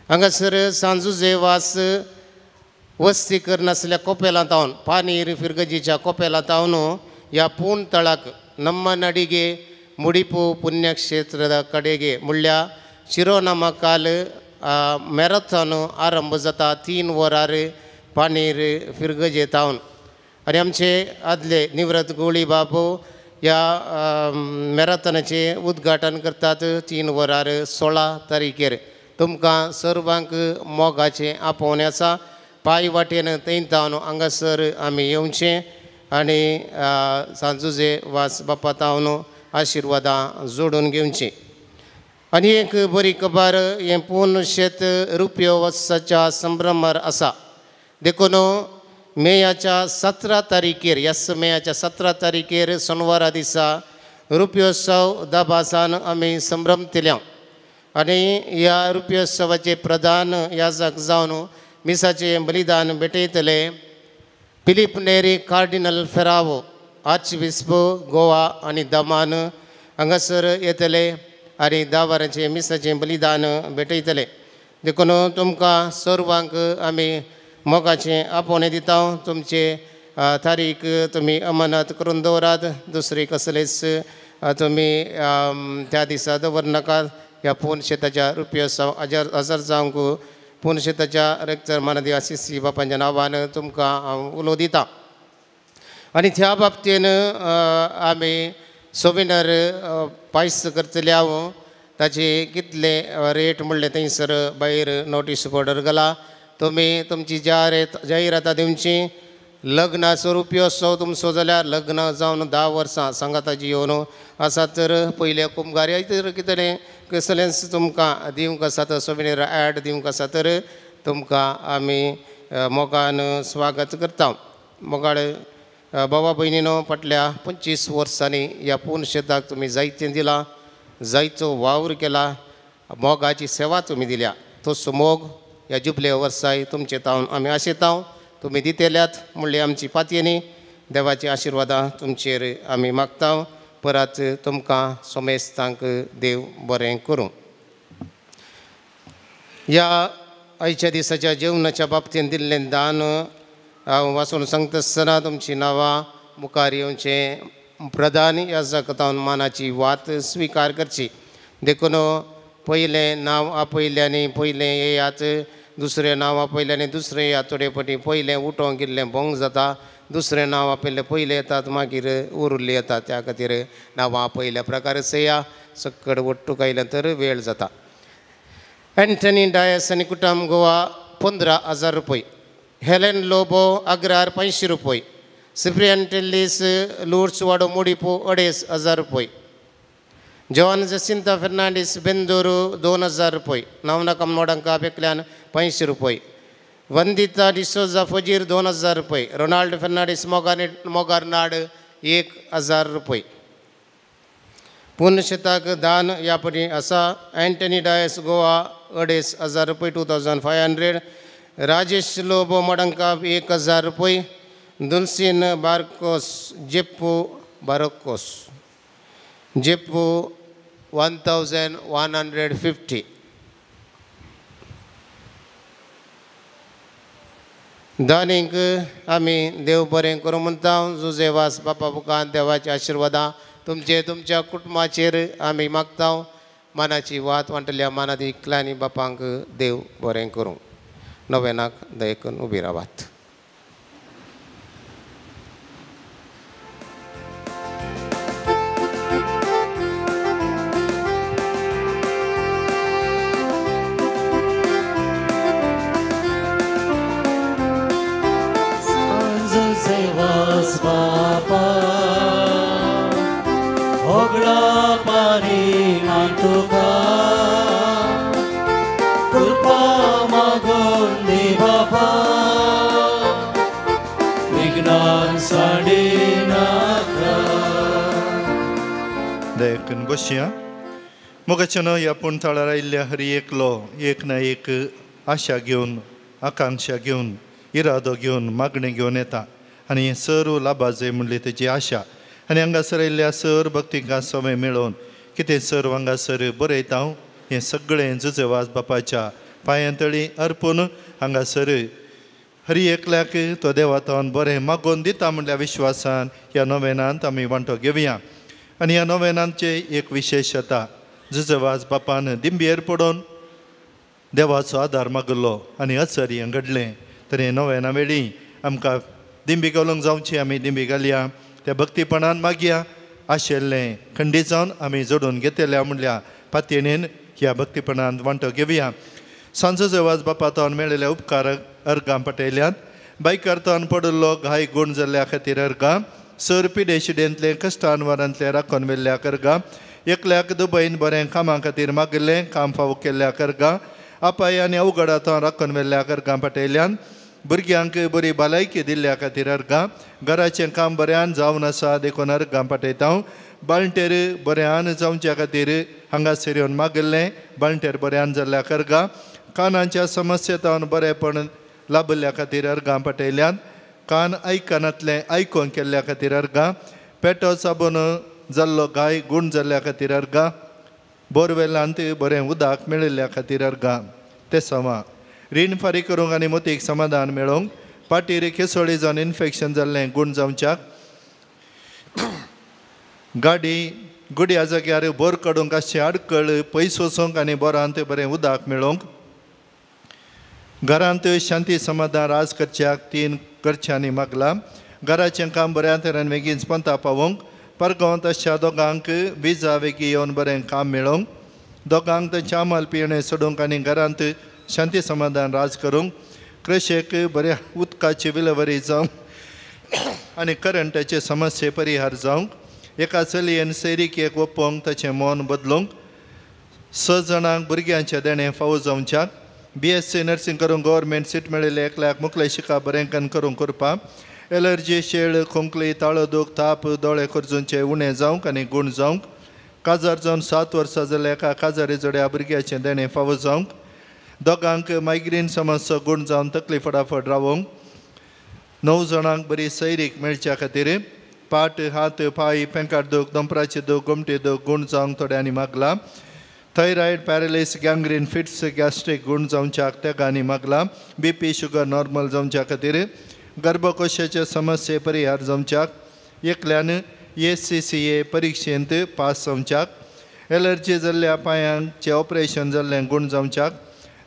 [SPEAKER 7] हांगासर सांजुजे वास वस्ती करनासल्या कोपेलांतावन पानीर फिरगजीच्या कोपेलांतावन ह्या पूर्ण तळाक नम्म नडिगे मुडिपू पुण्यक्षेत्र कडेगे म्हणल्या शिरोनामाकाल मॅरेथॉन आरंभ जाता 3 वरार पानीर फिरगजेतावन आनी आमचे आदले निवृत्त गोळी बाबू ह्या मॅरेथॉनाचे उद्घाटन करतात 3 वरार 16 तारीखेर तुमकां सर्वांक मोगाचें आपोवणें आसा पांय वाटेन थंयतावन हांगासर आमी येवचें आनी सांजुजे वास बापा तावन आशिर्वादां जोडून घेवचीं आनी एक बरी खबर हें पूर्ण शेत रुपयो वर्साच्या संभ्रमार आसा देखून मेयाच्या 17 तारीखेर ह्याच मेयाच्या 17 तारीखेर सोनवारा दिसा रुपयोत्सव दाबासान आमी संभ्रमतल्या आनी ह्या रुपयोत्सवाचे प्रधान याजक जावन मिसाचें बलिदान भेटयतले फिलीप नेरी कार्डिनल फेरावो आर्चबिस्प गोवा आनी दमान हांगासर येतले आनी 10 वरांचें मिसाचें बलिदान भेटयतले देखून तुमकां सर्वांक आमी मोगाचें आपोवणें दिता तुमचे तारीख तुमी अमानत करून दवरात दुसरी कसलेच तुमी त्या दिसा दवरनाकात ह्या पूर्ण शेताच्या रुपयोत्सव हजर जावंक पूर्ण शेताच्या रेक्टर मानदी आशिसी बापांच्या नांवान तुमकां हांव उलो दिता आनी त्या बाबतीन आमी सोविनर पायस करतले हांव ताचे कितले रेट म्हणले थंयसर भायर नोटीस बोर्डर घाला तुमी तुमची जाहिरातां दिवची लग्नाचो रुपयोत्सव तुमचो जाल्यार लग्न जावन 10 वर्सां सांगाताची येवन आसा तर पयले कुंभार तर कितें कसलेंच तुमकां दिवंक आसा तर सोविनीर ॲड दिवंक आसा तर तुमकां आमी मोगान स्वागत करता मोगाळ भावा भयणीनो फाटल्या 25 वर्सांनी ह्या पूर्ण शेताक तुमी जायतें दिलां जायतो वावर केला मोगाची सेवा तुमी दिल्या तोच मोग ह्या जुबले वर्साय तुमचे तावन आमी आशेता तुमी दितेल्यात म्हणली आमची पातयेनी देवाची आशिर्वादां तुमचेर आमी मागता परत तुमकां सोमेस्तांक देव बरें करूं ह्या आयच्या दिसाच्या जेवणाच्या बाबतींत दिल्लें दान हांव वाचून सांगता आसतना तुमची नांवां मुखार येवचें प्रधान याजक तावन मानाची वात स्विकार करची देखून पयलें नांव आपयल्यांनी पयलें येयात दुसरें नांव आपयल्यांनी दुसरें येयात थोडे फावटी पयलें उठोवंक गेल्लें भोंग जाता दुसरें नांव आपयल्लें पयलें येतात मागीर उरिल्लें येता त्या खातीर नांवां आपयल्या प्रकारच येया सक्कड वट्टूक आयलें तर वेळ जाता एंटनी डायस आनी कुटुंब गोवा 15,000 रुपये हेलेन लोबो अग्रार 500 रुपये सिप्रियन टेल्लीस लुड्स वाडो मोडिपो 2,500 रुपये जॉन जसिंता फेर्नांडीस बेंदूरू 2,000 रुपये नवनाकम नोडंका बेकल्यान 500 रुपये वंदिता डिसोजा फजीर 2,000 रुपये रोनाल्ड फेर्नांडीस मोगारनाड 1,000 रुपये पूर्ण शेताक दान ह्या पटी आसा एंटनी डायस गोवा 2,500 रुपये 2,500 राजेश लोबो मडंका 1,000 रुपये दुल्सिन बारकोस जेप्पो बारोकोस जेप्पो 1150. दानीक आमी देव बरें करूं म्हणटा. जुजेवास बापा बुकान देवाची आशिर्वादां तुमच्या कुटुंबाचेर आमी मागता. मानाची वात वांटल्या मानात इकलांनी बापांक देव बरें करूं. नवेनाक दयेकून उबी रावात.
[SPEAKER 3] Papa, ogla pani mantuka, kulpa magundi Papa, vignan sadinaka.
[SPEAKER 8] देखून बसया. मोगाच्यान ह्या पुणथळार आयिल्ल्या हरी एकलो एक ना एक आशा घेवन आकांक्षा घेवन इरादो घेवन मागणी घेवन येता. आनी हें सर्व लाभा जाय म्हणली तेजी आशा. आनी हांगासर आयिल्ल्या सर भक्तींका सवय मेळोवन कितें सर्व हांगासर बरयता हें सगळें जुजेवास बापाच्या पांयांतळी अर्पून हांगासर हरी एकल्याक तो देवातान बरें मागोवन दिता म्हणल्या विश्वासान ह्या नोवेनांत आमी वांटो घेवया. आनी ह्या नोवेनांतचे एक विशेशता जुजेवास बापान दिंबयेर पडोवन देवाचो आदार मागलो आनी हसर हें घडलें. तर हें नोवेना वेळी आमकां दिंबी घालूंक जावची. आमी दिंबी घालया त्या भक्तीपणान मागया. आशिल्लें खंडी जावन आमी जोडून घेतल्या म्हणल्या पातयेन ह्या भक्तीपणान वांटो घेवया. सांजो जेवास बापातान मेळिल्ल्या उपकाराक अर्गां पटयल्यात. बायकारतान पडलो घाय गूण जाल्ल्या खातीर अर्गां. सर पिडे शिडेंतले कश्टानवारांतले राखून वेल्ल्या अर्गां. एकल्याक दुबईन बरें कामां खातीर मागिल्लें काम फावो केल्ल्या अर्गां. आपाय आनी अवघडातान राखून वेल्ल्या अर्गां पटयल्यान. भुरग्यांक बरी भलायकी दिल्ल्या खातीर अर्गां. घराचें काम बऱ्यान जावन आसा देखून अर्गां पटयता. बाळंटेर बऱ्यान जावच्या खातीर हांगासर येवन मागिल्लें. बाळंटेर बऱ्यान जाल्ल्या अर्गां. कानाच्या समस्येतान बरेंपण लाभल्या खातीर अर्गां पटयल्यात. कान आयकनातलें आयकूंक केल्ल्या खातीर अर्गां. पेटो साबून जाल्लो गाय गूण जाल्ल्या खातीर अर्गां. बोरवेलांत बरें उदक मेळिल्ल्या खातीर अर्गां. ते सवा रीण फारीक करूंक आनी मोतीक समाधान मेळोवंक. पाटीर केसोळी जावन इन्फेक्शन जाल्लें गूण जावच्याक. गाडी गुड्या जाग्यार बोर काडूंक आसचें आडकळ पयस वचूंक आनी बोरांत बरें उदक मेळोवंक. घरांत शांती समाधान राज करच्याक 3 घरच्यांनी मागलां. घराचें काम बऱ्या तरेन बेगीन पंता पावोवंक. परगांव तशा दोगांक विजा वेगी येवन बरें काम मेळोवंक. दोगांक तेंच्या आमाल पियेणें सोडूंक आनी घरांत शांती समाधान राज करूंक. कृशेक बऱ्या उदकाची विलेवारी जावंक आनी करंटाचे समस्ये परिहार जावंक. एका चलयेन सैरीक एक ओपोवंक ताचें मोन बदलूंक. 6 जाणांक भुरग्यांचे देणें फावो जावच्याक. BSc नर्सींग करूंक गव्हर्मेंट सीट मेळिल्ले एकल्याक मुखले शिका बरेंकन करूंक करपा. एलर्जी शेळ खोंकली ताळो दूख ताप दोळे खर्जूंचे उणें जावंक आनी गूण जावंक. काजार जावन 7 वर्सां जाल्या एका काजारी जोड्या भुरग्याचें देणें फावो जावंक. दोगांक मायग्रेन समस्या गूण जावन तकली फटाफट रावोवंक. 9 जाणांक बरी सैरीक मेळच्या खातीर. पाट हात पाय पेंकाट दूख दोंपराचें दूख गोमटे दूख गूण जावंक थोड्यांनी मागलां. थायरॉयड पॅरालीस गँग्रीन फिट्स गॅस्ट्रीक गूण जावच्याक तेगांनी मागलां. BP शुगर नॉर्मल जावच्या खातीर. गर्भकोशाचे समस्ये परिहार जावच्याक. एकल्यान ACCA परिक्षेंत पास जावच्याक. एलर्जी जाल्ल्या पांयांचे ऑपरेशन जाल्लें गूण जावच्याक.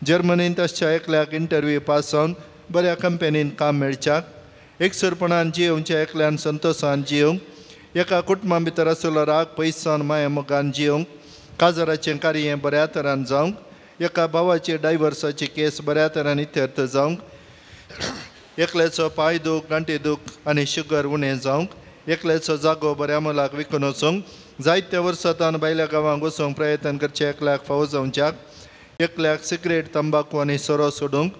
[SPEAKER 8] जर्मनींत आसच्या एकल्याक इंटरव्यू पास जावन बऱ्या कंपनींत काम मेळच्याक. एकसुरपणान जियोवच्या एकल्यान संतोशान जियोवंक. एका कुटुंबा भितर आसलो राग पयस जावन माया मोगान जियोवंक. काजाराचें कार्य बऱ्या तरान जावंक. एका भावाची डायवर्साची केस बऱ्या तरान इत्यर्थ जावंक. एकल्याचो पाय दूख गांठी दूख आनी शुगर उणें जावंक. एकल्याचो जागो बऱ्या मोलाक विकून वचूंक. जायत्या वर्सांतान भायल्या गांवांक वचूंक प्रयत्न करचे एकल्याक फावो जावच्याक. एकल्याक सिगरेट तंबाखू आनी सोरो सोडूंक.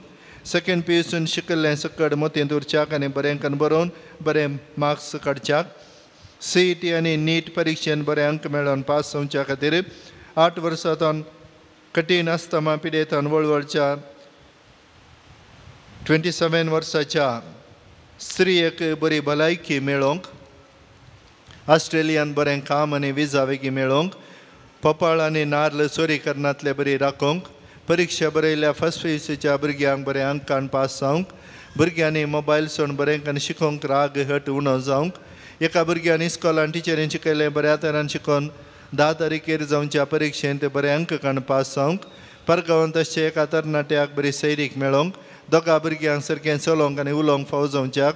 [SPEAKER 8] सेकंड PUCन शिकिल्लें सकड मोतींत उरच्याक आनी बरेंकन बरोवन बरें मार्क्स काडच्याक. CET आनी नीट परिक्षेन बरे अंक मेळोवन पास जावच्या खातीर. 8 वर्सांतान कठीण अस्थमा पिडेतान वळवळच्या 27 वर्साच्या स्त्रियेक बरी भलायकी मेळोवंक, ऑस्ट्रेलियान बरें काम आनी विजा बेगी मेळोवंक, पोपाळ आनी नाल्ल चोरीकरणांतले बरी राखोवंक, परीक्षा बरयल्या फर्स्ट PUCच्या भुरग्यांक बरें अंकान पास जावंक, भुरग्यांनी मोबायल सोडून बरें करून शिकोवंक राग हट उणो जावंक, एका भुरग्यान इस्कॉलान टिचरीन शिकयलें बऱ्या तरान शिकोवन 10 तारीखेर जावच्या परीक्षेंत बरें अंक काडून पास जावंक, परगांवांत तशें एका तरणाट्याक बरी सैरीक मेळोवंक, दोगा भुरग्यांक सारकें चलोवंक आनी उलोवंक फाव जावच्याक,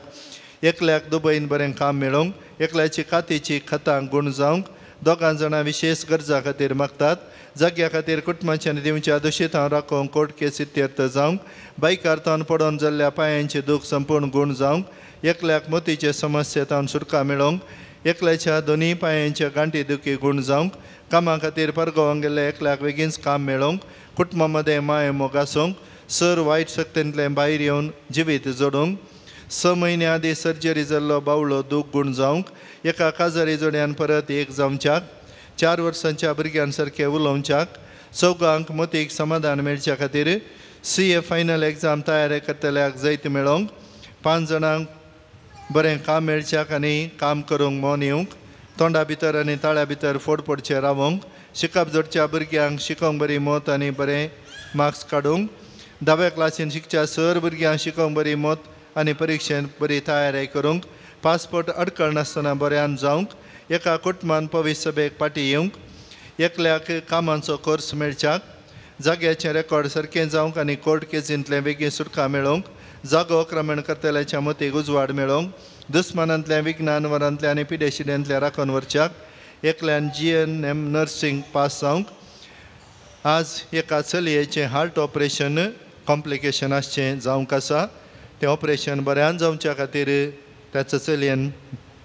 [SPEAKER 8] एकल्याक दुबईन बरें काम मेळोवंक, एकल्याची कातीची खतांक गूण जावंक, दोगां जाणां विशेष गरजा खातीर मागतात, जाग्या खातीर कुटुंबाच्यान दिवच्या दुशीत हांव राखोवंक कोर्ट केस इत्यर्थ जावंक, बायकार तावन पडोवन जाल्ल्या पांयांचे दूख संपूर्ण गूण जावंक, एकल्याक मोतीचे समस्येंतावन सुटका मेळोवंक, एकल्याच्या दोनी पांयांच्या गांठी दुखी गूण जावंक, कामा खातीर परगांवांक गेल्ल्या एकल्याक बेगीनच काम मेळोवंक, कुटुंबा मदें माय मोग आसूंक, सर वायट शक्तींतल्यान भायर येवन जिवीत जोडूंक, 6 म्हयन्या आदीं सर्जरी जाल्लो बावळो दूख गूण जावंक, एका काजारी जोड्यान परत एक जावच्याक, 4 वर्सांच्या भुरग्यां सारकें उलोवच्याक, चौगांक मोतीक समाधान मेळच्या खातीर CA फायनल एग्जाम तयार करतल्याक जैत मेळोवंक, 5 जाणांक बरें काम मेळच्याक आनी काम करूंक मोन येवंक, तोंडा भितर आनी ताळ्या भितर फोड पडचे रावंक, शिकप जोडच्या भुरग्यांक शिकोवंक बरी मोत आनी बरें मार्क्स काडूंक, 10व्या क्लासीन शिकच्या सर भुरग्यांक शिकोवंक बरी मोत आनी परीक्षेंत बरी तयारी करूंक, पासपोर्ट अडकळ नासतना बऱ्यान जावंक, एका कुटुंबान पवीस सभेक फाटी येवंक, एकल्याक कामांचो कोर्स मेळच्याक, जाग्याचें रेकॉर्ड सारकें जावंक आनी कोर्ट केसींतलें बेगीन सुटका मेळोवंक, जागो क्रमण करतल्याच्या मतीक उजवाड मेळोवंक, दुस्मानांतल्या विज्ञान वरांतल्या आनी पिडेशिड्यांतल्या राखून व्हरच्याक, एकल्यान GNM नर्सिंग पास जावंक. आज एका चलयेचें हार्ट ऑपरेशन कॉम्प्लिकेशन आसचें जावंक आसा. तें ऑपरेशन बऱ्यान जावच्या खातीर त्याच्या चलयेन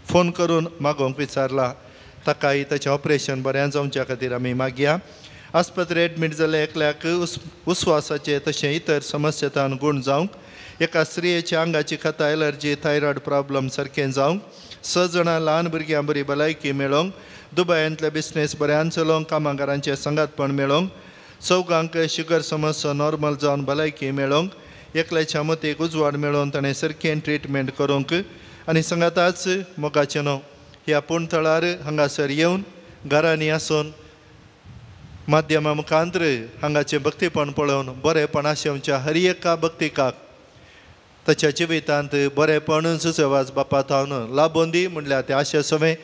[SPEAKER 8] फोन करून मागोवंक विचारला. ताकाय ताचें ऑपरेशन बऱ्यान जावच्या खातीर आमी मागया. आस्पत्रे एडमीट जाल्ल्या एकल्याक उस्वासाचे तशें इतर समस्येतान गूण जावंक, एका स्त्रियेच्या आंगाची खाता एलर्जी थायरॉयड प्रॉब्लम सारकें जावंक, 6 जाणां ल्हान भुरग्यां बरी भलायकी मेळोवंक, दुबयांतले बिझनेस बऱ्यान चलोवंक, कामगारांचें संगातपण मेळोवंक, 4गांक शुगर समस्या नॉर्मल जावन भलायकी मेळोवंक, एकल्याच्या मतीक उजवाड मेळोवन ताणें सारकें ट्रिटमेंट करूंक आनी सांगाताच मोगाचें न्हू. ह्या पुणथळार हांगासर येवन घरांनी आसून माध्यमा मुखांतर हांगाचें भक्तीपण पळोवन बरेपण आशेवच्या हर एका भक्तिकाक ताच्या जिवितांत बरेपण सुसेवाज बापा थावन लाबोवन दी म्हणल्यार ते आशे सवे.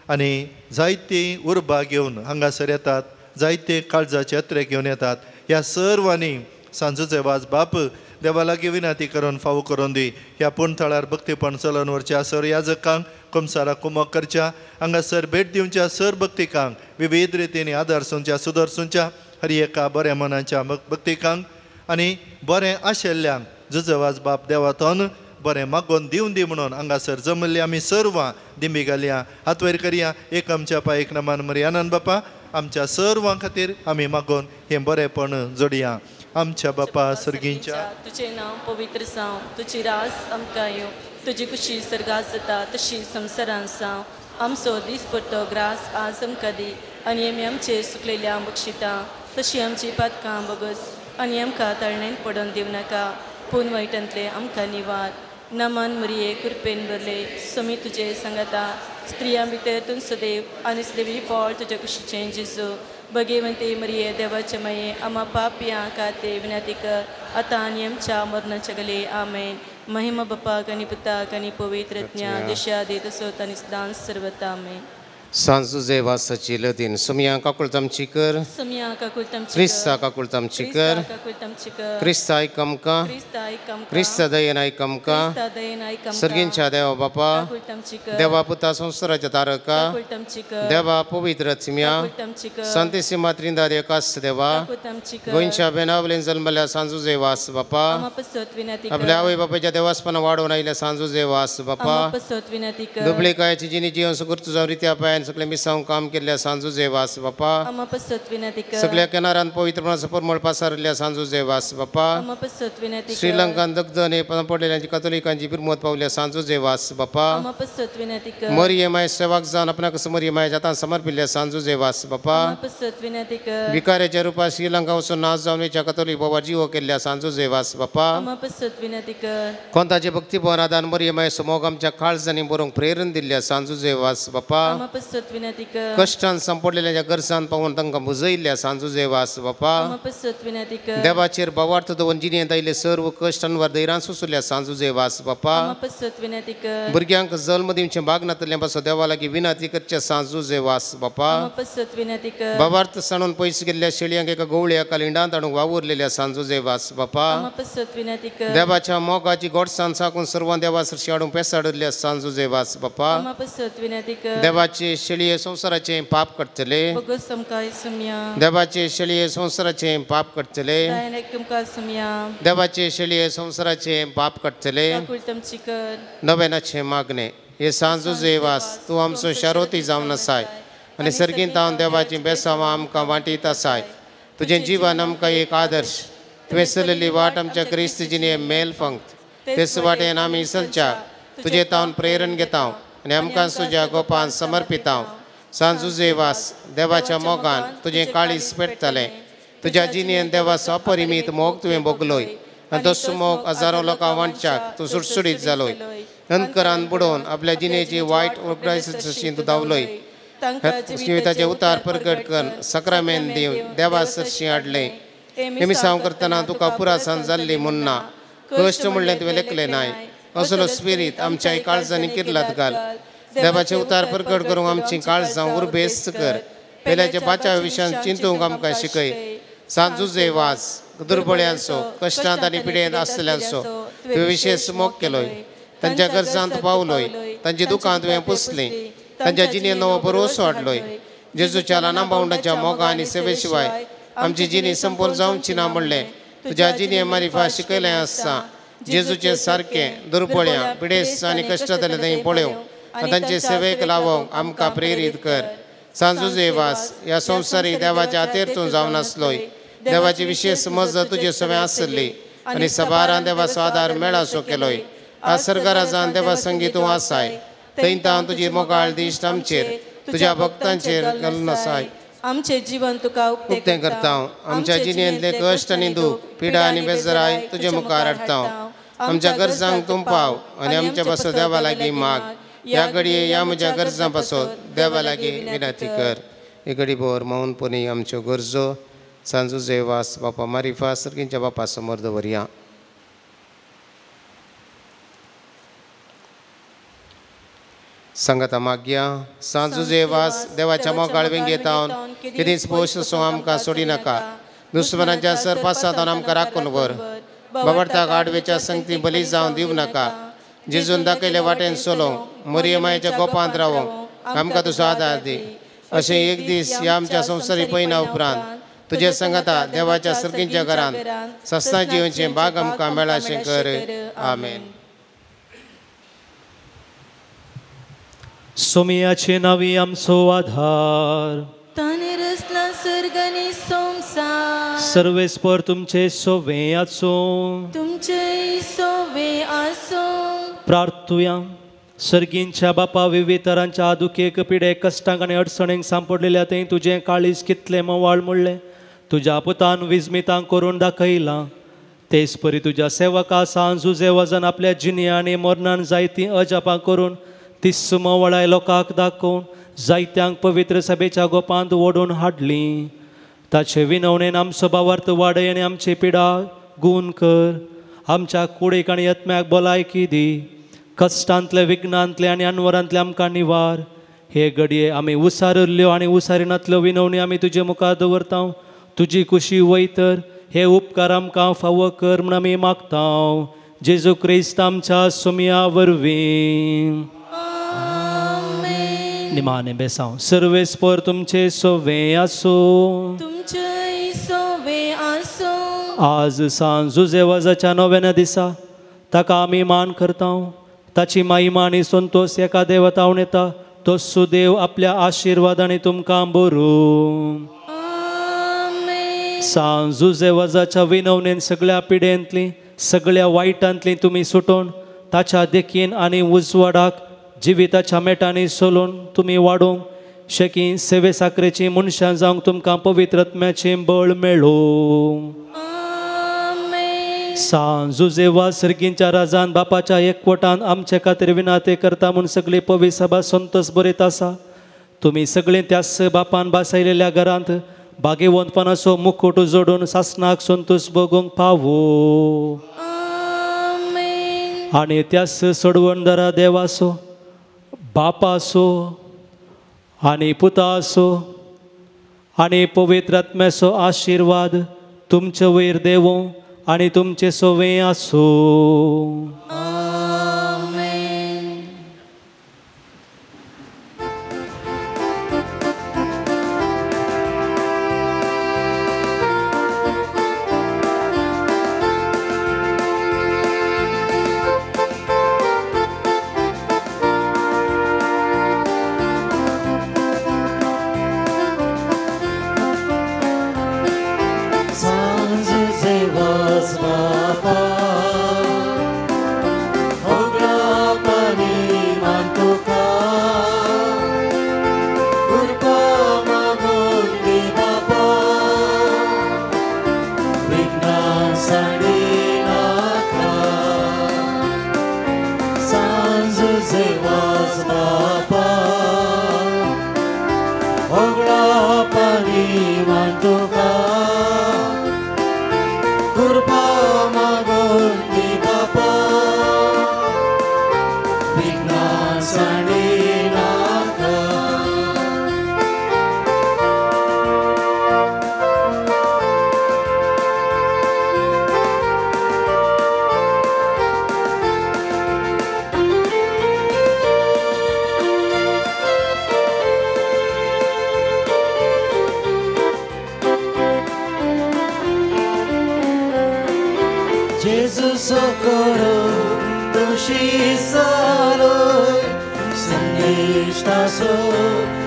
[SPEAKER 8] आनी जायतीं उर्बा घेवन हांगासर येतात, जायते काळजाचे यात्रे घेवन येतात. ह्या सर्वांनी सांजुजेवाज बाप देवा लागीं विनंती करून फावो करून दी. ह्या पुणथळार भक्तीपण चलोवन व्हरच्या सर याजकांक कुमसारा कुमक करच्या, हांगासर भेट दिवच्या सर भक्तिकांक विविध रितींनी आदारसूंच्या सुदर्सूंच्या हर एका बऱ्या मनाच्या भक्तिकांक आनी बरें आशिल्ल्यांक जुजवाज बाप देवा तोन बरें मागोवन दिवन दी म्हणून हांगासर जमल्ली आमी सर्वां दिंबी घालया. हात वयर करया. एक आमच्या पायक नमान मरी आनंद बापा, आमच्या सर्वां खातीर आमी मागोवन हें बरेंपण जोडया. आमच्या बापा सर्गींच्या
[SPEAKER 2] तुजें नांव पवित्र जावं, तुजी रास आमकां येवं, तुजी कुशी सर्गास जाता तशी संवसारांत जावं. आमचो दीस पडटो ग्रास आज आमकां दी आनी आमी आमचेर सुकलेल्या बक्षिता तशी आमची पातकां बोगस आनी आमकां तळणेन पडोवन दिवं नाका, पूण वायटांतले आमकां निवार. नमन मरिये कृपेन भरले समी तुजे सांगाता, स्त्रियां भितर तूं सदैव आनी सदैवी पोळ तुज्या कुशीचें जेजू. भगवंते मरिये देवाचे माये आमा पापयां खाते विनंती कर, आतां आनी आमच्या मरणाच्या गले आमेन. महिमा बापाक आनी पुताक आनी पवित्र ज्ञा दिशा देत असोत आनी सदां सर्वता आमेन.
[SPEAKER 7] सांजुजे वासाची लतीन सुमया काकुळतामची कर,
[SPEAKER 2] सुमया काकुळतामची
[SPEAKER 7] क्रिस्ता काकुळतामची कर, क्रिस्ता आयकमका, क्रिस्ता दयेन आयकमका, सर्गींच्या देवा बापा, देवा पुता संसाराच्या तारका, देवा पवित्र आत्म्या, संतेसिमा त्रिंदाद एकास देवा, गोंयच्या बेनावलेन जल्मल्या सांजुजे वास बापा, आपल्या आवय बापाच्या देवासपणा वाडोवन आयल्या सांजुजे वास बापा, दुबळे कायाची जिनी जीवन सुगुर्त जावन रित्या पायान बायन सगळे मिसांग काम केल्ल्या सांजुजे वास बापा
[SPEAKER 2] आम्हा पसत विनंती कर
[SPEAKER 7] सगळ्या किनाऱ्यान पवित्रपणाचो परमळ पासारल्या सांजुजे वास बापा
[SPEAKER 2] आम्हा पसत विनंती कर
[SPEAKER 7] श्रीलंकान दगदन हे पडलेल्यांची कथोलिकांची बिरमत पावल्या सांजुजे वास बापा
[SPEAKER 2] आम्हा पसत विनंती कर
[SPEAKER 7] मरियमाय सेवाक जावन आपणाक मरियमाय जाता समर्पिल्ल्या सांजुजे वास बापा
[SPEAKER 2] आम्हा पसत विनंती कर
[SPEAKER 7] भिकाऱ्याच्या रुपात श्रीलंका वचून नाच जावन वेच्या कथोलिक बाबा जीव केल्ल्या सांजुजे वास बापा
[SPEAKER 2] आम्हा पसत विनंती कर
[SPEAKER 7] कोंताचे भक्ती भवनादान मरियमाय समोग आमच्या काळजांनी बरोवंक प्रेरण दिल्ल्या सांजुजे वास बापा
[SPEAKER 2] आम्हा पसत विनंती कर
[SPEAKER 7] कष्टान संपडलेल्या गरजान पावून तांकां बुजयल्ल्या सांजुजे वास बापा
[SPEAKER 2] आम्हा पसत विनंती कर
[SPEAKER 7] देवाचेर भावार्थ दवरून जिणेंत आयले सर्व कश्टांवर दैरान सुसुल्ल्या सांजुजे वास बापा
[SPEAKER 2] आम्हा पसत विनंती कर
[SPEAKER 7] भुरग्यांक जल्म दिवचे भाग नातल्या पासून देवा लागीं विनंती करचे सांजुजे वास बापा
[SPEAKER 2] आम्हा पसत विनंती कर
[SPEAKER 7] भावार्थ सांडून पयस गेल्ल्या शेळयांक एका गवळ्या कालिंडांत हाडूंक वावुरलेल्या सांजुजे वास बापा
[SPEAKER 2] आम्हा पसत विनंती कर
[SPEAKER 7] देवाच्या मोगाची गोडसाण साकून सर्व देवा सरशी हाडूंक पेसाडल्या सांजुजे वास बापा
[SPEAKER 2] आम्हा पसत विनंती कर
[SPEAKER 7] देवाचे शेळये संसाराचे पाप करतले
[SPEAKER 2] बगो समकाय समया
[SPEAKER 7] देवाचे शेळये संसाराचे पाप करतले
[SPEAKER 2] दायनेक तुमका समया
[SPEAKER 7] देवाचे शेळये संसाराचे पाप करतले
[SPEAKER 2] कुलतमची कर
[SPEAKER 7] नव्यानाचे मागणे हे सांजुजे वास तूं आमचो शारोती जावन आसाय आनी सर्गीन तावन देवाची बेसांवां आमकां वांटीत आसाय तुजें जिवन आमकां एक आदर्श तुवें चलयली वाट आमच्या क्रिस्त जिणे मेल पंक्त तेच वाटेन आमी चलच्या तुजे तावन प्रेरण घेता आनी आमकां तुज्या गोपान समर्पिता सांजुजे वास देवाच्या मोगान तुजें काळीज पेटतलें तुज्या जिणेन देवाचो अपरिमीत मोग तुवें भोगलोय आनी तसो मोग हजारो लोकां वांटच्याक तूं सुटसुडीत जालोय अंतकरान बुडोवन आपल्या जिणेची वायट वगडायची तूं धांवलोय जिविताचे उतार प्रकट कर सक्रामेंत दिवन देवा सरशी हाडले हे मिसांव करतना तुका पुरासान जाल्ली मुन्ना कश्ट म्हणलें तुवें लेखलें नाय असलो स्पिरीत आमच्या काळजांनी किर्लात घाल देवाचे उतार प्रकट करूंक आमची काळजां उर्बेस्त कर पेल्याच्या बाच्या विशयान चिंतूंक आमकां शिकय सांजुजे वास दुर्बळ्यांचो कश्टांत आनी पिडेंत आसतल्यांचो तुवें विशेश मोग केलोय तांच्या गरजांत पावलोय तांची दुकां तुवें पुसलीं तांच्या जिणेंत नवो भरोसो हाडलोय जेजूच्या ल्हान भावंडाच्या मोगा आनी सेवे शिवाय आमची जिणी संपूर्ण जावची ना म्हणलें तुज्या जिणे मारिफा शिकयलें आसा जेजूचे सारकें दुर्बळ्यां पिडेस्त आनी कश्टांतले थंय पळोव आनी तांचे सेवेक लावंक आमकां प्रेरीत कर सांजुजे वास ह्या संवसारीक देवाच्या हातेर तूं जावन आसलोय देवाची विशेष मजत तुजे सवय आसली आनी सबारान देवाचो आदार मेळासो केलोय आज सरकाराजान देवा संगी तूं आसाय थंय तावन तुजी मोगाळ दिश्ट आमचेर तुज्या भक्तांचेर घालून आसाय
[SPEAKER 2] आमचे जीवन तुका
[SPEAKER 7] उक्तें करता आमच्या जिणेंतले कश्ट आनी दूख पिडा आनी बेजाराय तुजे मुखार हाडटा आमच्या गरजांक तूं पाव आनी आमच्या पासो देवा लागीं माग ह्या घडये ह्या म्हज्या गरजां पासो देवा लागीं विनंती कर ही घडी भर मौनपणी आमच्यो गरजो सांजुजे वास बापा मारिफा सर्गींच्या बापा समोर दवरया संगता मागया सांजुजे वास देवाच्या मोगाळ वेंगेत हांव कितेंच पोश असो आमकां सोडी नाका दुश्मनाच्या सरपासांत आमकां राखून व्हर बाबडताक आडवेच्या संगती बली जावन दिवं नाका जेजून दाखयल्या वाटेन चलोवंक मरियमायेच्या गोपांत रावंक आमकां तुजो आदार दी अशें एक दीस ह्या आमच्या संवसारी पयना उपरांत तुजे संगता देवाच्या सर्गींच्या घरांत सस्ता जिवनचें भाग आमकां मेळा अशें कर आमेन
[SPEAKER 3] सोमियाचे नावी आमचो आधार
[SPEAKER 2] ताने रचला सर्ग आनी संवसार
[SPEAKER 3] सर्वेस्पर तुमचे सोवे आसो
[SPEAKER 2] तुमचे सोवे आसो
[SPEAKER 3] प्रार्थुया सर्गींच्या बापा विविध तरांच्या आदुकेक पिडे कश्टांक आनी अडचणींक सांपडलेल्या थंय तुजें काळीज कितलें मोवाळ म्हणलें तुज्या पुतान विस्मितांक करून दाखयलां तेच परी तुज्या सेवका सांजुजे वजन आपल्या जिणे आनी मरणान जायतीं अजापां करून तिस्स मोवळाय लोकांक दाखोवन जायत्यांक पवित्र सभेच्या गोपांत ओडून हाडली ताचे विनवणेन आमचो भावार्थ वाडय आनी आमची पिडा गूण कर आमच्या कुडीक आनी यत्म्याक भलायकी दी कश्टांतले विघ्नांतले आनी अनवरांतले आमकां निवार हे घडये आमी उसारिल्ल्यो आनी उसारिनातल्यो विनवणी आमी तुजे मुखार दवरता तुजी खुशी वयतर हे उपकार आमकां फावो कर म्हूण आमी मागता जेजू क्रिस्त आमच्या सोमिया वरवीं निमाणे बेसांव सर्वेस्पर तुमचे सोवे आसो
[SPEAKER 2] तुमचे सोवे आसो
[SPEAKER 3] आज सांजुजे वजाच्या 9व्या दिसा ताका आमी मान करता ताची महिमा आनी संतोष एका देवतावन येता तो सुदेव आपल्या आशीर्वादाने तुमकां भरू. सांजू जेवाजाच्या विनवणेन सगळ्या पिडेंतली सगळ्या वायटांतली तुमी सुटोवन ताच्या देखीन आनी उजवाडाक जिविताच्या मेटांनी सोलून तुमी वाडोवंक शेकी सेवे साकरेची मनशां जावंक तुमकां पवित्रत्म्याचें बळ मेळो. सांजू जेवा सर्गींच्या राजान बापाच्या एकवटान आमचे खातीर विनाते करता म्हूण सगळी पवी सभा संतोष बरयत आसा. तुमी सगळीं त्याच बापान बासायलेल्या घरांत भाग्यवंतपणाचो मुकुट जोडून सासणाक संतोष भोगूंक फावो. आनी त्याच सोडवणदारा देवाचो बापाचो आनी पुताचो आनी पवित्र आत्म्याचो आशिर्वाद तुमचे वयर देवो आनी तुमचे सोवे आसो.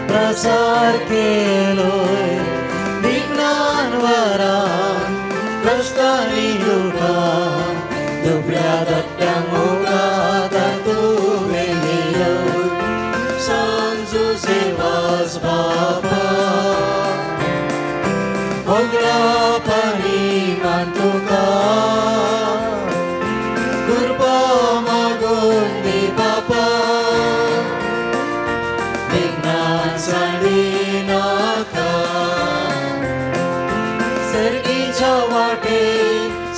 [SPEAKER 1] प्रसार केलोय विज्ञान वरान कष्टांनी युगान दुबळ्या दट्ट्यांक मोगात तुवें नेलोय. सांजू सेवास बापा होगळा पाणी मान तुका कृपा मागून दी बापा सर्गीच्या वाटे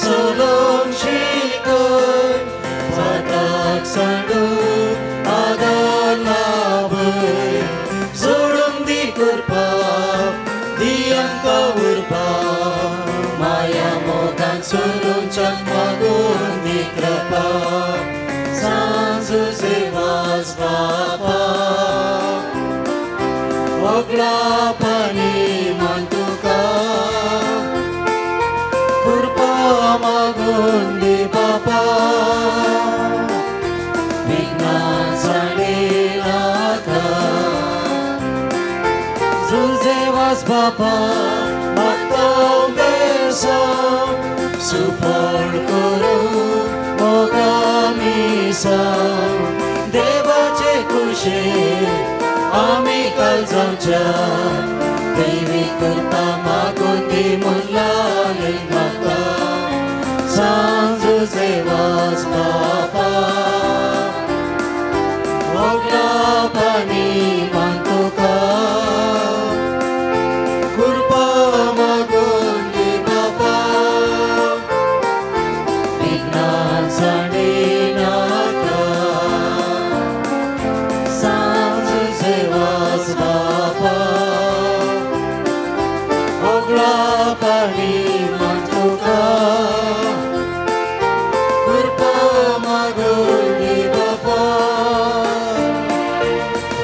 [SPEAKER 1] सोलोन शिकोय पाताक सांडून आदार लाभय सोडून दी कृपा दी आमकां उरपा माया मोगान सोडून जन्म मागून दी कृपा. सांजू सेवास बापा होगळा पाणी मान तुका कृपा मागून दी बापा विज्ञान साडे नाका जुजेवास बापा मागता बेसांव सुफळ करून मोगामी साव देवाचे कुशेर आमी काल जावच्या दैवी करता मागून दी मुल्लाले म्हाका. सांजू सेवास बापा होगळा पाणी मान तुका कृपा मागून दी बापा विज्ञान साडे नाका. सांजू सेवास बापा होगळा पाणी मान तुका कृपा मागून दी बापा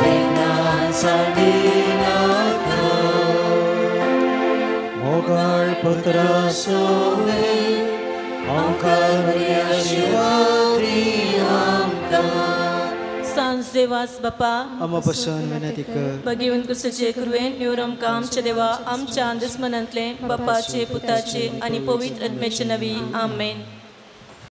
[SPEAKER 1] विज्ञान साडे नाका. मोगाळ पुत्रा सोवे आमकां बरी आशिर्वाद दी आमकां.
[SPEAKER 2] सांज देवास बापा
[SPEAKER 1] आमा पासून विनंती कर
[SPEAKER 2] भगिवन कुसचे कुरवेन न्यूर आमकां आमच्या देवा आमच्या दुस्मनांतले बापाचे पुताचे आणि पवित्र आत्म्याचे नवी आमेन.